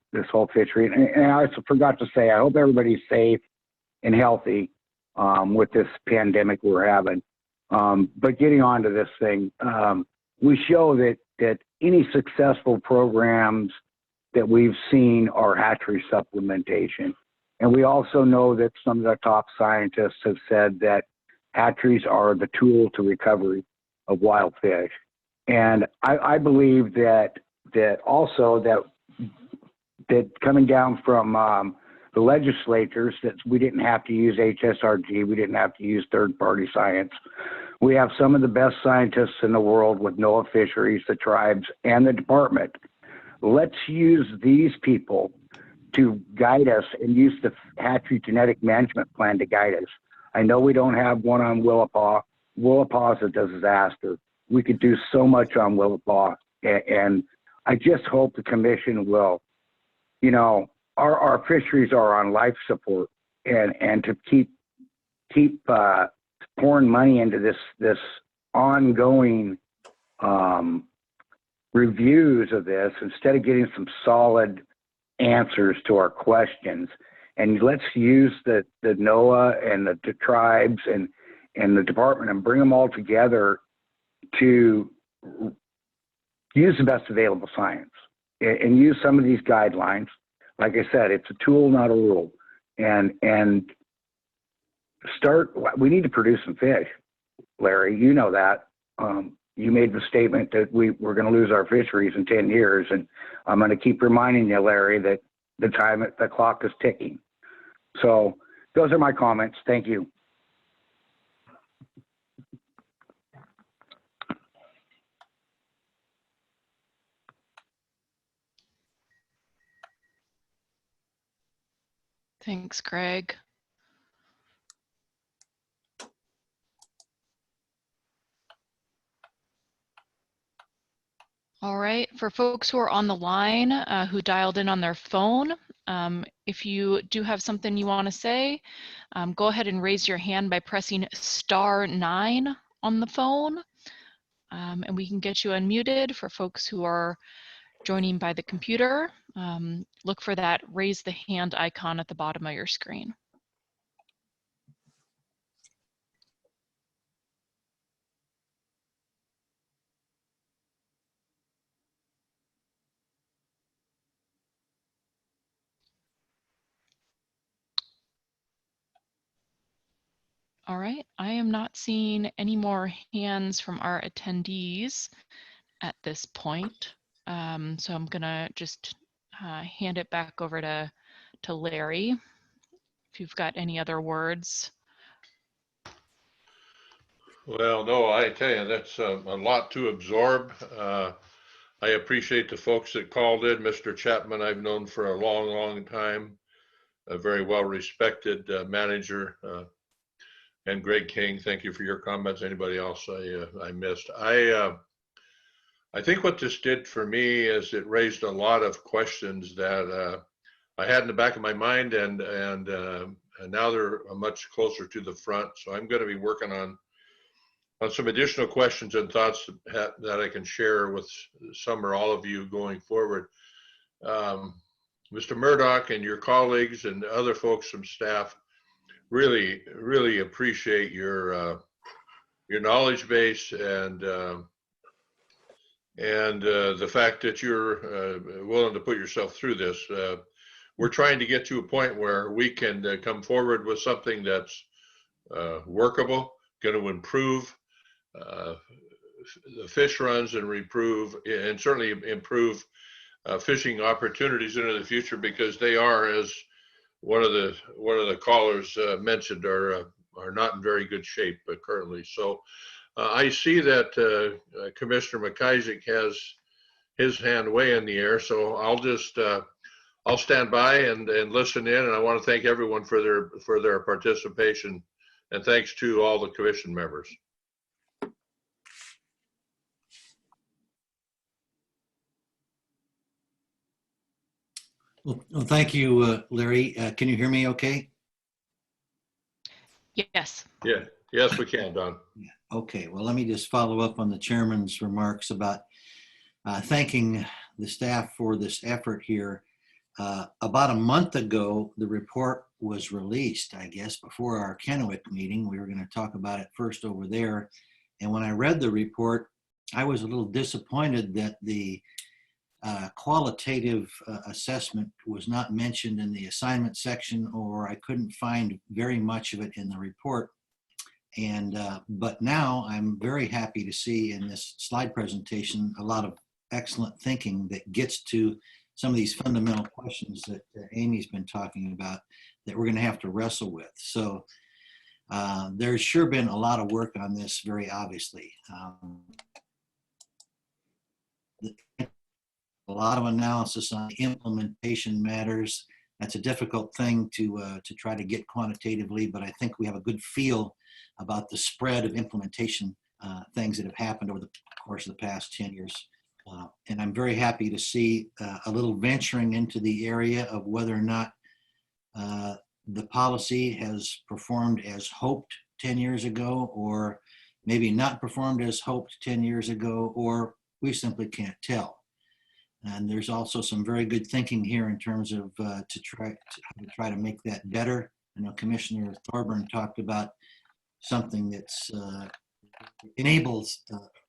fishery. And I also forgot to say, I hope everybody's safe and healthy with this pandemic we're having. But getting on to this thing, we show that any successful programs that we've seen are hatchery supplementation. And we also know that some of the top scientists have said that hatcheries are the tool to recovery of wild fish. And I believe that also that coming down from the legislatures, that we didn't have to use HSRG, we didn't have to use third-party science. We have some of the best scientists in the world with NOAA Fisheries, the tribes, and the department. Let's use these people to guide us and use the hatchery genetic management plan to guide us. I know we don't have one on Willapa. Willapa is a disaster. We could do so much on Willapa, and I just hope the commission will, our fisheries are on life support, and to keep pouring money into this ongoing reviews of this instead of getting some solid answers to our questions. And let's use the NOAA and the tribes and the department and bring them all together to use the best available science and use some of these guidelines. Like I said, it's a tool, not a rule. And we need to produce some fish. Larry, you know that. You made the statement that we're going to lose our fisheries in 10 years. And I'm going to keep reminding you, Larry, that the clock is ticking. So those are my comments. Thank you. Thanks, Greg. All right, for folks who are on the line, who dialed in on their phone, if you do have something you want to say, go ahead and raise your hand by pressing *9 on the phone, and we can get you unmuted. For folks who are joining by the computer, look for that raise the hand icon at the bottom of your screen. All right, I am not seeing any more hands from our attendees at this point. So I'm gonna just hand it back over to Larry. If you've got any other words. Well, no, I tell you, that's a lot to absorb. I appreciate the folks that called in. Mr. Chapman, I've known for a long, long time, a very well-respected manager. And Greg King, thank you for your comments. Anybody else I missed? I think what this did for me is it raised a lot of questions that I had in the back of my mind, and now they're much closer to the front. So I'm going to be working on some additional questions and thoughts that I can share with some or all of you going forward. Mr. Murdoch and your colleagues and other folks from staff, really, really appreciate your knowledge base and the fact that you're willing to put yourself through this. We're trying to get to a point where we can come forward with something that's workable, going to improve the fish runs and certainly improve fishing opportunities into the future, because they are, as one of the callers mentioned, are not in very good shape currently. So I see that Commissioner McIsaac has his hand way in the air. So I'll stand by and listen in. And I want to thank everyone for their participation, and thanks to all the commission members. Well, thank you, Larry. Can you hear me okay? Yes. Yeah. Yes, we can, Don. Okay, well, let me just follow up on the chairman's remarks about thanking the staff for this effort here. About a month ago, the report was released, I guess, before our Kennewick meeting. We were going to talk about it first over there. And when I read the report, I was a little disappointed that the qualitative assessment was not mentioned in the assignment section, or I couldn't find very much of it in the report. And but now I'm very happy to see in this slide presentation a lot of excellent thinking that gets to some of these fundamental questions that Amy's been talking about that we're going to have to wrestle with. So there's sure been a lot of work on this, very obviously. A lot of analysis on implementation matters. That's a difficult thing to try to get quantitatively, but I think we have a good feel about the spread of implementation things that have happened over the course of the past 10 years. And I'm very happy to see a little venturing into the area of whether or not the policy has performed as hoped 10 years ago, or maybe not performed as hoped 10 years ago, or we simply can't tell. And there's also some very good thinking here in terms of to try to make that better. I know Commissioner Thorburn talked about something that's enables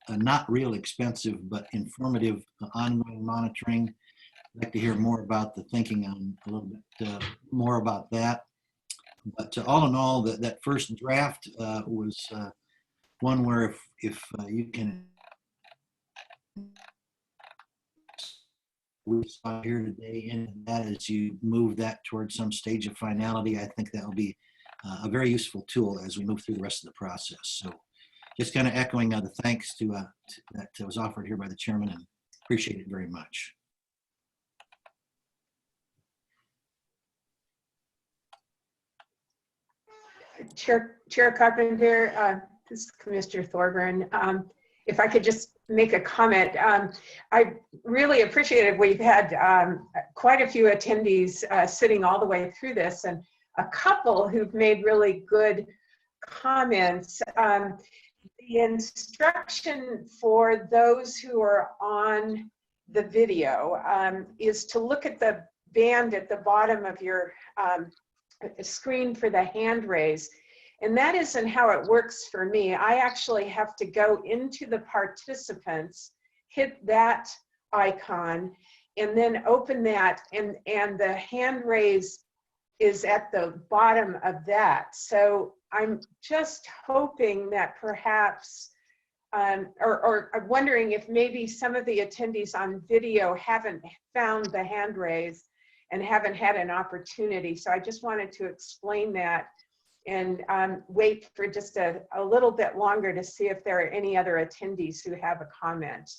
a not real expensive but informative ongoing monitoring. I'd like to hear more about the thinking on a little bit more about that. But all in all, that first draft was one where if you can, we saw here today, and that as you move that towards some stage of finality, I think that will be a very useful tool as we move through the rest of the process. So just kind of echoing the thanks to that was offered here by the chairman, and appreciate it very much. Chair Carpenter, this is Commissioner Thorburn. If I could just make a comment, I really appreciated we've had quite a few attendees sitting all the way through this, and a couple who've made really good comments. The instruction for those who are on the video is to look at the band at the bottom of your screen for the hand raise. And that isn't how it works for me. I actually have to go into the participants, hit that icon, and then open that, and the hand raise is at the bottom of that. So I'm just hoping that perhaps, or I'm wondering if maybe some of the attendees on video haven't found the hand raise and haven't had an opportunity. So I just wanted to explain that and wait for just a little bit longer to see if there are any other attendees who have a comment.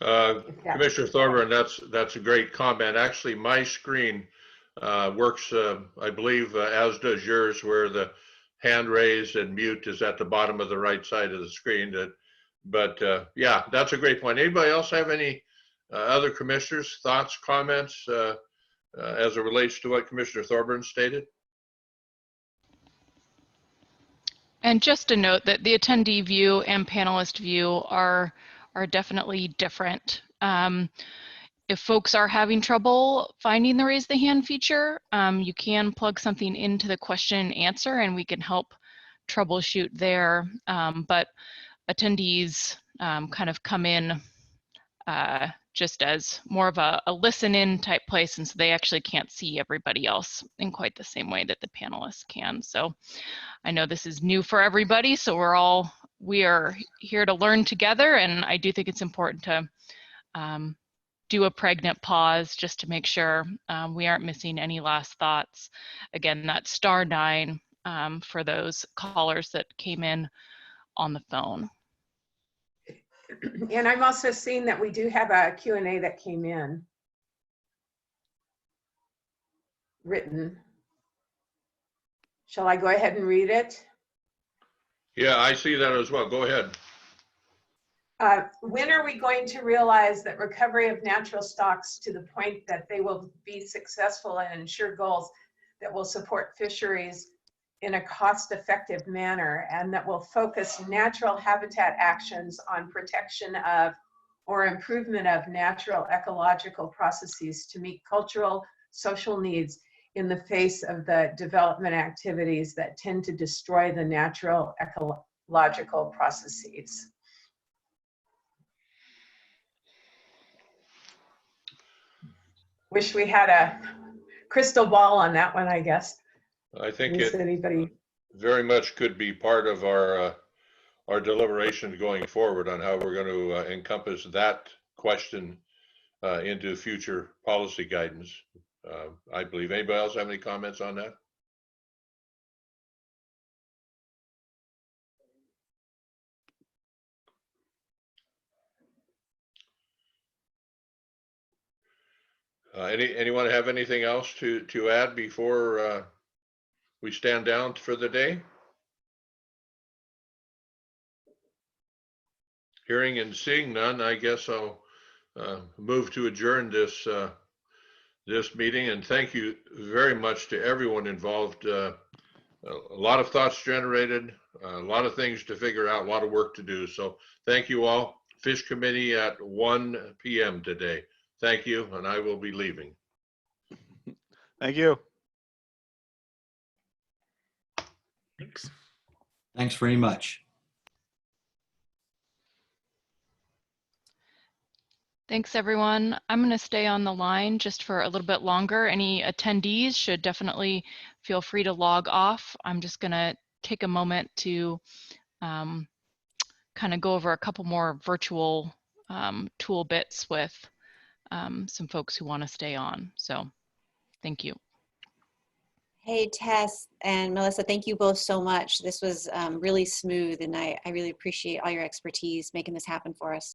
Commissioner Thorburn, that's a great comment. Actually, my screen works, I believe, as does yours, where the hand raise and mute is at the bottom of the right side of the screen. But yeah, that's a great point. Anybody else have any other commissioners' thoughts, comments as it relates to what Commissioner Thorburn stated? And just a note that the attendee view and panelist view are definitely different. If folks are having trouble finding the raise the hand feature, you can plug something into the question and answer and we can help troubleshoot there. But attendees kind of come in just as more of a listen-in type place, and so they actually can't see everybody else in quite the same way that the panelists can. So I know this is new for everybody, so we are here to learn together, and I do think it's important to do a pregnant pause just to make sure we aren't missing any last thoughts. Again, that's *9 for those callers that came in on the phone. And I'm also seeing that we do have a Q&A that came in written. Shall I go ahead and read it? Yeah, I see that as well. Go ahead. When are we going to realize that recovery of natural stocks to the point that they will be successful and ensure goals that will support fisheries in a cost-effective manner and that will focus natural habitat actions on protection of or improvement of natural ecological processes to meet cultural, social needs in the face of the development activities that tend to destroy the natural ecological processes? Wish we had a crystal ball on that one, I guess. I think it very much could be part of our deliberations going forward on how we're going to encompass that question into future policy guidance. I believe. Anybody else have any comments on that? Anyone have anything else to add before we stand down for the day? Hearing and seeing none, I guess I'll move to adjourn this this meeting, and thank you very much to everyone involved. A lot of thoughts generated, a lot of things to figure out, a lot of work to do. So thank you all. Fish Committee at 1 p.m. today. Thank you, and I will be leaving. Thank you. Thanks. Thanks very much. Thanks, everyone. I'm going to stay on the line just for a little bit longer. Any attendees should definitely feel free to log off. I'm just going to take a moment to kind of go over a couple more virtual tool bits with some folks who want to stay on. So thank you. Hey, Tess and Melissa, thank you both so much. This was really smooth, and I really appreciate all your expertise making this happen for us.